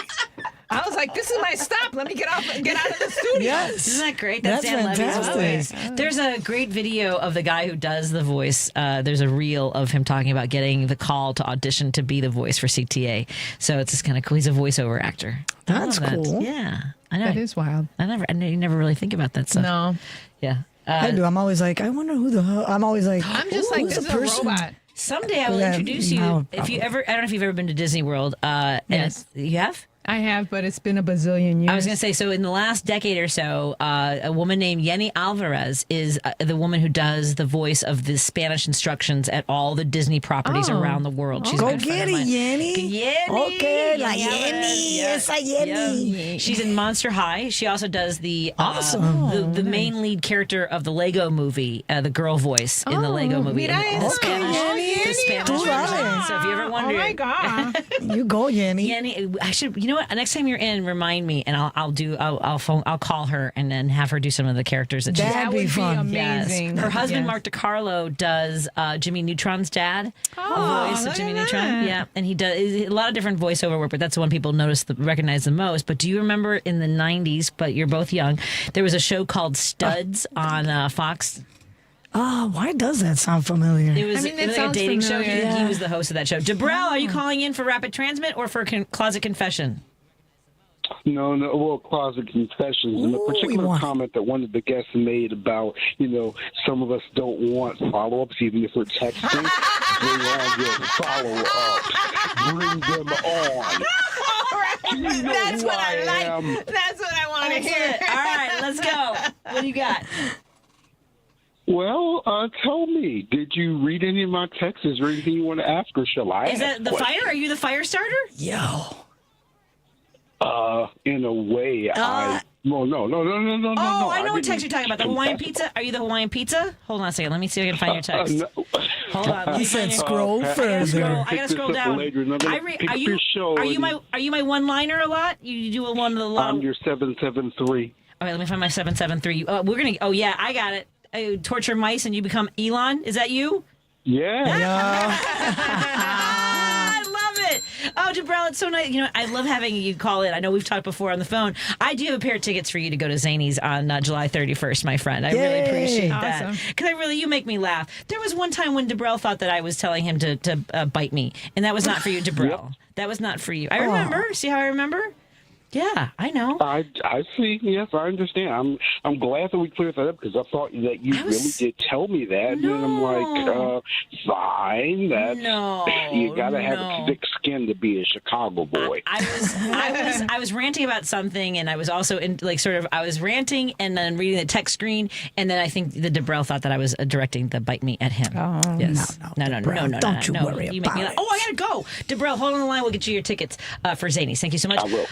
Speaker 2: I was like, this is my stop. Let me get off and get out of the studio.
Speaker 1: Yes. Isn't that great? That's Dan
Speaker 4: fantastic.
Speaker 1: There's a great video of the guy who does the voice. There's a reel of him talking about getting the call to audition to be the voice for CTA. So it's just kind of cool. He's a voiceover actor.
Speaker 4: That's cool.
Speaker 1: Yeah. I know.
Speaker 2: That is wild.
Speaker 1: You never really think about that stuff.
Speaker 2: No.
Speaker 1: Yeah.
Speaker 4: I do. I'm always like, I wonder who the hell. I'm always like,
Speaker 2: I'm just like, this is a robot.
Speaker 1: Someday I will introduce you. If you ever, I don't know if you've ever been to Disney World.
Speaker 2: Yes.
Speaker 1: You have?
Speaker 2: I have, but it's been a bazillion years.
Speaker 1: I was going to say, so in the last decade or so, a woman named Yenny Alvarez is the woman who does the voice of the Spanish instructions at all the Disney properties around the world. She's
Speaker 4: Go get it, Yenny.
Speaker 1: Yenny.
Speaker 4: Okay, la Yenny. Yes, la Yenny.
Speaker 1: Yeah. She's in Monster High. She also does the the main lead character of the Lego movie, the girl voice in the Lego movie.
Speaker 2: Mira
Speaker 1: the Spanish version. So if you ever wonder,
Speaker 2: oh my God,
Speaker 4: you go, Yenny.
Speaker 1: Yenny, I should. You know what? Next time you're in, remind me, and I'll call her and then have her do some of the characters that
Speaker 2: would be fun.
Speaker 1: Amazing. Yes. Her husband Mark DiCarlo does Jimmy Neutron's dad, the voice of Jimmy Neutron. Yeah, and he does a lot of different voiceover work, but that's the one people recognize the most. But do you remember in the '90s? But you're both young. There was a show called Studs on Fox.
Speaker 4: Oh, why does that sound familiar?
Speaker 1: It was, like a dating show. He was the host of that show. Debrell, are you calling in for Rapid Transmit or for Closet Confession?
Speaker 7: No, well, closet confessions. And the particular comment that one of the guests made about, some of us don't want follow-ups, even if we're texting. Bring on your follow-ups. Bring them on.
Speaker 2: All right. That's what I like. That's what I want to hear.
Speaker 1: All right, let's go. What do you got?
Speaker 7: Well, tell me, did you read any of my texts? Is there anything you want to ask, or shall I?
Speaker 1: Is that the fire? Are you the fire starter?
Speaker 4: Yo.
Speaker 7: In a way, no.
Speaker 1: I know what text you're talking about. The Hawaiian pizza? Are you the Hawaiian pizza? Hold on a second. Let me see if I can find your text.
Speaker 7: No.
Speaker 1: Hold on.
Speaker 4: He said scroll further.
Speaker 1: I gotta scroll down. Are you my one-liner a lot? You do one of the lot.
Speaker 7: I'm your 773.
Speaker 1: Okay, let me find my 773. I got it. Torture mice and you become Elon. Is that you?
Speaker 7: Yeah.
Speaker 1: I love it. Oh, Debrell, it's so nice. I love having you call in. I know we've talked before on the phone. I do have a pair of tickets for you to go to Zanies on July 31st, my friend. I really appreciate that. Because you make me laugh. There was one time when Debrell thought that I was telling him to bite me, and that was not for you, Debrell. Yep. That was not for you. I remember. See how I remember? Yeah, I know.
Speaker 7: I see. Yes, I understand. I'm glad that we cleared that up because I thought that you really did tell me that, and I'm like, fine. You got to have a thick skin to be a Chicago boy.
Speaker 1: I was ranting about something, and I was also I was ranting and then reading the text screen, and then I think the Debrell thought that I was directing the bite me at him. Oh, yes. No.
Speaker 4: Don't you worry
Speaker 1: about it. Oh, I gotta go. Debrell, hold on the line. We'll get you your tickets for Zanies. Thank you so much.
Speaker 7: I will.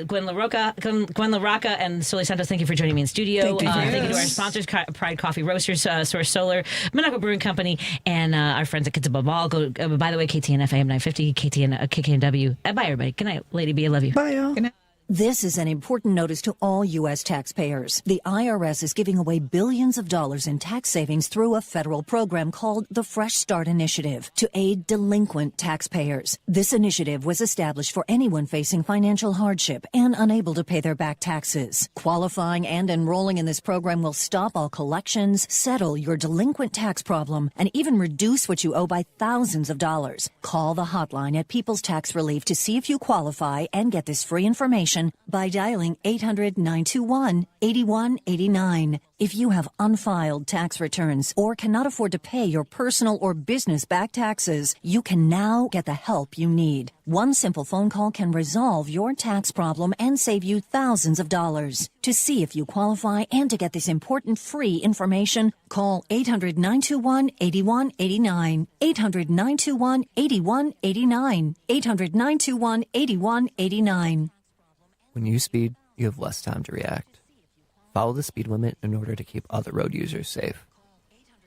Speaker 1: Gwen LaRoka and Soli Santos, thank you for joining me in studio. Thank you to our sponsors, Pride Coffee Roasters, Source Solar, Minocqua Brewing Company, and our friends at Kids Above All. Go, by the way, KTNF AM 950, KKNW. Bye, everybody. Good night, Lady B. I love you.
Speaker 4: Bye, y'all. Good night.
Speaker 8: This is an important notice to all U.S. taxpayers. The IRS is giving away billions of dollars in tax savings through a federal program called the Fresh Start Initiative to aid delinquent taxpayers. This initiative was established for anyone facing financial hardship and unable to pay their back taxes. Qualifying and enrolling in this program will stop all collections, settle your delinquent tax problem, and even reduce what you owe by thousands of dollars. Call the hotline at People's Tax Relief to see if you qualify and get this free information by dialing 800-921-8189. If you have unfiled tax returns or cannot afford to pay your personal or business back taxes, you can now get the help you need. One simple phone call can resolve your tax problem and save you thousands of dollars. To see if you qualify and to get this important free information, call 800-921-8189. 800-921-8189. 800-921-8189.
Speaker 10: When you speed, you have less time to react. Follow the speed limit in order to keep other road users safe.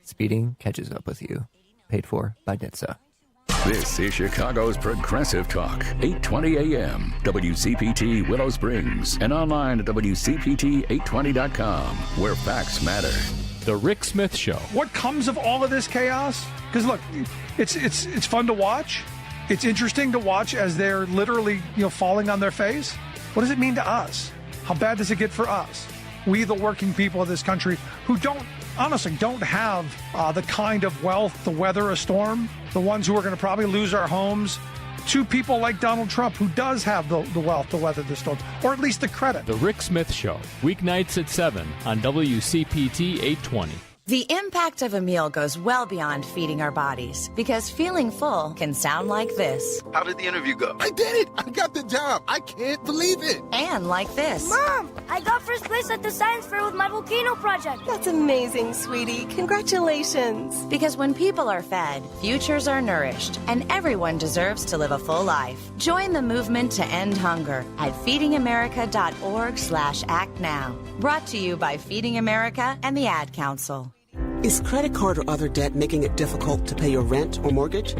Speaker 10: Speeding catches up with you. Paid for by NHTSA.
Speaker 5: This is Chicago's Progressive Talk, 820 AM, WCPT Willow Springs, and online at WCPT820.com, where facts matter.
Speaker 12: The Rick Smith Show. What comes of all of this chaos? Because look, it's fun to watch. It's interesting to watch as they're literally falling on their face. What does it mean to us? How bad does it get for us? We, the working people of this country, who don't have the kind of wealth to weather a storm, the ones who are going to probably lose our homes, to people like Donald Trump, who does have the wealth to weather the storm, or at least the credit. The Rick Smith Show, weeknights at 7 on WCPT 820.
Speaker 11: The impact of a meal goes well beyond feeding our bodies, because feeling full can sound like this.
Speaker 13: How did the interview go? I did it! I got the job! I can't believe it!
Speaker 11: And like this.
Speaker 14: Mom, I got first place at the science fair with my volcano project.
Speaker 18: That's amazing, sweetie. Congratulations.
Speaker 11: Because when people are fed, futures are nourished, and everyone deserves to live a full life. Join the movement to end hunger at feedingamerica.org/act now. Brought to you by Feeding America and the Ad Council.
Speaker 20: Is credit card or other debt making it difficult to pay your rent or mortgage?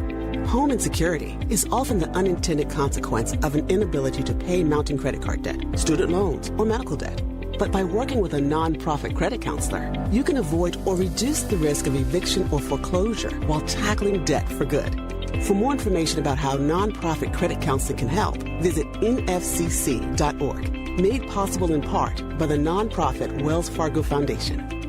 Speaker 20: Home insecurity is often the unintended consequence of an inability to pay mounting credit card debt, student loans, or medical debt. But by working with a nonprofit credit counselor, you can avoid or reduce the risk of eviction or foreclosure while tackling debt for good. For more information about how nonprofit credit counseling can help, visit nfcc.org. Made possible in part by the nonprofit Wells Fargo Foundation.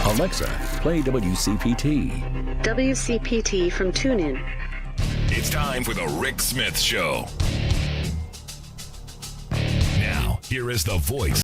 Speaker 5: Alexa, play WCPT.
Speaker 22: WCPT from TuneIn.
Speaker 9: It's time for the Rick Smith Show. Now, here is the voice